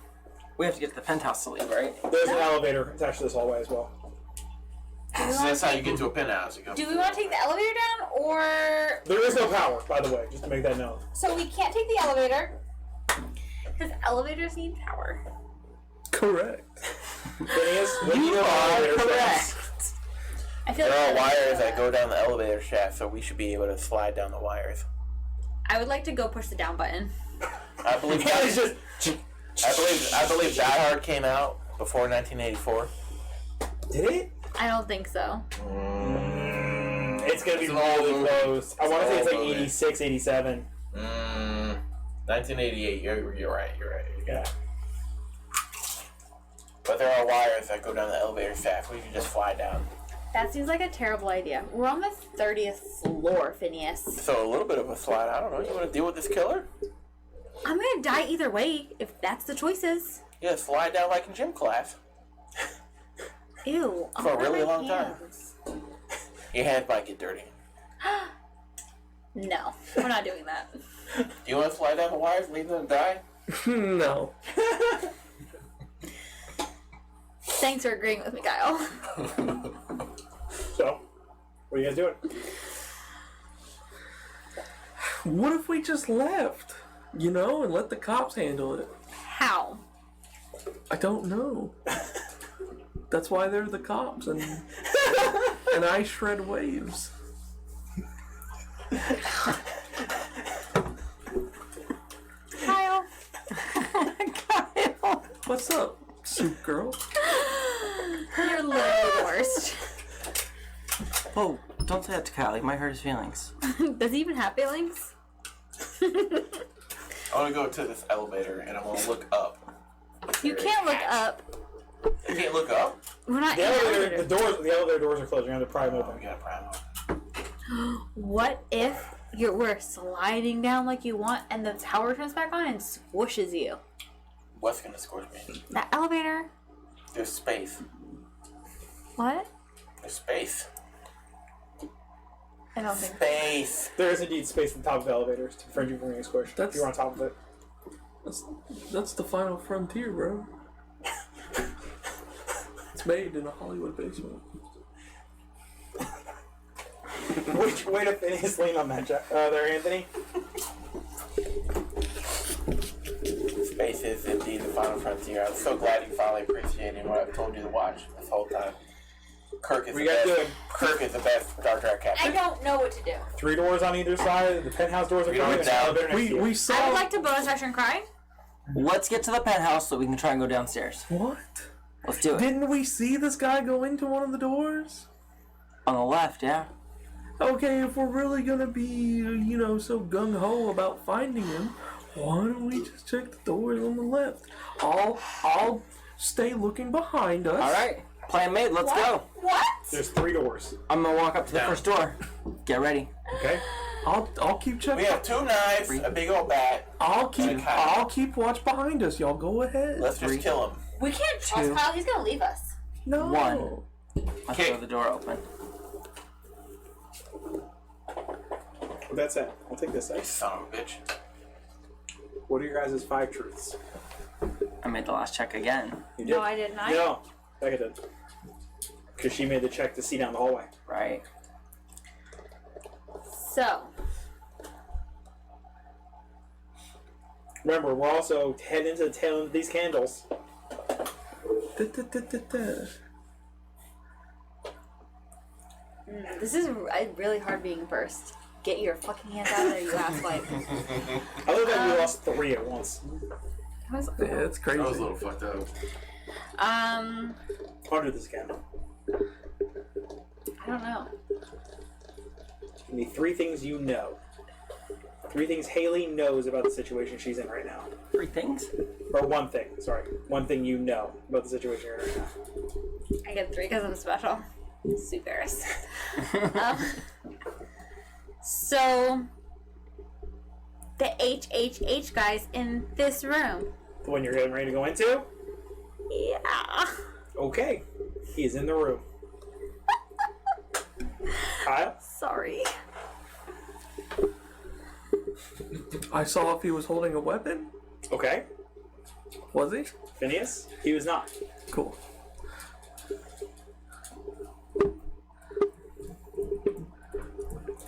We have to get to the penthouse to leave, right? There's an elevator attached to this hallway as well. Do we So wanna that's how you take- get to a penthouse. You go Do we want to take the elevator down, or There is no power, by the way, just to make that known. so we can't take the elevator because elevators need power? Correct. Phineas, what do You know about are elevator correct. shafts? I feel There are like wires that go down the elevator shaft, so we should be able to slide down the wires. I would like to go push the down button. I believe It's that, just. I believe Die Hard came out before 1984. Did it? I don't think so. It's gonna be It's an old really movie. close. I want to say it's like Old movie. 86, 87. 1988. You're right. You're right. Yeah. But there are wires that go down the elevator shaft. We can just fly down. That seems like a terrible idea. We're on the 30th floor, Phineas. So a little bit of a slide. I don't know. You want to deal with this killer? I'm gonna die either way if that's the choices. Yeah, slide down like in gym class. Ew. For a I'll really hurt my long time. hands. Your hands might get dirty. No, we're not doing that. Do you want to slide down the wires, leave them to die? No. Thanks for agreeing with me, Kyle. So, what are you guys doing? What if we just left? You know, and let the cops handle it? How? I don't know. That's why they're the cops, and I shred waves. Kyle. What's up, soup girl? You're literally the worst. Oh, don't say that to Kyle. He might hurt his feelings. Does he even have feelings? I want to go to this elevator and I want to look up. You can't look up. You can't look up? We're not The in the elevator, elevator. the elevator doors are closed. You're gonna have to pry them Oh, open. we got a prime up. What if we're sliding down like you want and the tower turns back on and swooshes you? What's gonna squish me? That elevator? There's space. What? There's space. I don't think. Space. There is indeed space at the top of the elevators to prevent you from getting squished. That's- If you're on top of it. That's the final frontier, bro. It's made in a Hollywood basement. Which way to Phineas lean on that, there, Anthony? Space is indeed the final frontier. I'm so glad you finally appreciated what I've told you to watch this whole time. Kirk is What the you guys best. doing? Kirk is the best Star Trek I captain. don't know what to do. 3 doors on either side. The penthouse doors are We don't closed. down. Elevator next to you. We I would saw. like to bonus action cry. Let's get to the penthouse so we can try and go downstairs. What? Let's do it. Didn't we see this guy go into one of the doors? On the left, yeah. Okay, if we're really gonna be, you know, so gung ho about finding him, why don't we just check the doors on the left? I'll stay looking behind us. All right. Plan made. Let's go. What? There's 3 doors. I'm gonna walk up to the Down. first door. Get ready. Okay? I'll keep checking. We have 2 knives, a big old bat. I'll keep Okay. I'll keep watch behind us. Y'all go ahead. Let's just kill him. We can't trust Two. Kyle. He's gonna leave us. No. One. Let's Okay. throw the door open. Well, that's it. I'll take this dice. Son of a bitch. What are your guys' 5 truths? I made the last check again. You No, I did not. No, Becca did. Because she made the check to see down the hallway. Right. So, Remember, we're also heading into the tail end of these candles. this is really hard being first. Get your fucking hands out of there, you asswipe. I love that we lost 3 at once. Yeah, that's crazy. That was a little fucked up. Under this candle. I don't know. Give me 3 things you know. 3 things Haley knows about the situation she's in right now. 3 things? Or 1 thing, sorry. 1 thing you know about the situation you're in right now. I get 3 because I'm special. Supers. So, the HHH guys in this room. The one you're getting ready to go into? Yeah. Okay. He is in the room. Kyle? Sorry. I saw if he was holding a weapon. Okay. Was he? Phineas? He was not. Cool.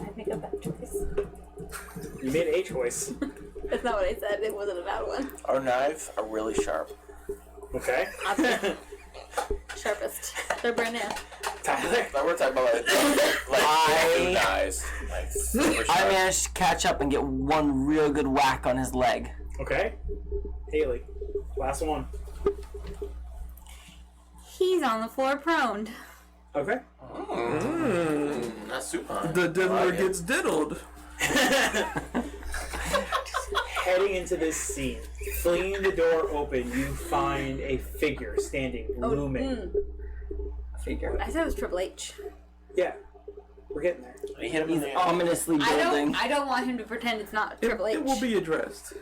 I make a bad choice. You made a choice. That's not what I said. It wasn't a bad one. Our knives are really sharp. Okay. Sharpest. They're brand new. Tyler? Now we're talking about like knives. Like super I sharp. managed to catch up and get one real good whack on his leg. Okay. Haley. Last one. He's on the floor proned. Okay. Not super. The diddler Like it. gets diddled. Heading into this scene, flinging the door open, you find a figure standing, looming. Figure. I said it was Triple H. Yeah. We're getting there. He hit him in He's the ominously I building. don't want him to pretend it's not Triple H. It will be addressed.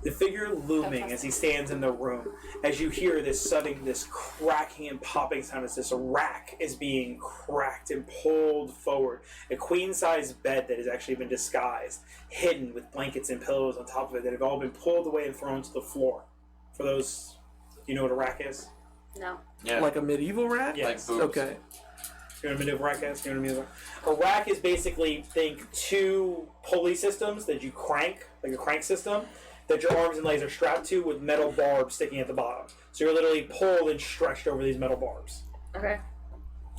The figure looming as he stands in the room, as you hear this cracking and popping sound as this rack is being cracked and pulled forward. A queen-size bed that has actually been disguised, hidden with blankets and pillows on top of it that have all been pulled away and thrown to the floor. For those, you know what a rack is? No. yeah. Like a medieval rat? Yeah. like boobs. Okay. You know what a medieval rack is? You know what a medieval A rack is basically, think 2 pulley systems that you crank, like a crank system, that your arms and legs are strapped to with metal barbs sticking at the bottom. So you're literally pulled and stretched over these metal barbs. Okay.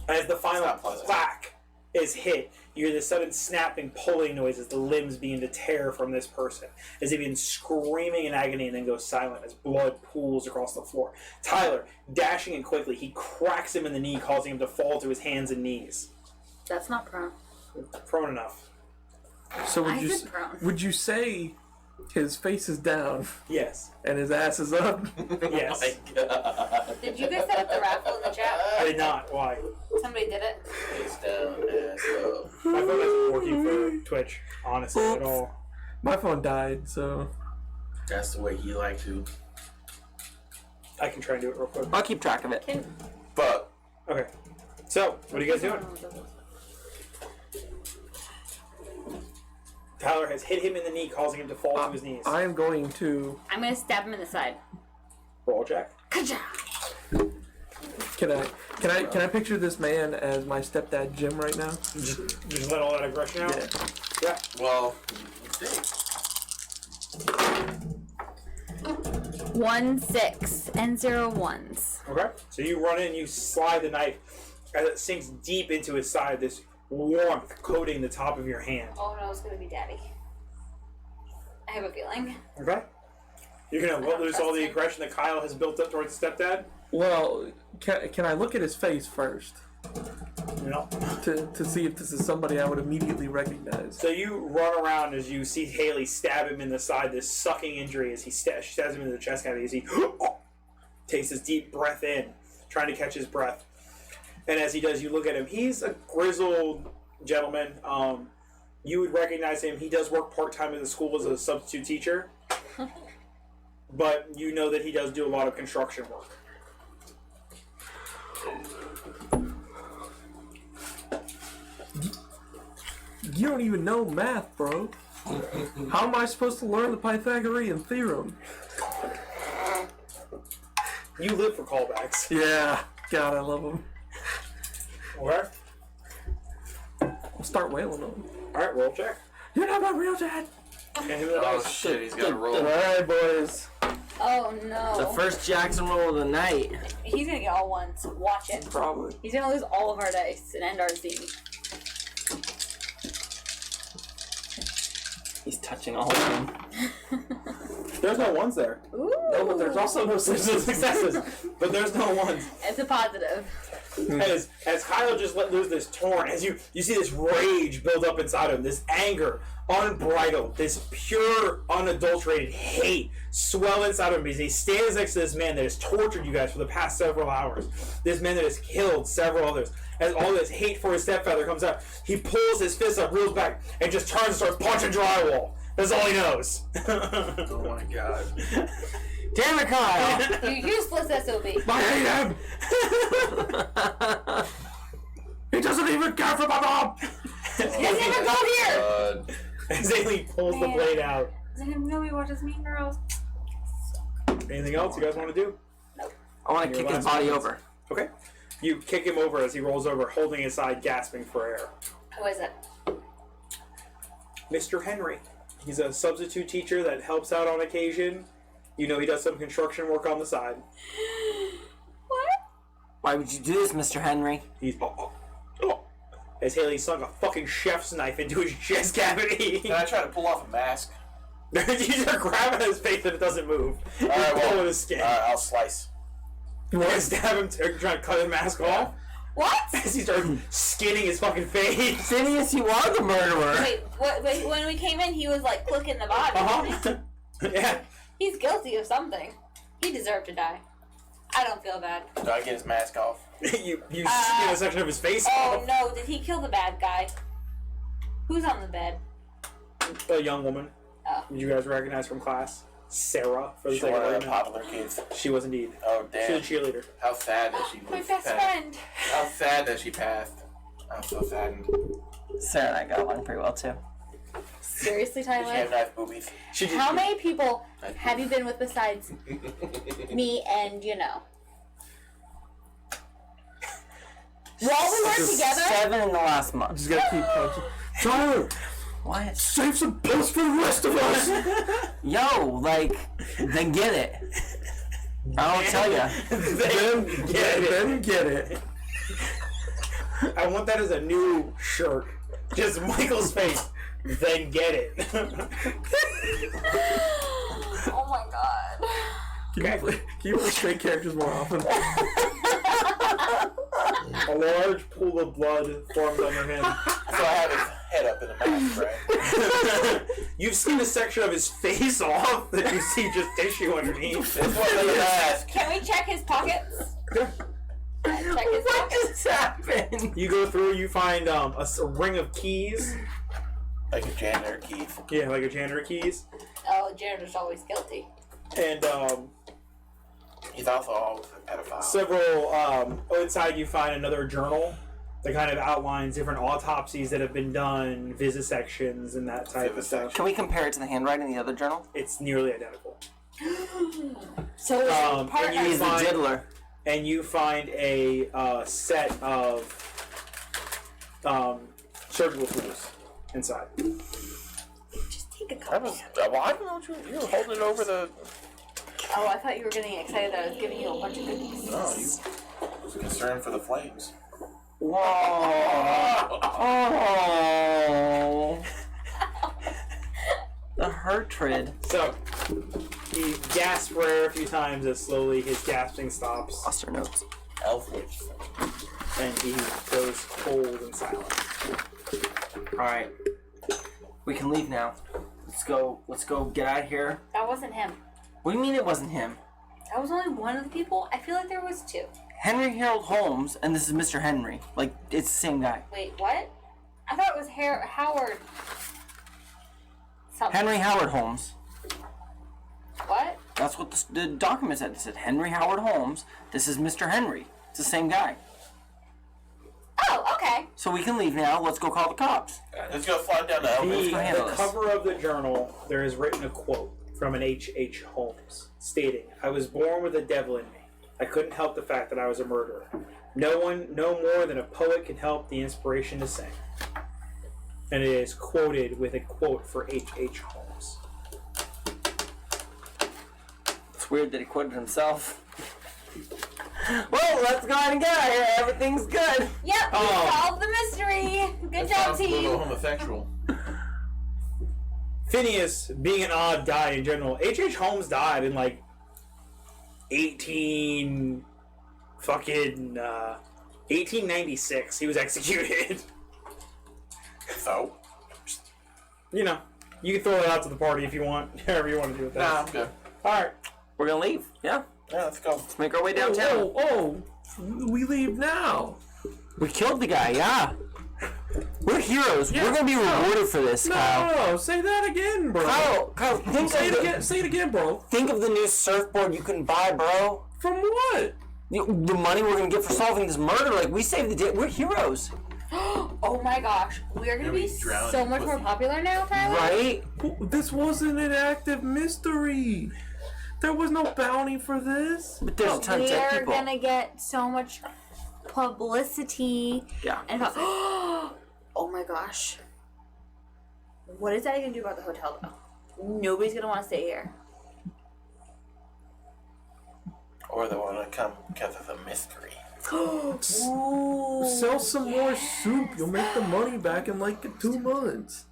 As the final not pleasant. whack is hit, you hear the sudden snapping, pulling noise as the limbs begin to tear from this person, as they begin screaming in agony and then go silent as blood pools across the floor. Tyler, dashing in quickly, he cracks him in the knee, causing him to fall to his hands and knees. That's not prone. Prone enough. So I said prone. would you say his face is down Yes. and his ass is up? Yes. Did you guys set up the raffle in the I chat? did not. Why? Somebody did it. Face down, ass up. My phone isn't working for Twitch, honestly, at all. My phone died, so That's the way he like to. I can try and do it real quick. I'll keep track of it. But Okay. So, what are you guys doing? Tyler has hit him in the knee, causing him to fall to his knees. I am going to. I'm gonna stab him in the side. Roll check. Ka-cha! Can I picture this man as my stepdad Jim right now? Just let all that aggression out? Yeah. Yeah. well, you think. 1, 6, and 0 ones. Okay. So you run in, you slide the knife as it sinks deep into his side, this warmth coating the top of your hand. Oh no, it's gonna be Daddy. I have a feeling. Okay? You're gonna lose all the aggression that Kyle has built up towards stepdad? Well, can I look at his face first No. to see if this is somebody I would immediately recognize? So you run around as you see Haley stab him in the side, this sucking injury as he stabs him into the chest cavity as he takes his deep breath in, trying to catch his breath. And as he does, you look at him. He's a grizzled gentleman. You would recognize him. He does work part-time at the school as a substitute teacher. But you know that he does do a lot of construction work. You don't even know math, bro. How am I supposed to learn the Pythagorean theorem? You live for callbacks. Yeah, God, I love them. Okay. I'll start wailing them. Alright, roll check. You're not my real dad. And hit the Oh dice. shit, he's got to roll. Alright, boys. Oh no. The first Jackson roll of the night. He's gonna get all ones. Watch it. Probably. He's gonna lose all of our dice and end our scene. He's touching all of them. There's no ones there. Ooh. No, but there's also no There's no successes, but there's no ones. It's a positive. As Kyle just let loose this torrent, as you see this rage build up inside him, this anger, unbridled, this pure, unadulterated hate swell inside of him because he stands next to this man that has tortured you guys for the past several hours. This man that has killed several others. As all this hate for his stepfather comes out, he pulls his fist up, reels back, and just turns and starts punching drywall. That's all he knows. Oh my god. Damn it, Kyle! You useless SOB. I hate him! He doesn't even care for my mom! He doesn't even go here! As Ailey pulls the blade out. Doesn't even know he watches Mean Girls. Anything else you guys want to do? I want to kick his body over. Okay. You kick him over as he rolls over, holding his side, gasping for air. Who is it? Mr. Henry. He's a substitute teacher that helps out on occasion. You know, he does some construction work on the side. What? Why would you do this, Mr. Henry? He's as Haley sunk a fucking chef's knife into his chest cavity. Can I try to pull off a mask? You start grabbing his face and it doesn't move. You Alright, pull well, with his skin. I'll slice. You want to stab him, trying to cut his mask off? What? As he starts skinning his fucking face. Phineas, you are the murderer. Wait, wait, when we came in, he was like clicking the body. Uh-huh. Yeah. He's guilty of something. He deserved to die. I don't feel bad. Do I get his mask off? you skin a section of his face Oh off. no, did he kill the bad guy? Who's on the bed? A young woman. Oh. Did you guys recognize from class? Sarah, for the She's sake one of of the argument. popular kids. She was indeed. Oh, She's a damn. cheerleader. How sad that she My was best passed. friend. How sad that she passed. I'm so saddened. Sarah and I got along pretty well, too. Seriously, Did she have Tyler? nice boobies? She did. How many people have you been with besides me and, you know? While we were together? 7 in the last month. Just gotta keep punching. Tyler, What? save some pills for the rest of us! Yo, like, then get it. I don't tell ya. Then get it. I want that as a new shirt. Just Michael's face. Then get it. Oh my god. Can you play straight characters more often? A large pool of blood forms under him. So I have his head up in a mask, right? You've seen a section of his face off that you see just tissue underneath. This one in the mask. Can we check his pockets? Check his What pockets. just happened? You go through, you find a ring of keys. Like a janitor keys. Yeah, like a janitor keys. Oh, janitor's always guilty. And He's also always a pedophile. several, inside you find another journal that kind of outlines different autopsies that have been done, vivisections, and that type of stuff. Can we compare it to the handwriting in the other journal? It's nearly identical. So it's and partners. you He's the find- diddler. And you find a set of surgical tools inside. Just take a I couple. was. Well, I don't know what you were holding it over the. Oh, I thought you were getting excited that I was giving you a bunch of cookies. No, you was concerned for the flames. Whoa. Oh. The hatred. So, he gasps for air a few times as slowly his gasping stops, Lost our notes. Elf lips. and he goes cold and silent. Alright. We can leave now. Let's go get out of here. That wasn't him. What do you mean it wasn't him? That was only one of the people. I feel like there was two. Henry Harold Holmes, and this is Mr. Henry. Like, it's the same guy. Wait, what? I thought it was Howard. Something. Henry Howard Holmes. What? That's what the document said. It said Henry Howard Holmes. This is Mr. Henry. It's the same guy. Oh, okay. So we can leave now. Let's go call the cops. Let's go fly down the elevator. go handle The this. cover of the journal, there is written a quote from an H.H. Holmes stating, "I was born with a devil in me. I couldn't help the fact that I was a murderer. No more than a poet can help the inspiration to sing." And it is quoted with a quote for H.H. Holmes. It's weird that he quoted himself. Well, let's go ahead and get out of here. Everything's good. Yep, we solved the mystery. Good job, Sounds a little team. homosexual. Phineas, being an odd guy in general, H.H. Holmes died in like 1896. He was executed. So? You know, you can throw it out to the party if you want, however you want to do with Nah, that. I'm good. All right. We're gonna leave. Yeah. Yeah, let's go. Let's make our way downtown. Oh, we leave now. We killed the guy. Yeah. We're heroes. Yeah. We're gonna be rewarded for this, Kyle. No, say that again, bro. Kyle, think Say of it the, again. Say it again, bro. think of the new surfboard you can buy, bro. From what? The money we're gonna get for solving this murder. Like, we saved the day. We're heroes, Oh my gosh, we are gonna be drowning so much more pussy. popular now, Tyler. right? This wasn't an active mystery. There was no bounty for this. But there's a ton of We dead are people. gonna get so much publicity. Yeah. And oh my gosh, what is that gonna do about the hotel though? Nobody's gonna want to stay here. Or they want to come because of the mystery. Ooh. Sell some more soup. You'll make the money back in like 2 months.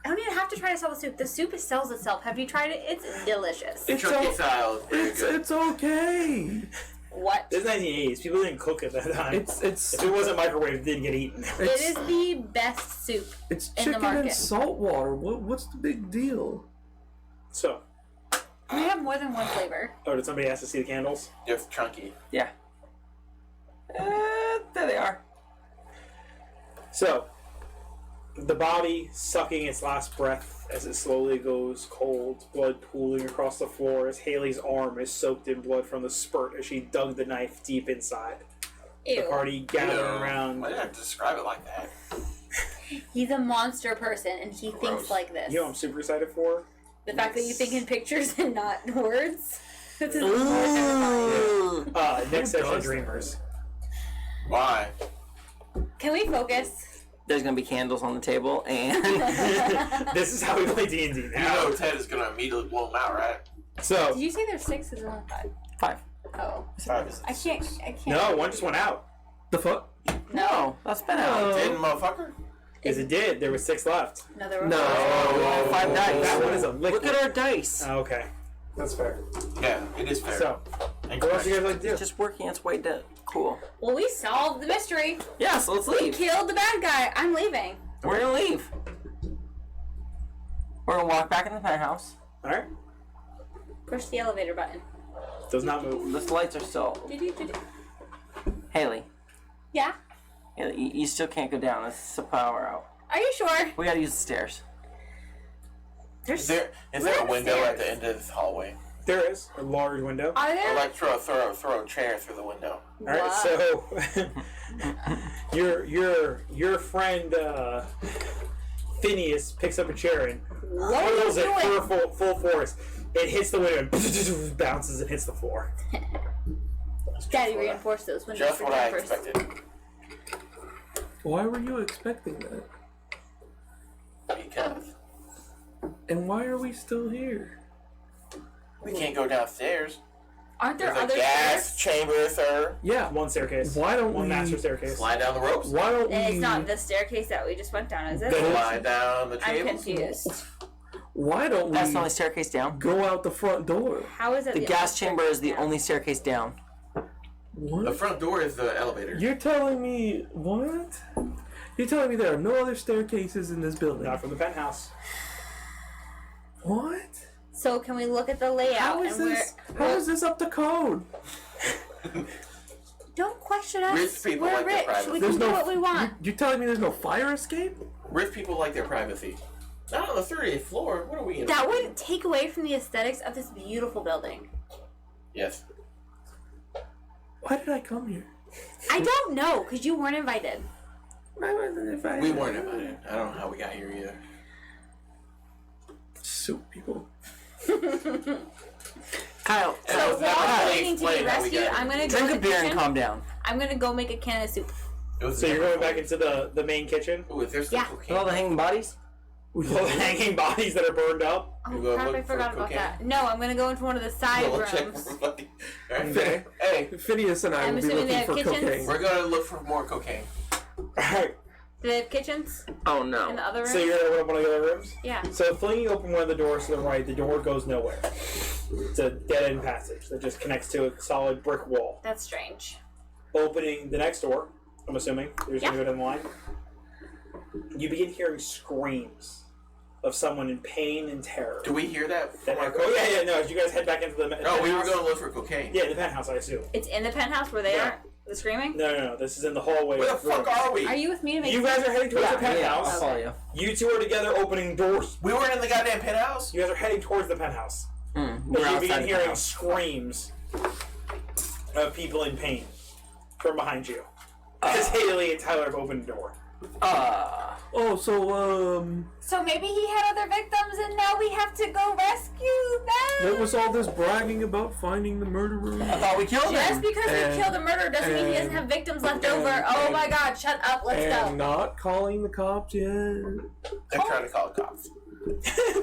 I don't even have to try to sell the soup. The soup sells itself. Have you tried it? It's delicious. It's Chunky o- style is very good. It's okay. What? It's 1980s. People didn't cook at that time. It's if it wasn't microwaved, it didn't get eaten. It is the best soup. it's in the chicken market. and salt water. What's the big deal? So, We have more than one flavor. oh, did somebody ask to see the candles? Just chunky. Yeah. There they are. So, the body sucking its last breath as it slowly goes cold, blood pooling across the floor as Haley's arm is soaked in blood from the spurt as she dug the knife deep inside. Ew. The party gather around. Why did I have to describe it like that? He's a monster person, and he thinks Gross. like this. You know what I'm super excited for? The fact that you think in pictures and not words. This is more Ooh. Next session, does Dreamers. Why? Can we focus? There's gonna be candles on the table, and This is how we play D&D You now. know Ted is gonna immediately blow him out, right? So, Did you say there's 6? Is there only 5? 5. Oh. Five is I can't. no, one just went out. The fuck? No, that's been out. Didn't, motherfucker? Yes, it did. There were 6 left. No, there were No. 5 dice. That one is a liquid. Look at our dice. Oh, okay. That's fair. Yeah, it is fair. So, And what else you guys like to do? It's just working its way to cool. Well, we solved the mystery. Yeah, so let's We leave. killed the bad guy. I'm leaving. We're gonna leave. We're gonna walk back in the penthouse. Alright. Push the elevator button. Does not move. The lights are still. Haley, Yeah. you still can't go down. It's the power out. Are you sure? We gotta use the stairs. Is there a window at the end of this hallway? There is a large window. Are Or there? like throw a chair through the window. Alright, so your friend Phineas picks up a chair and What are you hurls it doing? full force. It hits the window and bounces and hits the floor. Daddy reinforced those windows Just for what I jumpers. expected. Why were you expecting that? Because And why are we still here? we can't go downstairs. Aren't there There's a other gas stairs? chamber, sir. Yeah. One staircase. Why don't One we master staircase. Slide down the ropes. Why don't we? It's not the staircase that we just went down, is it? Slide down the I'm tables. confused. Why don't That's we the only staircase down. go out the front door? How is it The gas chamber is the only staircase down. The What? front door is the elevator. You're telling me what? You're telling me there are no other staircases in this building? Not from the penthouse. What? So can we look at the layout How is and this? How is this up to code? Don't question us. Rich people We're like their rich. privacy. We There's can do no. what we want. You're telling me there's no fire escape? Rich people like their privacy. Not on the 30th floor. What are we in? That wouldn't take away from the aesthetics of this beautiful building. Yes. Why did I come here? I don't know, because you weren't invited. We weren't invited. I don't know how we got here either. Soup people. Kyle, So never while really waiting to be explained how we rescued, got here. I'm gonna go drink to a the beer and kitchen. calm down. I'm gonna go make a can of soup. It was So you're never going back fun. into the main kitchen Ooh, if there's Yeah. some With cocaine. all the hanging bodies? with all the hanging bodies that are burned up. Oh You go crap! look I for forgot about cocaine? that. No, I'm gonna go into one of the side We'll check rooms. for money. Alright. Okay. Hey, Phineas and I I'm will be assuming they looking have for kitchens? cocaine. we're gonna look for more cocaine. Alright. Do they have kitchens Oh in no. the other room? So you're gonna open one of the other rooms? Yeah. So flinging open one of the doors to the right, the door goes nowhere. It's a dead end passage that just connects to a solid brick wall. That's strange. Opening the next door, I'm assuming. You're just gonna go down the line. You begin hearing screams of someone in pain and terror. Do we hear that? That from our echo. Oh, yeah, no. As you guys head back into the No, penthouse. we were going to look for cocaine. Yeah, the penthouse, I assume. It's in the penthouse where they Yeah. are. The screaming. No. This is in the hallway. Where the of fuck rooms. are we? Are you with me to make? You guys are heading towards the Yeah, penthouse. I'll follow you. You two are together opening doors. We weren't in the goddamn penthouse. You guys are heading towards the penthouse. We're But you outside begin the hearing house. screams of people in pain from behind you. As Haley and Tyler have opened the door. Oh, so So maybe he had other victims, and now we have to go rescue them. what was all this bragging about finding the murderer? I thought we killed Just him. because And- we killed a murderer doesn't mean he doesn't and- have victims left over. Oh and- my God! Shut up. Let's And go. not calling the cops yet. They're trying to call the cops.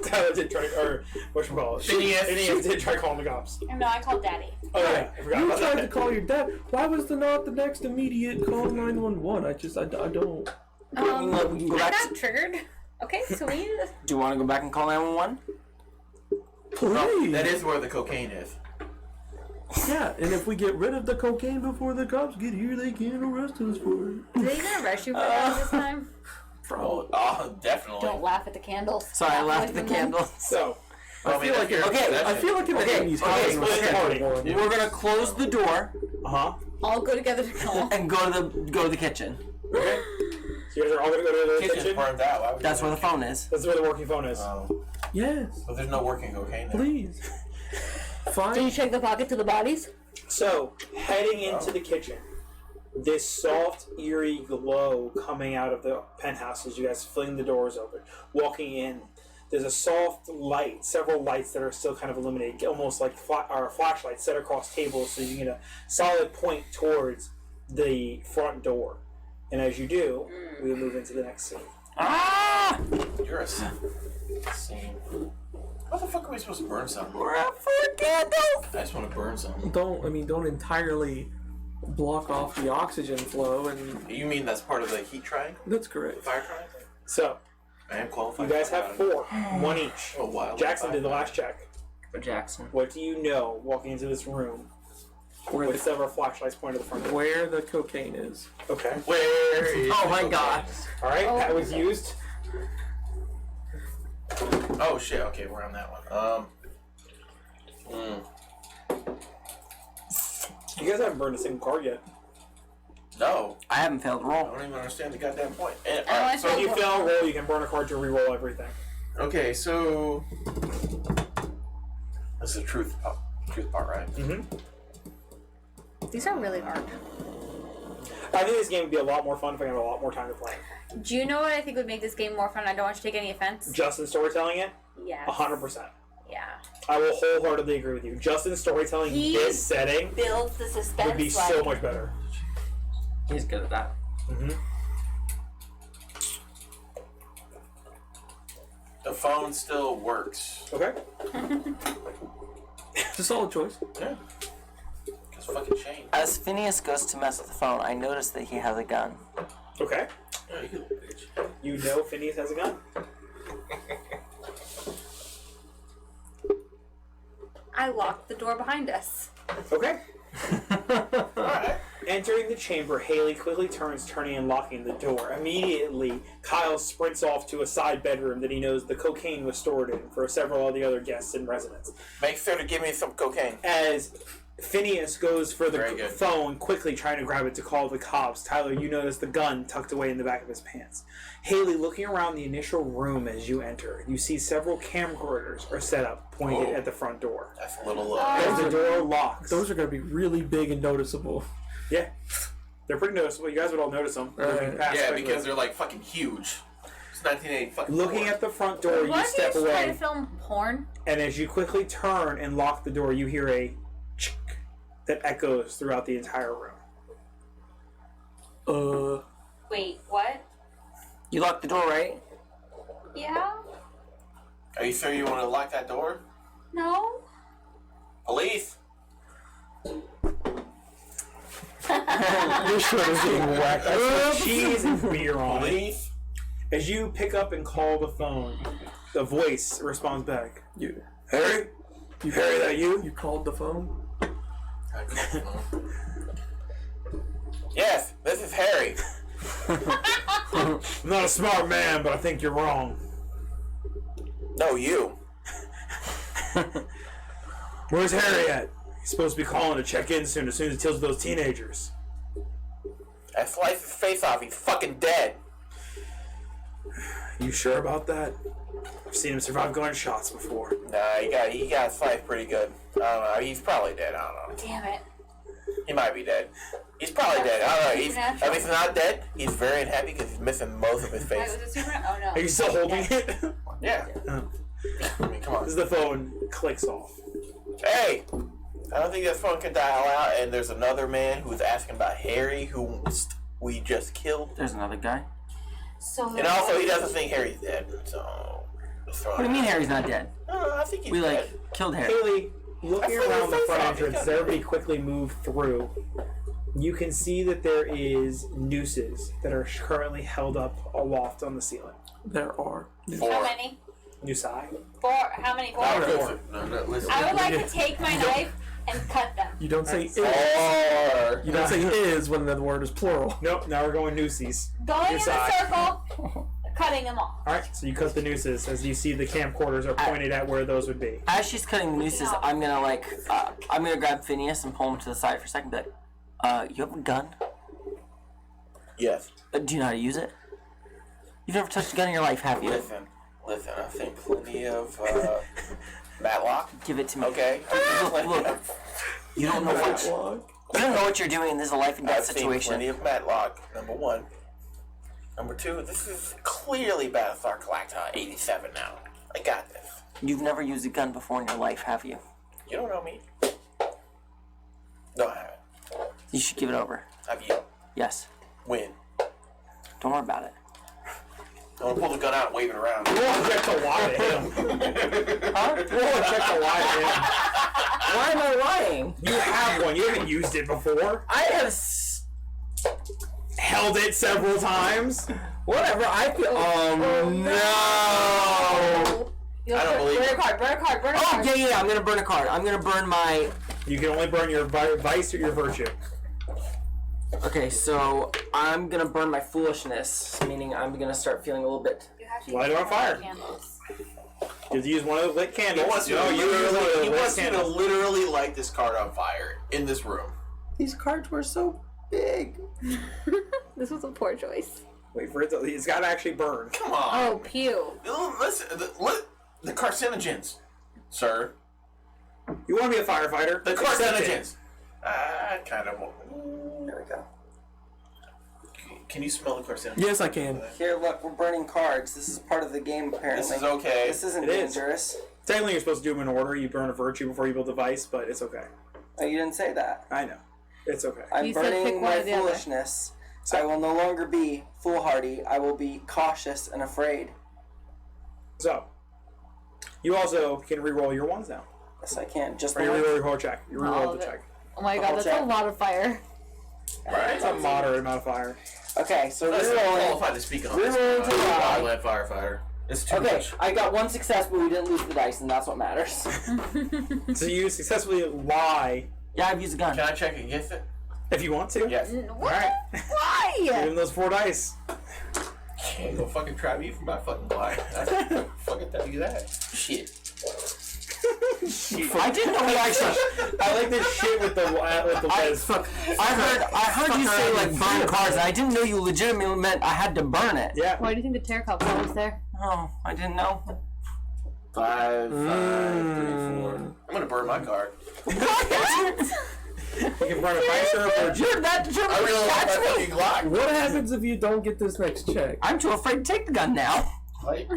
Tyler did try, or whatchamacallit? Phineas did try calling the cops. No, I called Daddy. Oh yeah, I forgot You about tried that. to call your dad. Why was not the next immediate call 911? I don't. We can go I'm back not triggered. Okay, so we need to. Do you want to go back and call 911? Please. That is where the cocaine is. Yeah, and if we get rid of the cocaine before the cops get here, they can't arrest us for it. Are they gonna arrest you for that this time? Oh, definitely. Don't laugh at the candles. Sorry, I Walk laughed away at the from them. candles. So, I feel like you're- okay, that's I it. feel like in the Okay, 80s, okay, cocaine was split kind of party. boring. We're gonna close the door All go together to kill. and go to the kitchen. okay. So you guys are all gonna go to the Kitchen's kitchen. burned out. Why would That's you where the phone is. That's where the working phone is. Yes, But there's no working cocaine there. please. Did you Fine. check the pocket to the bodies? So, heading into the kitchen, this soft, eerie glow coming out of the penthouse as you guys fling the doors open. Walking in, there's a soft light, several lights that are still kind of illuminated, almost like flashlights set across tables so you can get a solid point towards the front door. And as you do, we will move into the next scene. Ah! You're a scene. How the fuck are we supposed to burn something? We're out for candles! I just want to burn something. Don't entirely block off the oxygen flow, and You mean that's part of the heat triangle? that's correct. Fire triangle? So, I am qualified. you guys for have that. 4, one each. Oh, wow. Jackson did the last check. For Jackson. What do you know walking into this room Where with the, several flashlights pointed at the front door? where the cocaine is. Okay. Where is Oh the my cocaine? God. All right, that was used. Oh shit. Okay, we're on that one. You guys haven't burned a single card yet. No, I haven't failed a I roll. don't even understand the goddamn point. And, I alright, So if you fail a roll, you can burn a card to re-roll everything. okay, so that's the truth part, right? These are really hard. I think this game would be a lot more fun if I had a lot more time to play. Do you know what I think would make this game more fun? I don't want you to take any offense. Justin storytelling it, Yes. 100%. Yeah. I will wholeheartedly agree with you. Justin storytelling He- this setting Builds the suspense. would be so much better. He's good at that. The phone still works. Okay. It's a solid choice. Yeah. Cause fucking Shane. As Phineas goes to mess with the phone, I notice that he has a gun. Okay. Yeah, you little bitch. You know Phineas has a gun. I locked the door behind us. Okay. Alright. Entering the chamber, Haley quickly turns, turning and locking the door. Immediately, Kyle sprints off to a side bedroom that he knows the cocaine was stored in for several of the other guests in residence. Make sure to give me some cocaine. As Phineas goes for the Very good. phone, quickly trying to grab it to call the cops, Tyler, you notice the gun tucked away in the back of his pants. Haley, looking around the initial room as you enter, you see several camcorders are set up, pointed Oh. at the front door. That's a little As the door locks. Those are going to be really big and noticeable. Yeah. They're pretty noticeable. You guys would all notice them. moving past Yeah, quickly. because they're like fucking huge. It's 1980 fucking. Looking at the front door, you What if step you try to away, film porn? and as you quickly turn and lock the door, you hear a chick that echoes throughout the entire room. Wait, what? You locked the door, right? Yeah? Are you sure you want to lock that door? No? Police. Your shirt is getting whacked. I put cheese and beer on it. Police. As you pick up and call the phone, the voice responds back. You, Harry? Harry, that you? you called the phone? Yes, this is Harry. I'm not a smart man, but I think you're wrong. No, you. Where's Harry at? He's supposed to be calling to check in soon as he deals with those teenagers. I sliced his face off. He's fucking dead. You sure about that? I've seen him survive gunshots before. Nah, he got sliced pretty good. I don't know. He's probably dead. I don't know. Damn it. He might be dead. He's probably dead. I don't know. If he's not dead, he's very unhappy because he's missing most of his Wait, face. was it super? Oh no. Are you still holding it? Yeah. I mean, come on. As the phone clicks off. Hey! I don't think this phone can dial out, and there's another man who's asking about Harry, who we just killed. There's another guy. So And also, he doesn't think Harry's dead, so... What do you mean Harry's not dead? I think he's We dead. killed Harry. Haley, looking I feel around the like front face entrance, off. as everybody quickly move through, you can see that there is nooses that are currently held up aloft on the ceiling. There are. How many? Noosai? Four. How many? Four? Four. No, listen. I would like to take my knife and cut them. You don't say is. Or... You don't say is when the word is plural. Nope, now we're going nooses. Going in a Noosai. circle, cutting them off. Alright, so you cut the nooses as you see the camcorders are pointed at where those would be. As she's cutting the nooses, I'm gonna grab Phineas and pull him to the side for a second. Be like, you have a gun? Yes. Do you know how to use it? You've never touched a gun in your life, have you? Listen, I've seen plenty of, Matlock. Give it to me. Okay? Look. You don't know what you don't know what you're doing. This is a life and death I've seen situation. plenty of Matlock, number one. Number two, this is clearly Battlestar Galactica 87 now. I got this. You've never used a gun before in your life, have you? You don't know me. No, I haven't. You should give it over. Have you? Yes. When? Don't worry about it. I'm gonna pull the gun out and wave it around. Roll a check to lie to him. Huh? Roll a check to lie to him. Why am I lying? You have one. You haven't used it before. I have. Held it several times. Whatever. I feel. No. I don't believe burn it. a card. Burn a card. Burn a Oh card. yeah. I'm gonna burn a card. I'm gonna burn my. You can only burn your vice or your virtue. Okay, so I'm gonna burn my foolishness, meaning I'm gonna start feeling a little bit. You have to Light it use on fire. candles. You have to use one of the lit He candles. wants you No, to you use one of literally, the he lit wants you to candles. literally light this card on fire in this room. These cards were so big. This was a poor choice. Wait for it to. It's got to actually burn. Come on. Oh, pew. Listen, the carcinogens, sir. You want to be a firefighter? The Accept it. carcinogens. I kind of want. There we go. Can you smell the carcinogens? Yes, I can. Here, look, we're burning cards. This is part of the game, apparently. This is okay. This isn't It is. dangerous. Technically, you're supposed to do them in order. You burn a virtue before you build a vice, but it's okay. Oh, you didn't say that. I know. It's okay. I'm You said pick burning one my or the other. foolishness. I will no longer be foolhardy. I will be cautious and afraid. So, you also can re-roll your ones now. Yes, I can. Just Or you the re-roll one. your whole check. You All re-roll of the it. check. Oh my The god, whole that's check. a lot of fire. Right? It's a moderate amount of fire. Okay, so That's not rerolling. qualified to speak on this. Rerolling to lie. Wildland firefighter. It's too Okay, much. I got one success, but we didn't lose the dice, and that's what matters. So you successfully lie Yeah, I've used a gun. Can I check against it? if you want to. Yes. What? Alright. Give Why? him those 4 dice. Can't go fucking try me for my fucking lie. I fucking tell you that. Shit. I didn't know we actually. I like this shit with the Liz. I heard you say like burn cards, and I didn't know you legitimately meant I had to burn it. Yeah. Why do you think the tarot card was there? Oh, I didn't know. 5, 5, 3, 4. I'm gonna burn my card. You can burn a fire syrup or You're that I German really like catch my me. fucking Glock. What happens if you don't get this next check? I'm too afraid to take the gun now. Like,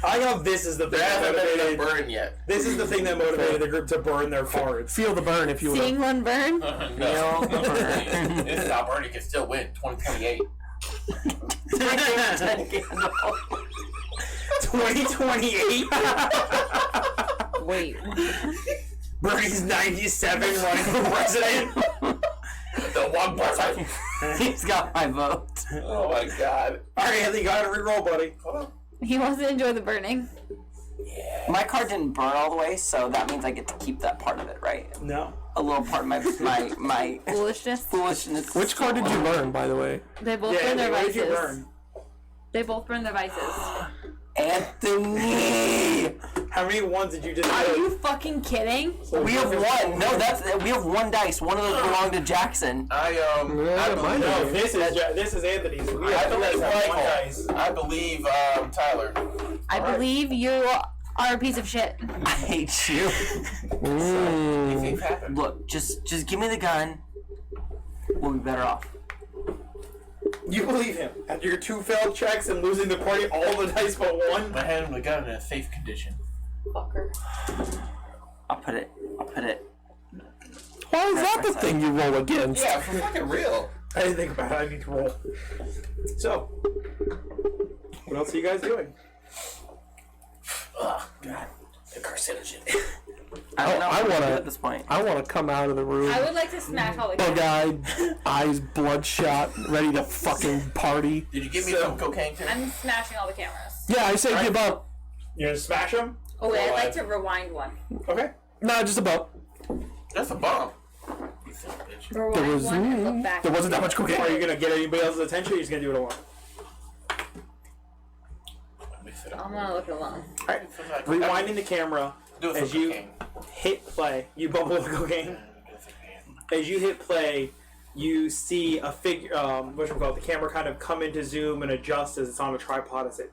I love this is the thing there that hasn't been motivated. enough burn yet. This is the thing that motivated the group to burn their farts. Feel the burn, if you will. Seeing one burn. No. This is how Bernie can still win. 2028. 2028. Wait. Bernie's 97 running for president. The one person. He's got my vote. Oh my god. All right, Anthony, got to reroll, buddy. Hold on. He wants to enjoy the burning. My card didn't burn all the way, so that means I get to keep that part of it, right? No. A little part of my Foolishness. foolishness. Which card did you burn, by the way? They both Yeah, burn their what did you vices. burn? They both burn their vices. Anthony! How many ones did you just Are do? you fucking kidding? We have one. No, we have one dice. One of those belonged to Jackson. I Yeah, mine No, did. this is Anthony's. We have to let believe one Michael. dice. I believe Tyler. I believe you are a piece of shit. I hate you. These things happen. Look, just give me the gun. We'll be better off. You believe him after your 2 failed checks and losing the party all the dice but one. I had him the gun in a safe condition. Fucker. I'll put it. Why is that the thing you roll against? Yeah, for fucking real. I didn't think about it. I need to roll. So, what else are you guys doing? Oh god. The carcinogen. I don't know. I wanna- at this point. I want to come out of the room, I would like to smash all the bug-eyed, eyes bloodshot, ready to fucking party. Did you give me some cocaine too? I'm smashing all the cameras. Yeah, I say give up. You gonna smash them? Oh wait, I'd like to rewind one. Okay. Nah, just about. That's a bomb. You son of a bitch. Rewind There was- one and look back. There wasn't that much cocaine. Are you gonna get anybody else's attention or are you just gonna do it alone? Mix it up. I'm gonna look alone. Rewinding the camera Do it for as you cocaine. hit play. You bubble the cocaine. As you hit play, you see a figure, the camera kind of come into zoom and adjust as it's on a tripod as it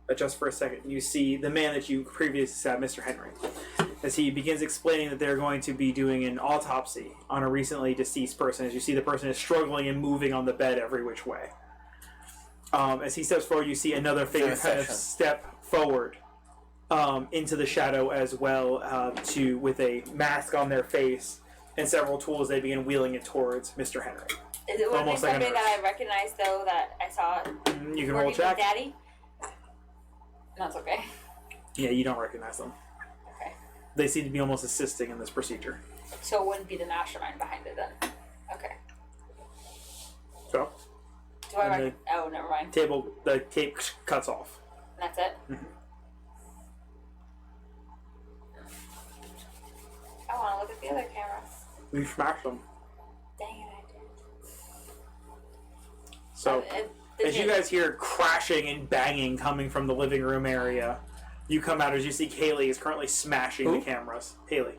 adjusts for a second. You see the man that you previously saw, Mr. Henry, as he begins explaining that they're going to be doing an autopsy on a recently deceased person. As you see the person is struggling and moving on the bed every which way. As he steps forward, you see another figure kind of Inception. step forward into the shadow as well, with a mask on their face and several tools. They begin wheeling it towards Mr. Henry. Is it one of Almost like a somebody nurse. that I recognize though that I saw You can roll a working with check. Daddy? That's okay. Yeah, you don't recognize them. Okay. They seem to be almost assisting in this procedure. So it wouldn't be the mastermind behind it then. Okay. So, Do I And recognize? Oh, never mind. the tape cuts off. That's it. I want to look at the other cameras. You smash them. Dang it, I did. So, The as you guys hear crashing and banging coming from the living room area, you come out as you see Kaylee is currently smashing the Who? cameras. Haley.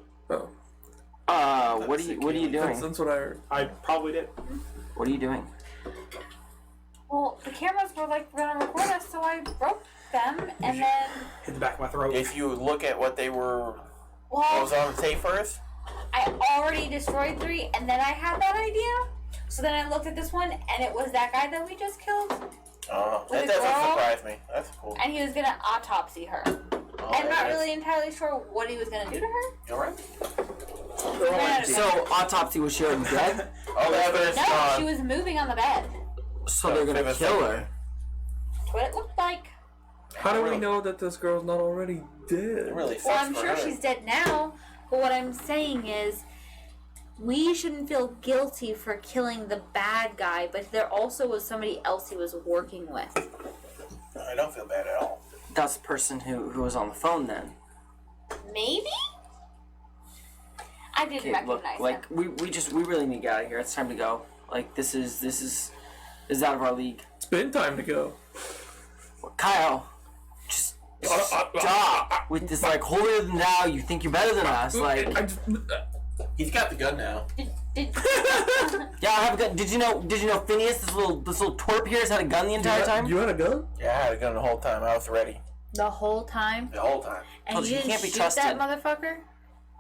Oh, What are you doing? that's what I heard. I probably did. What are you doing? Well, the cameras were like gonna record us, so I broke them, and then Hit the back of my throat. If you look at what they were, what well, was on the tape first, I already destroyed 3, and then I had that idea. So then I looked at this one, and it was that guy that we just killed, that With the doesn't girl? surprise me. That's cool. and he was gonna autopsy her. Oh, I'm not that's- really entirely sure what he was gonna do to her. You alright? They're all Yeah, empty. So autopsy was she already dead? All the evidence No, gone. she was moving on the bed. So they're gonna kill her. That's what it looked like. How do we know that this girl's not already dead? It really sucks Well, I'm for sure her. she's dead now, but what I'm saying is we shouldn't feel guilty for killing the bad guy, but there also was somebody else he was working with. I don't feel bad at all. That's the person who was on the phone then. Maybe? I didn't Okay, look, recognize like him. we really need to get out of here. It's time to go. Like this is out of our league. It's been time to go. Kyle, just stop with this like holier than thou. You think you're better than us? Like I just, He's got the gun now. Did yeah, I have a gun. Did you know Phineas, this little twerp here, has had a gun the entire time? You had a gun? Yeah, I had a gun the whole time. I was ready. the whole time? The whole time. And Told you you, he didn't can't be shoot trusted. that motherfucker?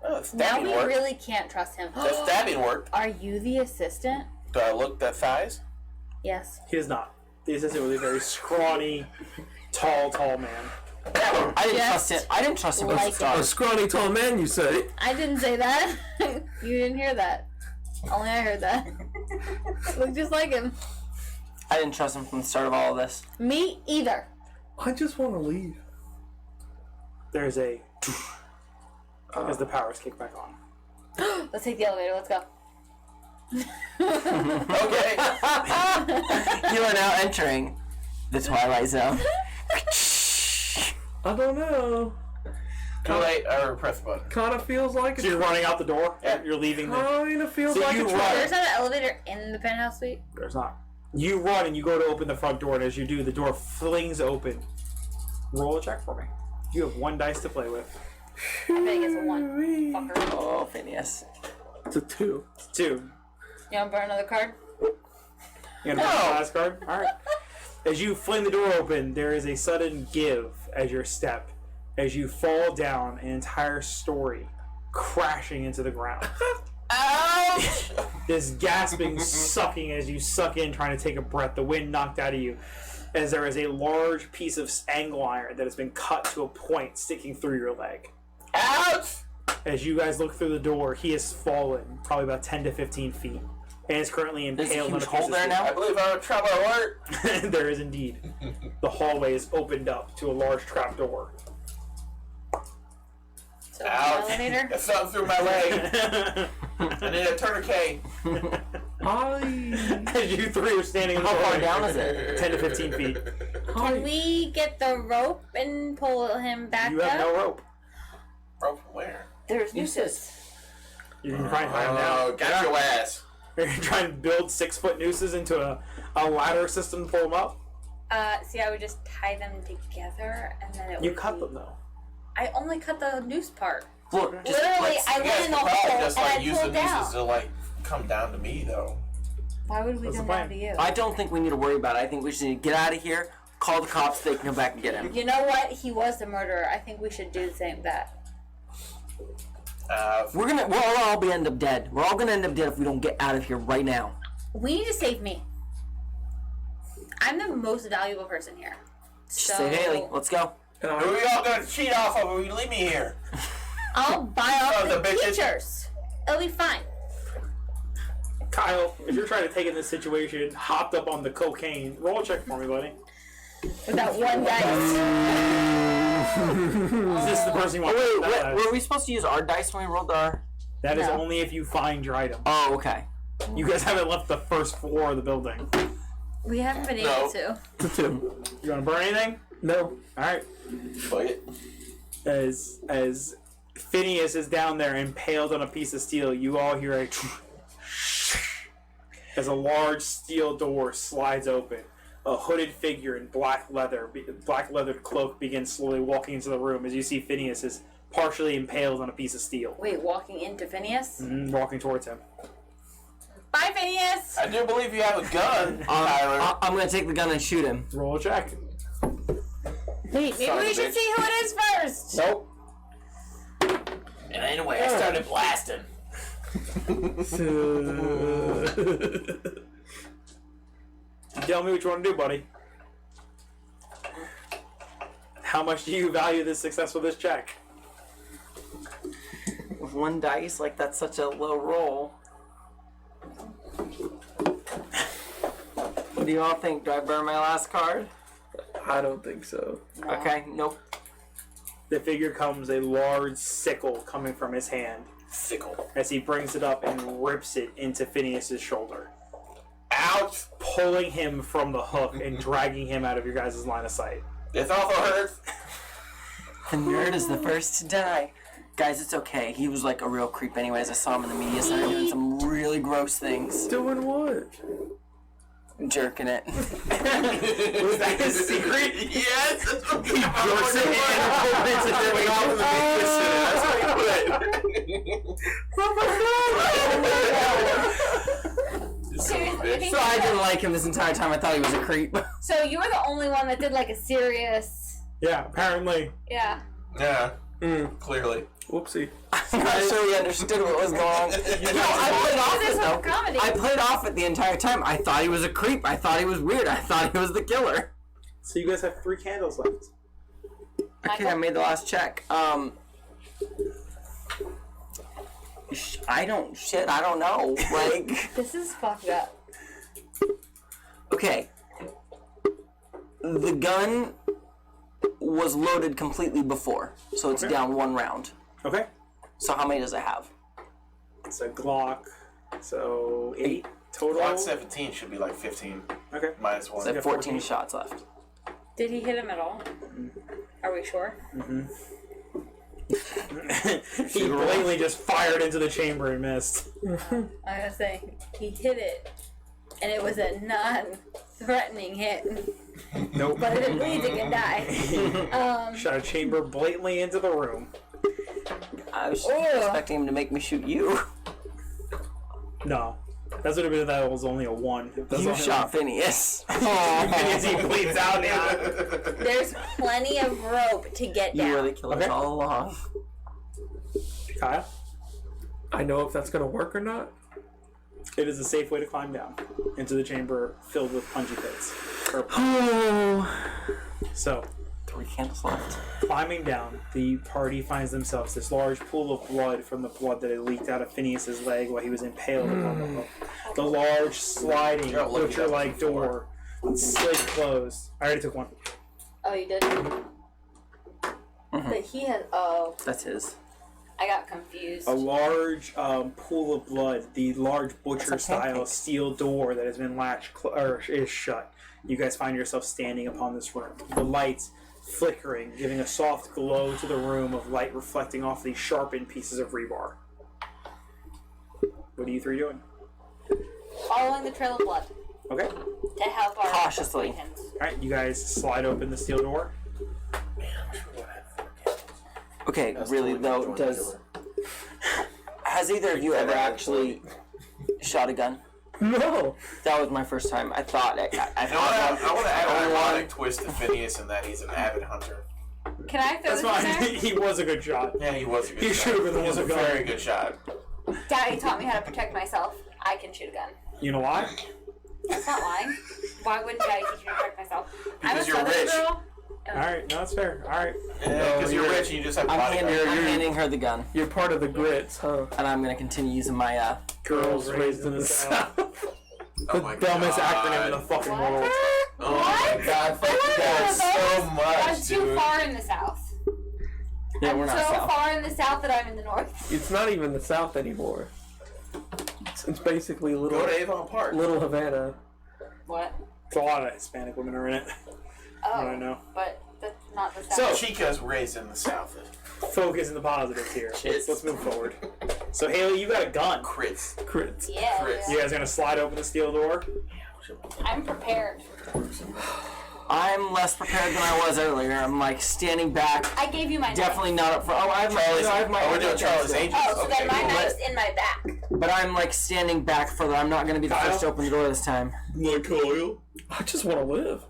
Oh, Now stabbing we worked. really can't trust him. That stabbing worked. Are you the assistant? Do I look that size? Yes. He is not. The assistant was a very scrawny, tall man. I didn't Just trust him. I didn't trust him from the like A start. scrawny tall man, you say? I didn't say that. You didn't hear that. Only I heard that. Look just like him. I didn't trust him from the start of all of this. Me either. I just want to leave. There's a as the powers kick back on. Let's take the elevator. Let's go. Okay. You are now entering the Twilight Zone. I don't know. Too late. I press the button. Kind of feels like So you're running out the door. Yeah. You're leaving the. Kind of feels So like you a run. trap. There's not an elevator in the penthouse suite. There's not. You run and you go to open the front door, and as you do, the door flings open. Roll a check for me. You have 1 dice to play with. I bet it's a 1. Fucker. Oh, Phineas. It's a 2. 2. You want to burn another card? You gonna burn the last card? Alright. As you fling the door open, there is a sudden give as your step. As you fall down, an entire story crashing into the ground. Ouch! This gasping, sucking as you suck in, trying to take a breath, the wind knocked out of you. As there is a large piece of angle iron that has been cut to a point sticking through your leg. Ouch! As you guys look through the door, he has fallen probably about 10 to 15 feet. And is currently There's a impaled on huge a piece hole of there steel. I believe I'm in trouble alert. There is indeed. The hallway is opened up to a large trap door. So, the Ouch! elevator? That's something through my leg. I need a tourniquet. As you three are standing in the How far doorway, down is it? 10 to 15 feet. Can we get the rope and pull him back You have up? no rope. From where? There's nooses. You can try and tie him down. Oh, got your ass. You're trying to build 6-foot nooses into a ladder system to pull them up. See, I would just tie them together and then it You would cut be... them though. I only cut the noose part. Look, just Literally, I You went guys in the could hole probably and just I like use the pulled down. nooses to like come down to me though. Why would we What's do the that plan? to you? I don't think we need to worry about it. I think we just need to get out of here, call the cops, they can come back and get him. You know what? He was the murderer. I think we should do the same that. We'll all be end up dead. We're all gonna end up dead if we don't get out of here right now. We need to save me. I'm the most valuable person here. So Say Haley, let's go. Who are we all gonna cheat off of when we leave me here? I'll buy all Sons the of bitches. teachers. It'll be fine. Kyle, if you're trying to take in this situation, hopped up on the cocaine, roll a check for me, buddy. With that one dice. Is this the person you want? Wait, that, were we supposed to use our dice when we rolled our... that is No. only if you find your item. Oh, okay. You guys haven't left the first floor of the building. We haven't been No. able to. It's a 2. You want to burn anything? No. All right. Fuck it. As Phineas is down there impaled on a piece of steel, you all hear a as a large steel door slides open. A hooded figure in black leathered cloak begins slowly walking into the room as you see Phineas is partially impaled on a piece of steel, Wait, walking into Phineas? walking towards him. Bye, Phineas! I do believe you have a gun, Tyler. I'm gonna take the gun and shoot him. Roll a check. Wait, maybe Son of we a should bitch. see who it is first! Nope. And anyway, I started blasting. Tell me what you want to do, buddy. How much do you value the success of this check? With 1 dice, like that's such a low roll. What do you all think? Do I burn my last card? I don't think so. Okay, nope. The figure comes a large sickle coming from his hand Sickle. as he brings it up and rips it into Phineas's shoulder, Ouch! pulling him from the hook and dragging him out of your guys' line of sight. This also hurts. The nerd is the first to die. Guys, it's okay. He was like a real creep anyways. I saw him in the media center doing some really gross things. Doing what? Jerking it. Was that his secret? Yes! That's what He jerks it and It's pulls a it off in the media center. That's what he put. Seriously, So I didn't like him this entire time. I thought he was a creep. So you were the only one that did like a serious... Yeah, apparently. Yeah. Yeah, clearly. Whoopsie. not sure he understood what was going on. No, I played off There's it some though. comedy. I played off it the entire time. I thought he was a creep. I thought he was weird. I thought he was the killer. So you guys have 3 candles left. Okay, I made the last check. I don't know. Like, This is fucked up. okay. The gun was loaded completely before, so it's Okay. down 1 round. Okay. So how many does it have? It's a Glock. So 8 total. Glock 17 should be like 15 Okay. minus 1. It's like got 14 14 shots left. Did he hit him at all? Are we sure? He blatantly just fired into the chamber and missed. I was gonna say he hit it, and it was a non-threatening hit, Nope. but if it bleeds, it can die. Shot a chamber blatantly into the room. I was Ugh. expecting him to make me shoot you. No. That's what it would that was only a 1. That's You only shot Phineas. Phineas, he bleeds out now. There's plenty of rope to get You down. were the killer Okay. all along. Kyle, I know if that's gonna work or not. it is a safe way to climb down into the chamber filled with punchy pits. So, 3 candles left. climbing down, the party finds themselves this large pool of blood from the blood that had leaked out of Phineas's leg while he was impaled upon the hook. The large, sliding, You're looking butcher-like at it before. door slid closed. I already took 1. Oh, you did. But he has. Oh, That's his. I got confused. A large pool of blood, the large butcher-style pancake. steel door that has been latched or is shut. You guys find yourself standing upon this room. The lights flickering, giving a soft glow to the room of light reflecting off these sharpened pieces of rebar. What are you 3 doing? Following the trail of blood Okay. to help our Cautiously. acquaintance. Alright, you guys slide open the steel door. Okay, really though, has either of you ever actually shot a gun? No. That was my first time. I thought I I want to add an ironic twist to Phineas in that he's an avid hunter. Can I throw That's this in fine. there? He was a good shot. Yeah, he was a good He shot. should have been the He was one a to go. very good shot. Daddy taught me how to protect myself. I can shoot a gun. You know why? That's not lying. Why wouldn't Daddy teach me to protect myself? I'm a Because you're Southern rich. girl. Alright, no, that's fair. Alright. Because you're rich and you just have I'm bodyguards. handing her the gun, You're part of the grits, huh? and I'm gonna continue using my Girls raised in the South. Oh my Dumbest God. acronym in the fucking What? world. Oh my God, thank you guys so I'm much, too dude. far in the South. Yeah, I'm we're not so south. far in the South that I'm in the North. It's not even the South anymore. It's basically little Go to Avon Park. Little Havana. What? It's a lot of Hispanic women are in it. Oh, I don't know. but that's not the South. So- Chica's raised in the South. Focus on the positives here. Shit. Let's move forward. So Haley, you got a gun. Crits. Crits. yeah, Chris. You guys gonna slide open the steel door? I'm prepared. I'm less prepared than I was earlier. I'm like standing back, I gave you my definitely knife. not up front. Oh, I have my. Charlie's, no, I have my. we're doing Charlie's Angels. Oh, so then my cool. knife's in my back. But I'm like standing back further. I'm not gonna be the Kyle? first to open the door this time. Like Kyle. I just want to live.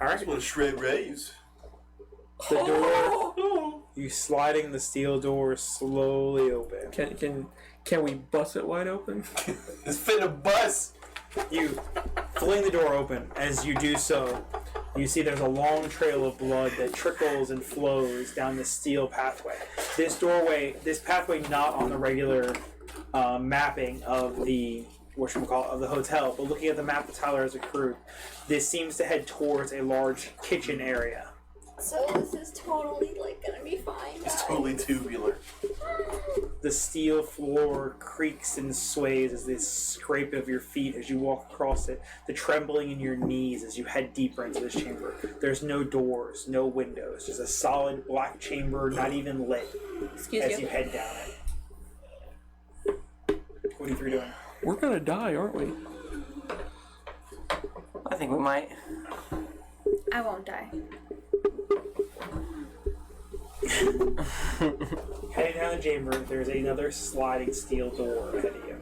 Alright. want to shred rays. The door, you sliding the steel door slowly open. Can we bust it wide open? It's finna bust. You fling the door open. As you do so, you see there's a long trail of blood that trickles and flows down the steel pathway. This pathway not on the regular mapping of the of the hotel, but looking at the map that Tyler has accrued, this seems to head towards a large kitchen area. So this is totally like gonna be fine. It's totally tubular. The steel floor creaks and sways as this scrape of your feet as you walk across it, the trembling in your knees as you head deeper into this chamber. There's no doors, no windows, just a solid black chamber, not even lit, Excuse as you you. head down it. What are you 3 doing? We're gonna die, aren't we? I think we might. I won't die. Heading down the chamber, there's another sliding steel door ahead of you.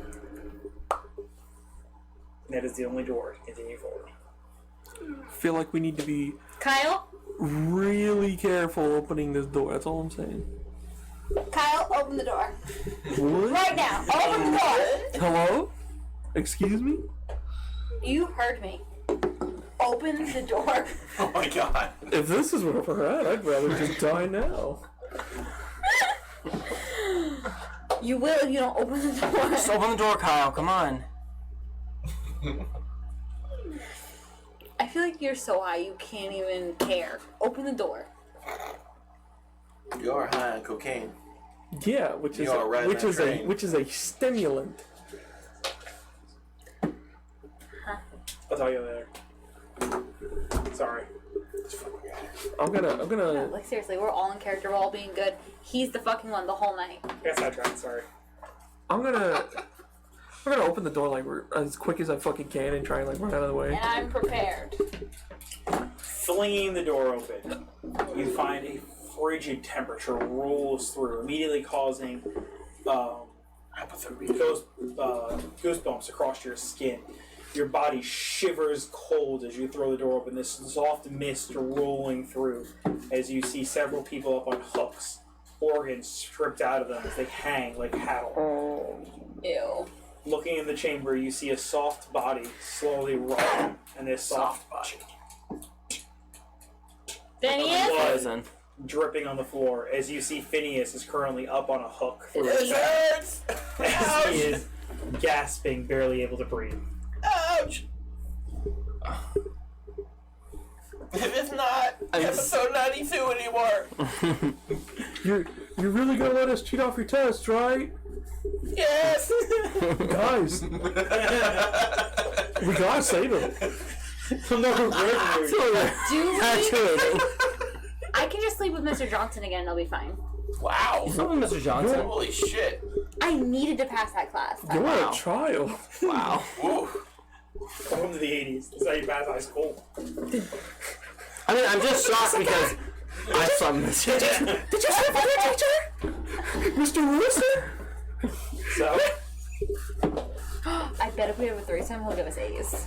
That is the only door to continue forward. I feel like we need to be Kyle, really careful opening this door. That's all I'm saying. Kyle, open the door. What? Right now. Open the door. Hello? Excuse me? You heard me. Open the door. Oh my god. If this is where we're at, I'd rather just die now. You will if you don't open the door. Just open the door, Kyle. Come on. I feel like you're so high you can't even care. Open the door. You are high on cocaine. Yeah, which is You are riding that train. which is a stimulant. I'll tell you later. Sorry. I'm gonna Like seriously, we're all in character. We're all being good. He's the fucking one the whole night. Guess I tried. Sorry. I'm gonna open the door like as quick as I fucking can and try and like run out of the way. And I'm prepared. Flinging the door open, you find a frigid temperature rolls through, immediately causing goosebumps across your skin. Your body shivers cold as you throw the door open. This soft mist rolling through as you see several people up on hooks, organs stripped out of them as they hang like cattle. Ew. Looking in the chamber, you see a soft body slowly rotting, and this soft body Phineas? blood Poison. dripping on the floor as you see Phineas is currently up on a hook through his This back hurts! as he is gasping, barely able to breathe. Ouch! This is not episode 92 anymore. You're really gonna let us cheat off your test, right? Yes! Guys, we gotta save him. I'm never breaking Do we? Actually, I can just sleep with Mr. Johnson again and I'll be fine. Wow. Mr. Johnson. Holy shit. I needed to pass that class. You're on Wow. a trial. Wow. Ooh. Welcome to the 80s. This is how you pass high school. I mean, I'm just shocked because I saw Mr. Did you say for teacher? Mr. Rooster? So, I bet if we have a threesome, he'll give us A's.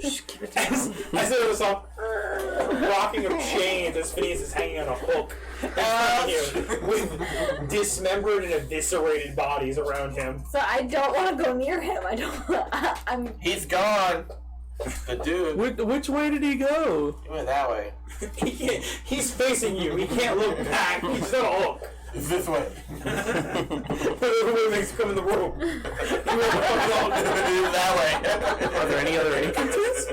I said it was some rocking of chains as Phineas is hanging on a hook with dismembered and eviscerated bodies around him. So I don't want to go near him. I don't. I'm. He's gone. The dude. Which way did he go? He went that way. He's facing you. He can't look back. He's on a hook. This way. Everybody makes him come in the room. That way. Are there any other entrances?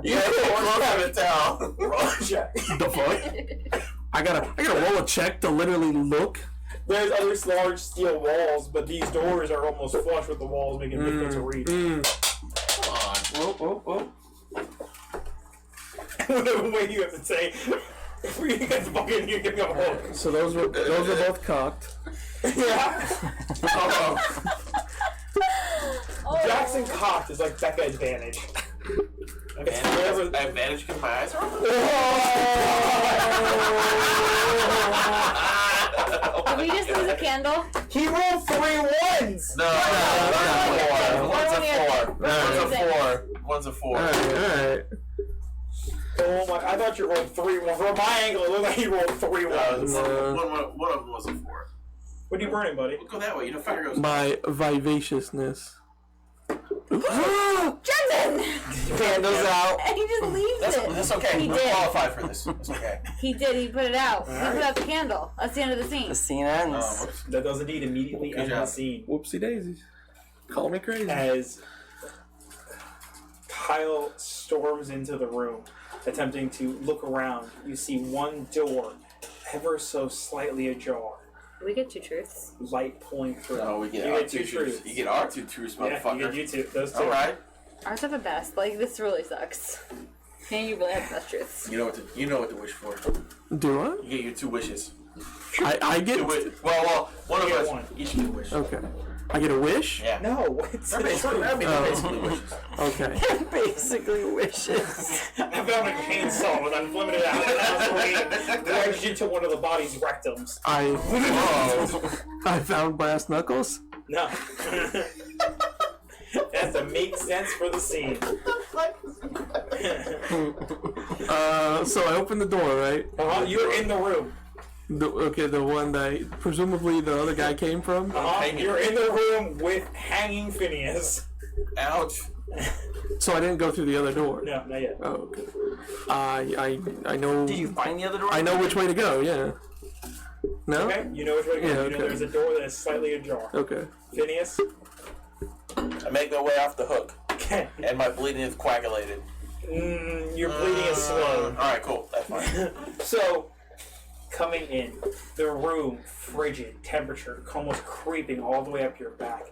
You can't tell. The fuck? I gotta roll a check to literally look. There's other large steel walls, but these doors are almost flush with the walls, making it difficult to reach. Come on. Whoa. Whatever way you have to say. Before you get the fucking, you give me a hook. So those were both cocked. Yeah. Oh. Jackson cocked is like Becca advantage. Advantage because my eyes are open. Did we just lose a candle? He rolled 3 ones! No. One's a 4. Alright. Oh my, I thought you rolled 3 ones. From my angle, it looked like you rolled 3 ones. One of them was a 4. What are you burning, buddy? Go that way. You know, fire goes. My vivaciousness. Jensen! Candles out. And he just leaves it. That's okay. He We're did. qualified for this. It's okay. He did. He put it out. He put out the candle. That's the end of the scene. The scene ends. Whoops. That does indeed immediately Good end the job. scene. Whoopsie daisies. Call me crazy. As Kyle storms into the room, attempting to look around, you see one door ever so slightly ajar. We get 2 truths. Light pulling through. No, we get you our get 2 2 truths. truths. You get our 2 truths, Yeah, motherfucker. you get you 2. Those 2. All right. Ours are the best. Like, this really sucks. Man, you really have the best truths. You know what to wish for. Do I? You get your 2 wishes. I get. Well, one of You get us one. each get a wish. Okay. I get a wish? Yeah. No, it's They're basically wishes. Okay. Basically wishes. I found a chainsaw with unlimited ammo. Wedged into one of the body's rectums. I found brass knuckles. No. That's to make sense for the scene. So I open the door, right? You're in the room. The one that presumably the other guy came from. You're in the room with hanging Phineas. Ouch. So I didn't go through the other door. No, not yet. Oh, okay. I know. Did you find the other door? I know which way to go. Yeah. No. Okay, you know which way to go. Yeah, You know okay. there's a door that is slightly ajar. Okay. Phineas? I make my way off the hook, Okay. and my bleeding is coagulated. Your bleeding is slow. Alright, cool. That's fine. So, coming in, the room, frigid, temperature, almost creeping all the way up your back.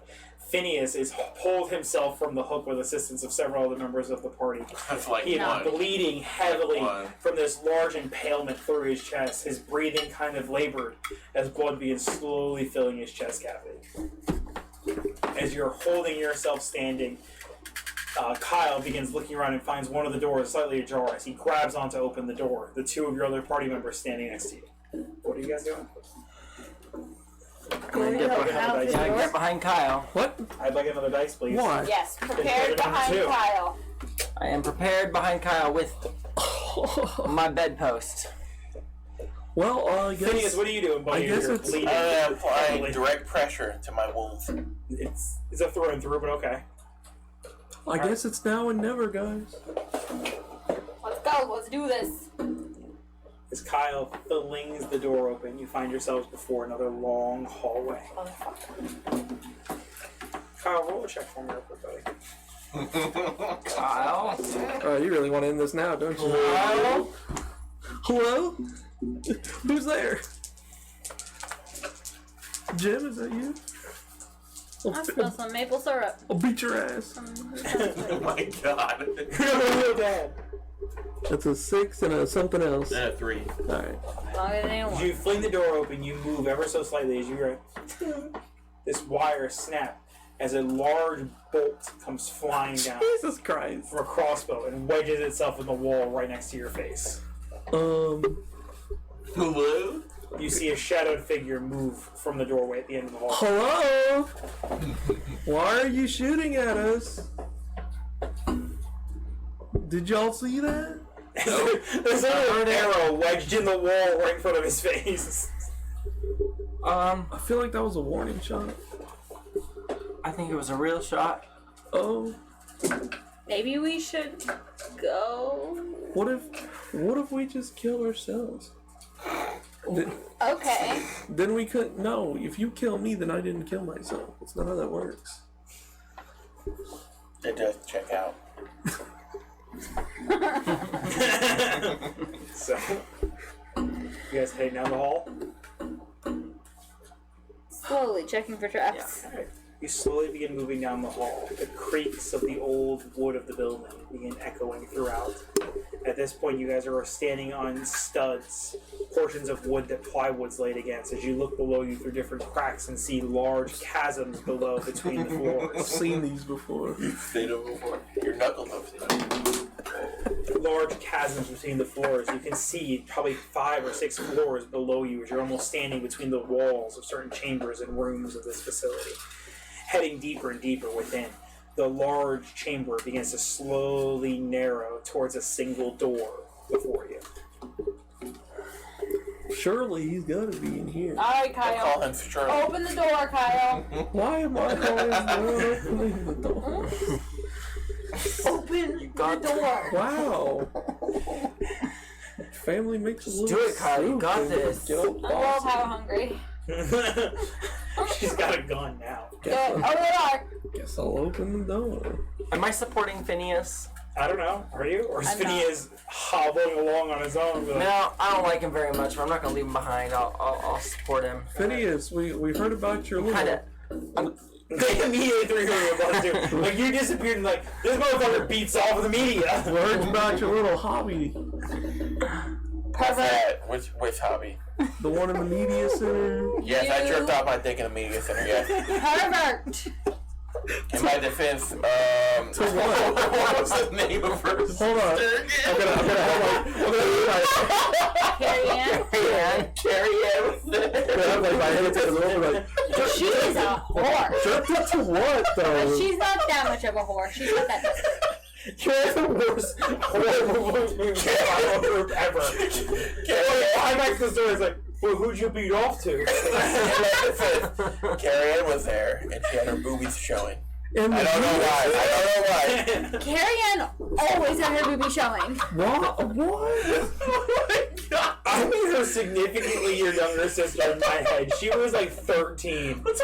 Phineas is pulled himself from the hook with assistance of several other members of the party. That's like He is one. bleeding heavily One. from this large impalement through his chest. His breathing kind of labored as blood begins slowly filling his chest cavity. As you're holding yourself standing, Kyle begins looking around and finds one of the doors slightly ajar as he grabs on to open the door. The two of your other party members standing next to you. What are you guys doing? I'm gonna get behind, Dice. get behind Kyle. What? I'd like another dice, please. Why? Yes, Number prepared behind two. Kyle. I am prepared behind Kyle with my bedpost. Well, I guess. Phineas, what are you doing, buddy? I guess You're it's- bleeding I am applying heavily. direct pressure to my wounds. It's a through and through, but okay. I guess it's now and never, guys. Let's go. Let's do this. As Kyle flings the door open, you find yourselves before another long hallway. Motherfucker. Kyle, roll a check for me real quick, buddy. Kyle? You really want to end this now, don't you? Kyle? Hello? Who's there? Jim, is that you? I smell some maple syrup. I'll beat your ass. Oh my god. Real bad. That's a 6 and a something else. 3. Alright. Longer than anyone. As you fling the door open, you move ever so slightly as you this wire snap as a large bolt comes flying down Jesus Christ. from a crossbow and wedges itself in the wall right next to your face. Hello? You see a shadowed figure move from the doorway at the end of the hall. Hello? Why are you shooting at us? Did y'all see that? There's a little arrow wedged in the wall right in front of his face. I feel like that was a warning shot. I think it was a real shot. Oh, Maybe we should go. what if we just kill ourselves? Okay. Then we couldn't. No, if you kill me, then I didn't kill myself. That's not how that works. It does check out. So, you guys heading down the hall? Slowly checking for traps. Alright. You slowly begin moving down the hall. The creaks of the old wood of the building begin echoing throughout. At this point, you guys are standing on studs, portions of wood that plywood's laid against, as you look below you through different cracks and see large chasms below between the I've floors. seen these before. Seen it before. Your knuckles have seen it. Large chasms between the floors. You can see probably 5 or 6 floors below you as you're almost standing between the walls of certain chambers and rooms of this facility. Heading deeper and deeper within, the large chamber begins to slowly narrow towards a single door before you. Surely he's gotta be in here. Alright, I call Kyle. him Shirley. Open the door, Kyle. Why am I always opening the door? Open the door. Wow. Family makes a little do it, Kyle, you soup got and this. get all I'm well bossy. power hungry. She's got a gun now. Good. Open the Guess I'll open the door. Am I supporting Phineas? I don't know. Are you? Or is I'm not. Phineas hobbling along on his own? Like, No, I don't like him very much, but I'm not gonna leave him behind. I'll support him. Phineas, we heard about your little. Kinda. They immediately threw who you're about to do. Like, you disappeared and, like, this motherfucker beats off of the media. We heard about your little hobby. What's that? Which hobby? The one in the media center. Yes, I You- jerked off my dick in the media center, yes. Pervert. In my defense, To what? what was the name of her Hold on. I'm gonna Carrie Ann. Carrie Ann. have like my hand to the door, like, She's a whore. jerked it to what though? She's not that much of a whore. She's not that desperate. You're the worst horrible movie group ever. Carrie I back to the story. It's like, Well, who'd you beat off to? Carrie Ann was there, and she had her boobies showing. And I don't know why. Carrie Ann always had her boobie showing. What? I made her significantly your younger sister in my head. She was like 13. She was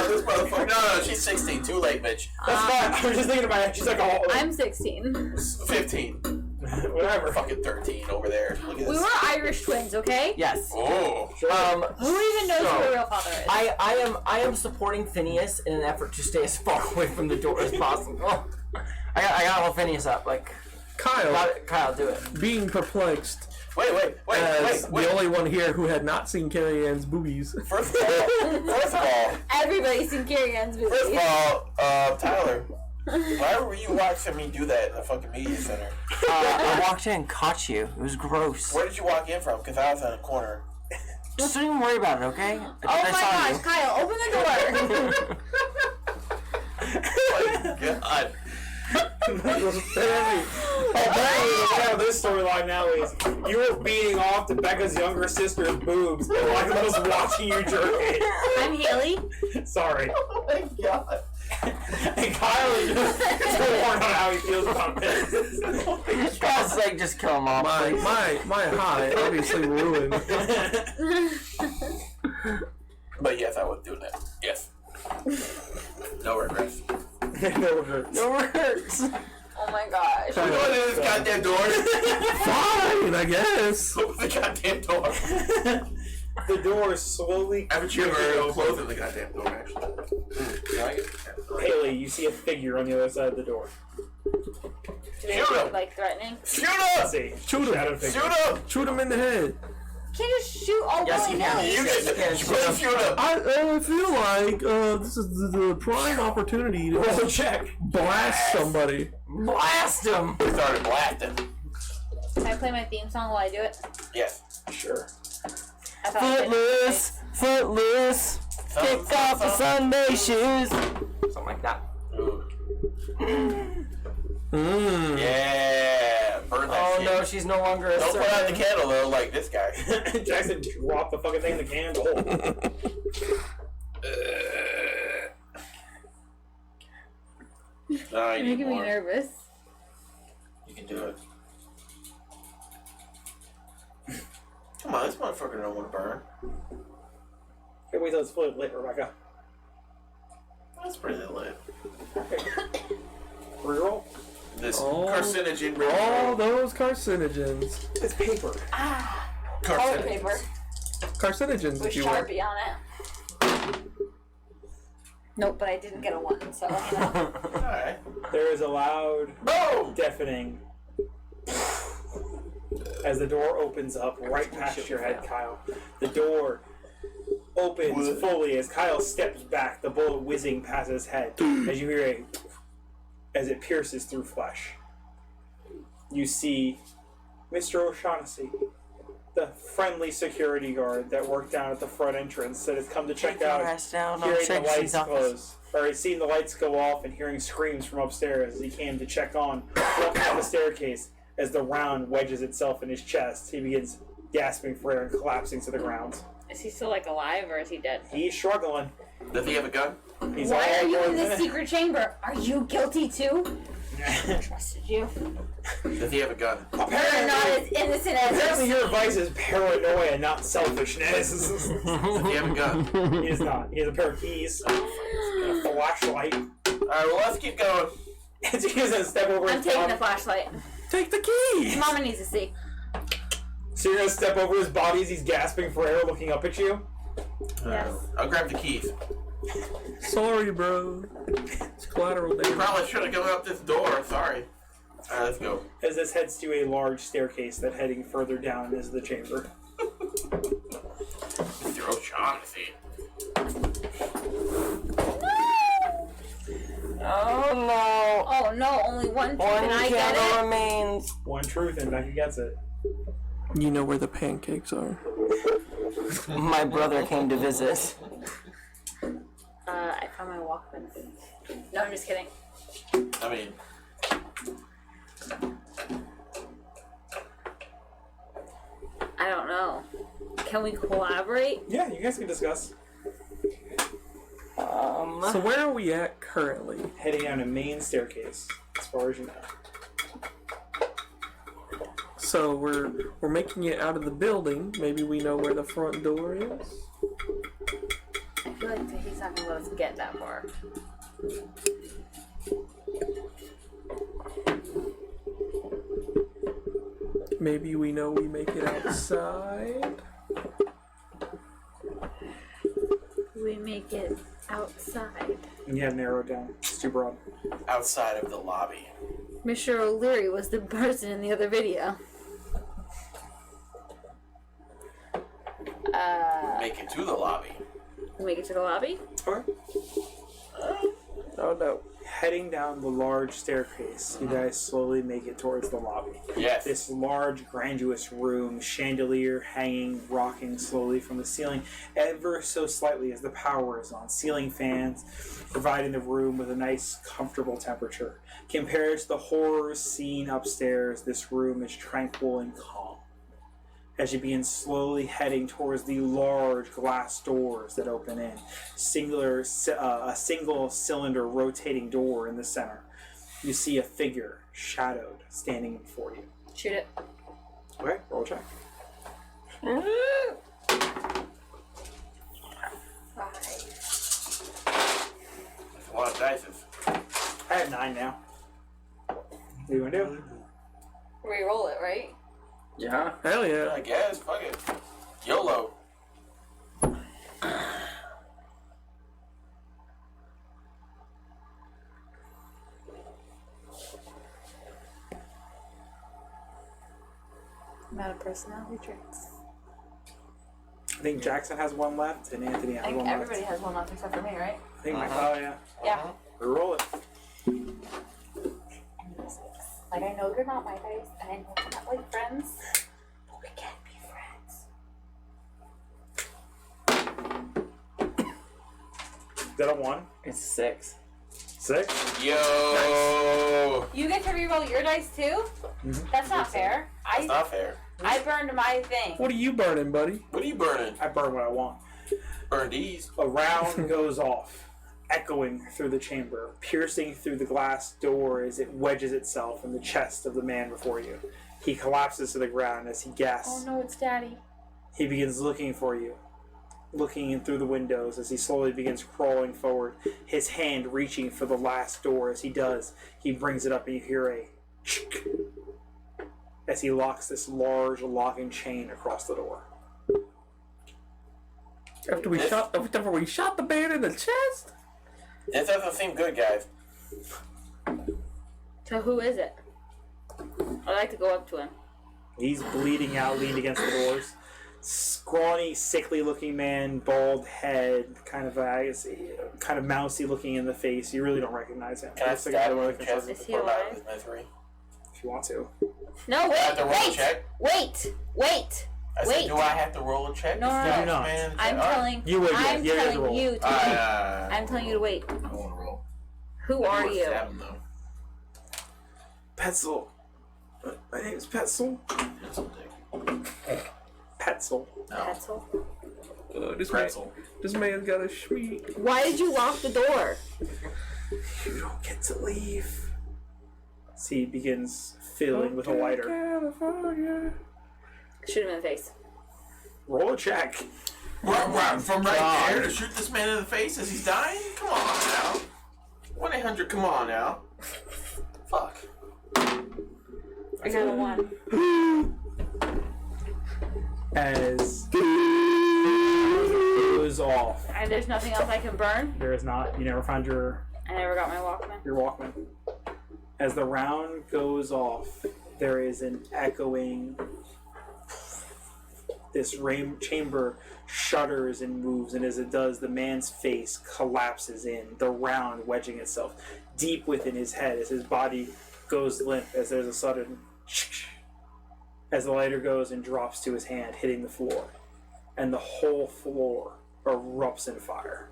this motherfucker. No, she's 16. Too late, bitch. That's fine. I was just thinking about it. She's like, oh, I'm 16. 15. whatever. Fucking 13 over there. Look at We this. were Irish twins, okay? Yes. Oh. Sure. Who even knows who the real father is? I am supporting Phineas in an effort to stay as far away from the door as possible. I gotta hold Phineas up. Like, Kyle, do it. Being perplexed Wait. as the only one here who had not seen Carrie Ann's boobies. First of all, Everybody's seen Carrie Ann's boobie. First of all, Tyler, why were you watching me do that in the fucking media center? I walked in and caught you. It was gross. Where did you walk in from? Because I was in a corner. Just don't even worry about it, okay? Oh my gosh, Kyle, open the door! Oh my god. Apparently, the way of this storyline now is you were beating off to Becca's younger sister's boobs, and Michael was watching you jerk it. I'm Haley. Sorry. Oh my god. And Kyle is just torn on how he feels about this. Kyle's like, just kill him off. My high obviously ruined. But yes, I was doing that. Yes. No regrets. No regrets. No hurts. Oh my gosh. We're going in this goddamn door. Fine, I guess. Open the goddamn door. The door is slowly. Haven't you ever closed the goddamn door, actually? Haley, you see a figure on the other side of the door. Do they Shoot look him. like threatening? Shoot Let's him! see. Shoot him. Shadow figure. Shoot him! Shoot him in the head. Can't just shoot all Yes, you can. willy-nilly. You Yes, can yes, please shoot him! I feel like this is the prime opportunity to Roll a check. blast somebody. Blast him! We started blasting. Can I play my theme song while I do it? Yes. Sure. I thought I did. Footloose. Kick off the Sunday shoes. Something like that. Ooh. Mmm. Yeah. Burn that Oh shit. no, she's no longer a Don't put out the servant. candle though, like this guy. Jackson dropped the fucking thing in the candle. No, You're you need making me more. nervous. You can do it. Come on, this motherfucker don't want to burn. Hey, wait till it's fully lit, Rebecca. That's pretty lit. Reroll? This Oh. carcinogen. All those carcinogens. It's paper. Toilet paper Carcinogens, with if you will. Sharpie on it. Nope, but I didn't get a one, so you know. Alright. There is a loud, Boom! deafening as the door opens up right past your head, Kyle. The door opens fully as Kyle steps back, the bullet whizzing past his head as you hear as it pierces through flesh. You see Mr. O'Shaughnessy, the friendly security guard that worked down at the front entrance that has come to check out, down. I'll hearing check the lights his office. close, or seeing the lights go off and hearing screams from upstairs as he came to check on, walking down the staircase as the round wedges itself in his chest. He begins gasping for air and collapsing to the ground. Is he still like alive or is he dead? He's struggling. Does he have a gun? He's Why all are you in going- this secret chamber? Are you guilty too? I trusted you. Does he have a gun? You're not Apparently, as innocent as apparently this. your advice is paranoia, not selfishness. Does he have a gun? He is not. He has a pair of keys, and a flashlight. Alright, well, let's keep going. As he goes and step over I'm his taking body. the flashlight. Take the key! Mama needs to see. So you're gonna step over his body as he's gasping for air, looking up at you. Yes. I'll grab the keys. Sorry, bro. It's collateral damage. Probably should have gone up this door. Sorry. Alright, let's go. As this heads to a large staircase that heading further down is the chamber. Mr. O'Shaughnessy. Oh no. Oh no, only one truth One and I get candle it. remains. One truth and Becky gets it. You know where the pancakes are. My brother came to visit. I found my Walkman. No, I'm just kidding. I mean, I I don't know. Can we collaborate? Yeah, you guys can discuss. So where are we at currently? Heading down a main staircase, as far as you know. So we're making it out of the building. Maybe we know where the front door is. I feel like he's not gonna let us get that far. Maybe we know we make it outside. We make it outside. And you have narrowed down. It's too broad. Outside of the lobby. Mr. O'Leary was the person in the other video. Make it to the lobby. We make it to the lobby? Okay. Oh no. Heading down the large staircase, you guys slowly make it towards the lobby. Yes. This large, grandiose room, chandelier hanging, rocking slowly from the ceiling, ever so slightly as the power is on. Ceiling fans providing the room with a nice, comfortable temperature. Compared to the horrors seen upstairs, this room is tranquil and calm. As you begin slowly heading towards the large glass doors that open in, a single cylinder rotating door in the center, you see a figure shadowed standing before you. Shoot it. Okay, roll a check. That's a lot of dices. I have 9 now. What do you want to do? Re-roll it, right? Yeah. Hell yeah. I guess. Fuck it. YOLO. I'm out of personality traits. I think Jackson has 1 left, and Anthony has I think 1 left. everybody has one left except for me, right? I think oh yeah. Yeah. Roll it. Like, I know you're not my dice, and I know we're not like friends, but we can be friends. Is that a 1? It's 6. 6? Yo. You get to reroll your dice too? Mhm. That's not fair. That's not fair. I burned my thing. What are you burning, buddy? What are you burning? I burn what I want. Burn these. A round goes off, echoing through the chamber, piercing through the glass door as it wedges itself in the chest of the man before you. He collapses to the ground as he gasps. Oh no, it's Daddy. He begins looking for you, looking in through the windows as he slowly begins crawling forward, his hand reaching for the last door. As he does, he brings it up and you hear a chick as he locks this large locking chain across the door. After we shot the man in the chest? This doesn't seem good, guys. So who is it? I'd like to go up to him. He's bleeding out, leaned against the doors. Scrawny, sickly-looking man, bald head, kind of mousy looking in the face. You really don't recognize him. Can I Looks like stab a him in like the a chest person. Is he to put him out of alive? his misery? If you want to. No, I have to roll a wait, check? wait, wait. I said, Wait. do I have to roll a check? No, to no, stab no. this man in the I'm chest? telling You would, yeah. I'm Yeah, you have to telling roll. you to wait. I'm telling you to wait. I want to roll. Who I are wanna you? stab him, though. Petzel. My name's Petzel. That's a dick. Petzel. No. Petzl. Pretzel. This man's got a schmeat. Why did you lock the door? You don't get to leave. So he begins filling with a lighter. California. Shoot him in the face. Roll a check. From right there to shoot this man in the face as he's dying? Come on now. 1-800, come on now. Fuck. I got a 1. As it goes off. And there's nothing else I can burn. There is not. You never found your I never got my Walkman. Walkman. As the round goes off, there is an echoing. This chamber shudders and moves, and as it does, the man's face collapses in, the round wedging itself deep within his head as his body goes limp, as there's a sudden as the lighter goes and drops to his hand, hitting the floor, and the whole floor erupts in fire.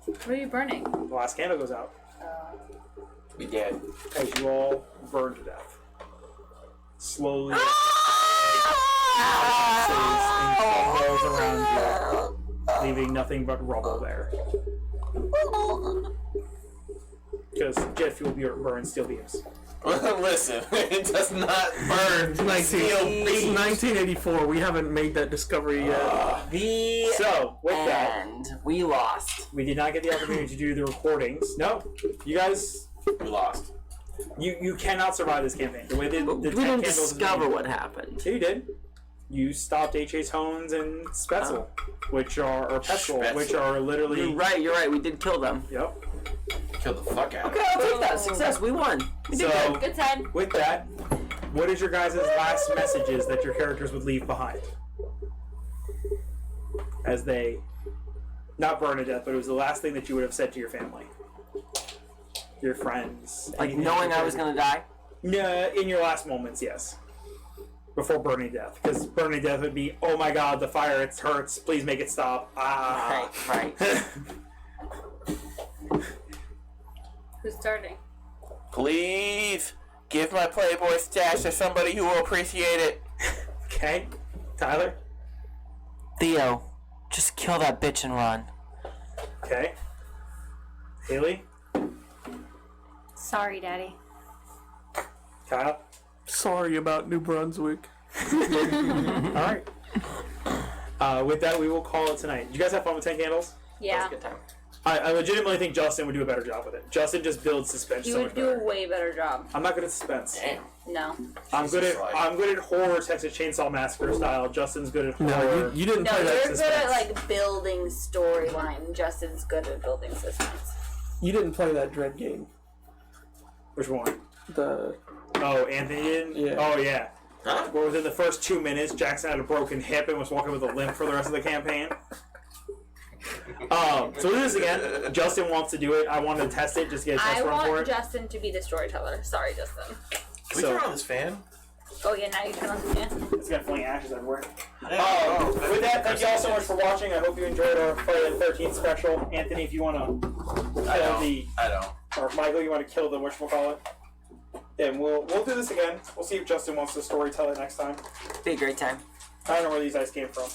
What are you burning? The last candle goes out We dead. as you all burn to death. slowly collapses and crumbles around you, leaving nothing but rubble there. Because jet fuel burns steel beams. Listen, it does not burn steel It's beams. 1984. We haven't made that discovery yet. So, with that, And we lost. we did not get the opportunity to do the recordings. No, you guys, We lost. you cannot survive this campaign. The way the We 10 didn't candles is discover made. what happened. Yeah, you did. You stopped H.H. Hones and Spetzel, which are or Petrol, Spetzel. which are literally. You're right. We did kill them. Yep. Kill the fuck out of Okay, it. I'll take that. Success. We won. We did So, good. Good side. with that, what is your guys' last messages that your characters would leave behind? As they, not burn to death, but it was the last thing that you would have said to your family, your friends, Like anything knowing that I was gonna die. No, in your last moments, yes. Before burning death, because burning death would be, oh my god, the fire, it hurts. Please make it stop. Ah. Right. Who's starting? Please give my Playboy stash to somebody who will appreciate it. Okay, Tyler. Theo, just kill that bitch and run. Okay. Haley. Sorry, Daddy. Kyle. Sorry about New Brunswick. All right. With that, we will call it tonight. Did you guys have fun with 10 Candles? Yeah. Good time. I legitimately think Justin would do a better job with it. Justin just builds suspense You so would much do better. a way better job. I'm not good at suspense. Damn. No. I'm good Jesus, at like- horror Texas Chainsaw Massacre style. Justin's good at horror. No, you didn't No, play you're that. good at like building storyline. Justin's good at building suspense. You didn't play that Dread game. Which one? The Oh, Anthony didn't? Yeah. Oh, yeah. Huh? Well, within the first 2 minutes, Jackson had a broken hip and was walking with a limp for the rest of the campaign. So we'll do this again. Justin wants to do it. I wanted to test it, just get a test I run for want it. Justin to be the storyteller. Sorry, Justin. Can we So- turn on this fan? Oh yeah, now you can understand. It's gonna fling ashes everywhere. Oh, With that, thank you all so much for watching. I hope you enjoyed our Friday the 13th special. Anthony, if you want to I kill don't. the, I don't. or Michael, you want to kill the whatchamacallit? And we'll do this again. We'll see if Justin wants to storytell it next time. Be a great time. I don't know where these guys came from.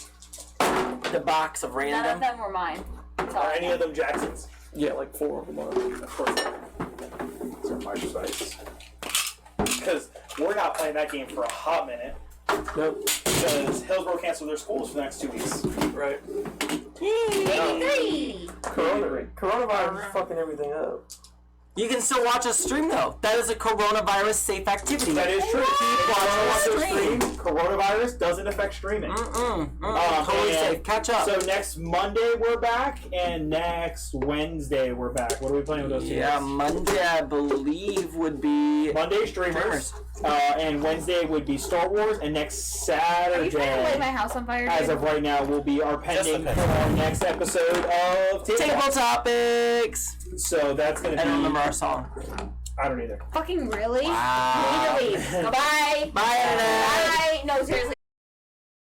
The box of None of random. them were mine. Are any of them Jacksons? yeah, like 4 of them are. Of course not. These are my spices. Because we're not playing that game for a hot minute. Nope. Because Hillsborough canceled their schools for the next 2 weeks. Right. Hey! Coronavirus is fucking everything up. You can still watch us stream though. That is a coronavirus safe activity. That is true. Stream. Coronavirus doesn't affect streaming. Totally and safe. Catch up. So next Monday we're back, and next Wednesday we're back. What are we playing with those two Yeah, days? Monday I believe would be Monday streamers, and Wednesday would be Star Wars, and next Are you trying to light Saturday, my house on fire? as dude? of right now, will be our pending Just for a our next episode of Table Table. Topics. So that's gonna be. I don't remember our song. I don't either. Fucking really? Wow. You need to leave. Bye. Bye, Internet. Bye. No, seriously.